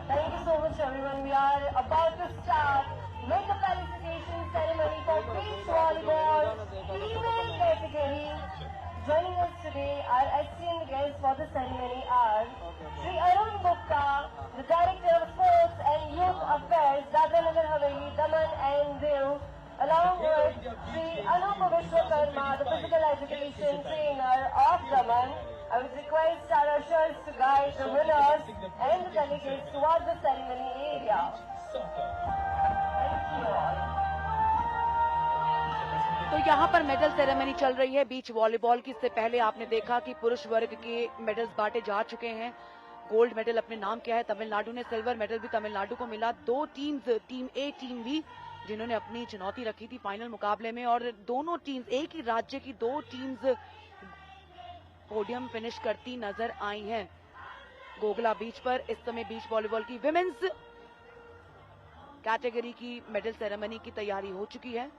Thank you so much, everyone. We are about to start with the felicitation ceremony for beach volleyball female category. Joining us today, our esteemed guests for the ceremony are Shri Arun Gupta, the Director of Sports and Youth Affairs, Dadra Nagar Haveli, Daman and Diu, along with Shri Anup Vishwakarma, the Physical Education Trainer of Daman. I would request our ushers to guide the winners and the delegates towards the ceremony area. Thank you all. तो यहाँ पर medal ceremony चल रही है beach volleyball की। इससे पहले आपने देखा कि पुरुष वर्ग के मेडल्स बांटे जा चुके हैं। गोल्ड मेडल अपने नाम किया है तमिलनाडु ने, सिल्वर मेडल भी तमिलनाडु को मिला। 2 टीम्स, टीम ए टीम बी, जिन्होंने अपनी चुनौती रखी थी फाइनल मुकाबले में, और दोनों टीम्स, एक ही राज्य की 2 टीम्स पोडियम फिनिश करती नजर आई हैं। गोगला बीच पर इस समय बीच वॉलीबॉल की विमेंस कैटेगरी की मेडल सेरेमनी की तैयारी हो चुकी है।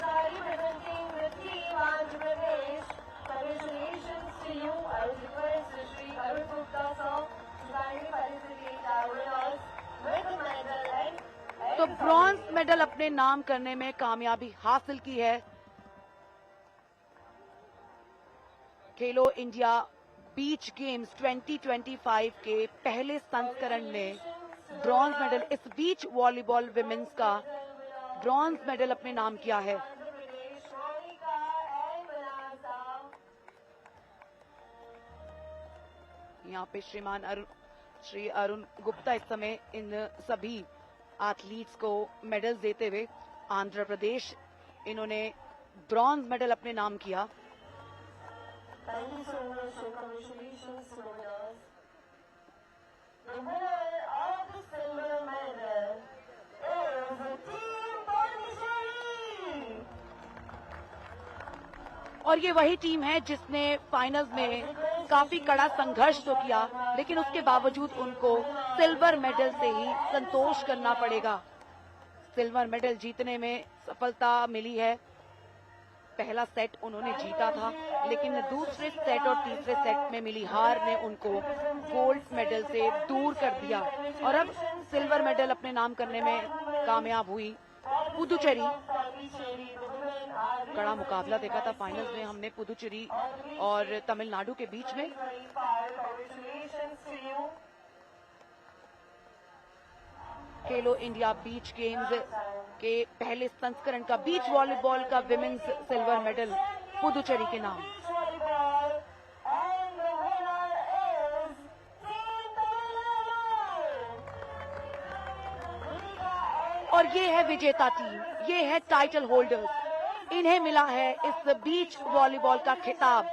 representing the team Andhra Pradesh. Congratulations to you. I would request Shri Arun Gupta sir to kindly felicitate our winners with the medal and तो ब्रॉन्ज मेडल अपने नाम करने में कामयाबी हासिल की है। खेलो इंडिया बीच गेम्स 2025 के पहले संस्करण में ब्रॉन्ज मेडल, इस बीच वॉलीबॉल विमेंस का ब्रॉन्ज मेडल अपने नाम किया है। यहाँ पे श्री अरुण गुप्ता इस समय इन सभी एथलीट्स को मेडल देते हुए, आंध्र प्रदेश इन्होंने ब्रॉन्ज मेडल अपने नाम किया। Thank you so much and congratulations to the winners. The winner of the silver medal is Team Pondicherry. और ये वही टीम है जिसने फाइनल्स में काफी कड़ा संघर्ष तो किया, लेकिन उसके बावजूद उनको सिल्वर मेडल से ही संतोष करना पड़ेगा। सिल्वर मेडल जीतने में सफलता मिली है। पहला सेट उन्होंने जीता था, लेकिन दूसरे सेट और तीसरे सेट में मिली हार ने उनको गोल्ड मेडल से दूर कर दिया और अब सिल्वर मेडल अपने नाम करने में कामयाब हुई पुदुचेरी। कड़ा मुकाबला देखा था फाइनल्स में हमने पुदुचेरी और तमिलनाडु के बीच में। खेलो इंडिया बीच गेम्स के पहले संस्करण का बीच वॉलीबॉल का विमेंस सिल्वर मेडल पुदुचेरी के नाम। और ये है विजेता टीम, ये है टाइटल होल्डर्स। इन्हें मिला है इस बीच वॉलीबॉल का खिताब।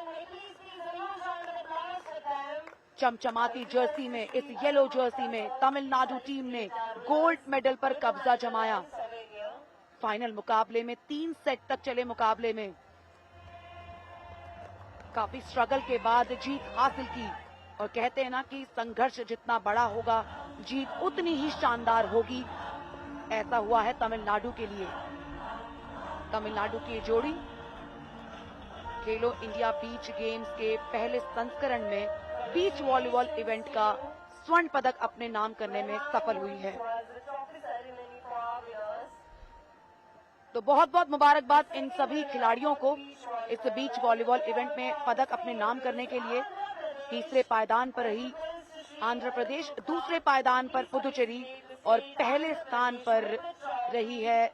चमचमाती जर्सी में, इस येलो जर्सी में तमिलनाडु टीम ने गोल्ड मेडल पर कब्जा जमाया। फाइनल मुकाबले में 3 सेट तक चले मुकाबले में काफी स्ट्रगल के बाद जीत हासिल की। और कहते हैं ना कि संघर्ष जितना बड़ा होगा जीत उतनी ही शानदार होगी। ऐसा हुआ है तमिलनाडु के लिए। तमिलनाडु की जोड़ी खेलो इंडिया बीच गेम्स के पहले संस्करण में बीच वॉलीबॉल इवेंट का स्वर्ण पदक अपने नाम करने में सफल हुई है। तो बहुत बहुत मुबारकबाद इन सभी खिलाड़ियों को इस बीच वॉलीबॉल इवेंट में पदक अपने नाम करने के लिए। तीसरे पायदान पर रही आंध्र प्रदेश, दूसरे पायदान पर पुदुचेरी और पहले स्थान पर रही है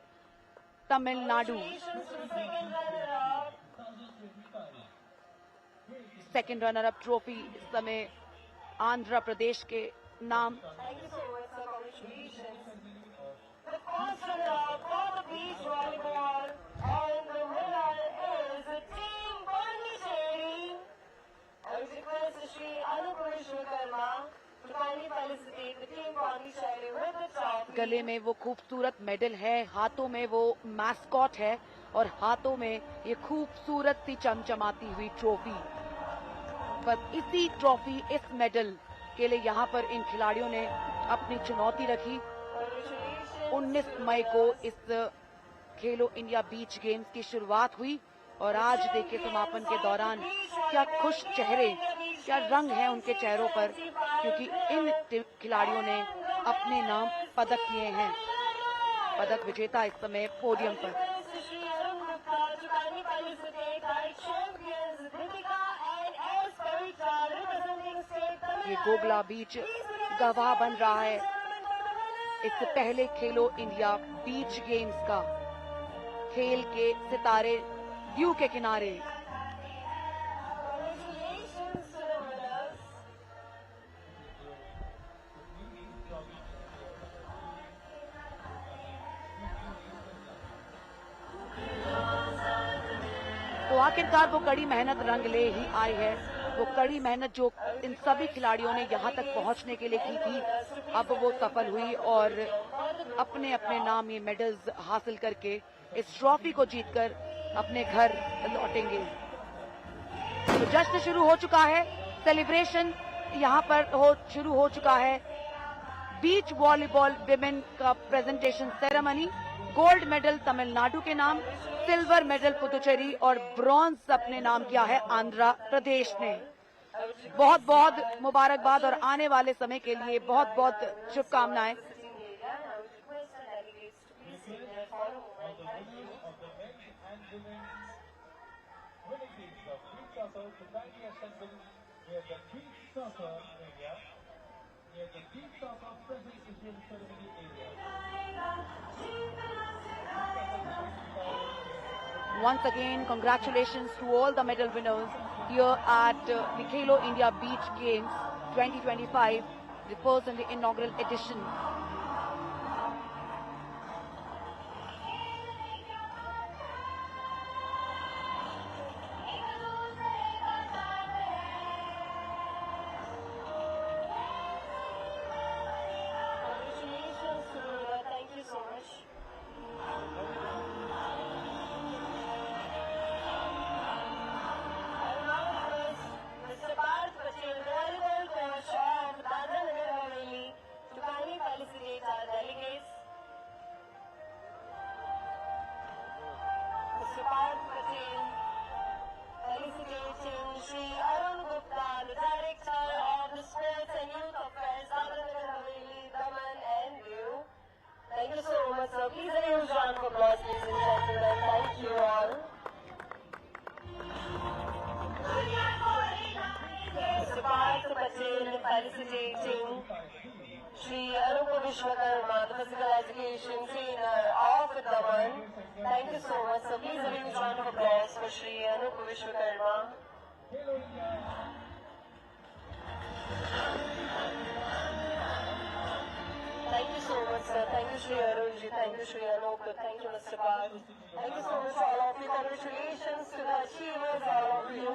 Tamil Nadu. Second runner up trophy इस समय आंध्र प्रदेश के नाम। गले में वो खूबसूरत मेडल है, हाथों में वो मैस्कॉट है और हाथों में ये खूबसूरत सी चमचमाती हुई ट्रॉफी। बस इसी ट्रॉफी, इस मेडल के लिए यहाँ पर इन खिलाड़ियों ने अपनी चुनौती रखी। 19 मई को इस खेलो इंडिया बीच गेम्स की शुरुआत हुई और आज देखिए समापन के दौरान क्या खुश चेहरे, क्या रंग है उनके चेहरों पर, क्योंकि इन खिलाड़ियों ने अपने नाम पदक किए हैं। पदक विजेता इस समय पोडियम पर। ये गोगला बीच गवाह बन रहा है इस पहले खेलो इंडिया बीच गेम्स का। खेल के सितारे व्यू के किनारे। Congratulations to the winners. तो आखिरकार वो कड़ी मेहनत रंग ले ही आई है। वो कड़ी मेहनत जो इन सभी खिलाड़ियों ने यहाँ तक पहुँचने के लिए की थी, अब वो सफल हुई और अपने अपने नाम ये मेडल्स हासिल करके इस ट्रॉफी को जीतकर अपने घर लौटेंगे। तो जश्न शुरू हो चुका है, सेलिब्रेशन यहाँ पर शुरू हो चुका है। बीच वॉलीबॉल विमेन का presentation ceremony, gold medal Tamil Nadu के नाम, सिल्वर मेडल पुदुचेरी और ब्रॉन्ज अपने नाम किया है आंध्र प्रदेश ने। बहुत बहुत मुबारकबाद और आने वाले समय के लिए बहुत बहुत शुभकामनाएं। Once again, congratulations to all the medal winners here at the Khelo India Beach Games 2025, the first and the inaugural edition. Congratulations to the winner. Thank you so much. Mr. Parth Patel, volleyball coach of Dadra Nagar Haveli, to kindly felicitate our delegates. Mr. Parth Patel, felicitating Shri Arun Gupta, the Director of the Sports and Youth Affairs, Dadra Nagar Haveli, Daman and Diu. Thank you so much, sir. Please a huge round of applause, ladies and gentlemen. Thank you all. Mr. Parth Patel felicitating Shri Anupa Vishwakarma, the physical education trainer of Daman. Thank you so much. So please a huge round of applause for Shri Anupa Vishwakarma. Thank you so much, sir. Thank you, Shri Arunji. Thank you, Shri Anup. Thank you, Mr. Parth. Thank you so much, all of you. Congratulations to the achievers, all of you.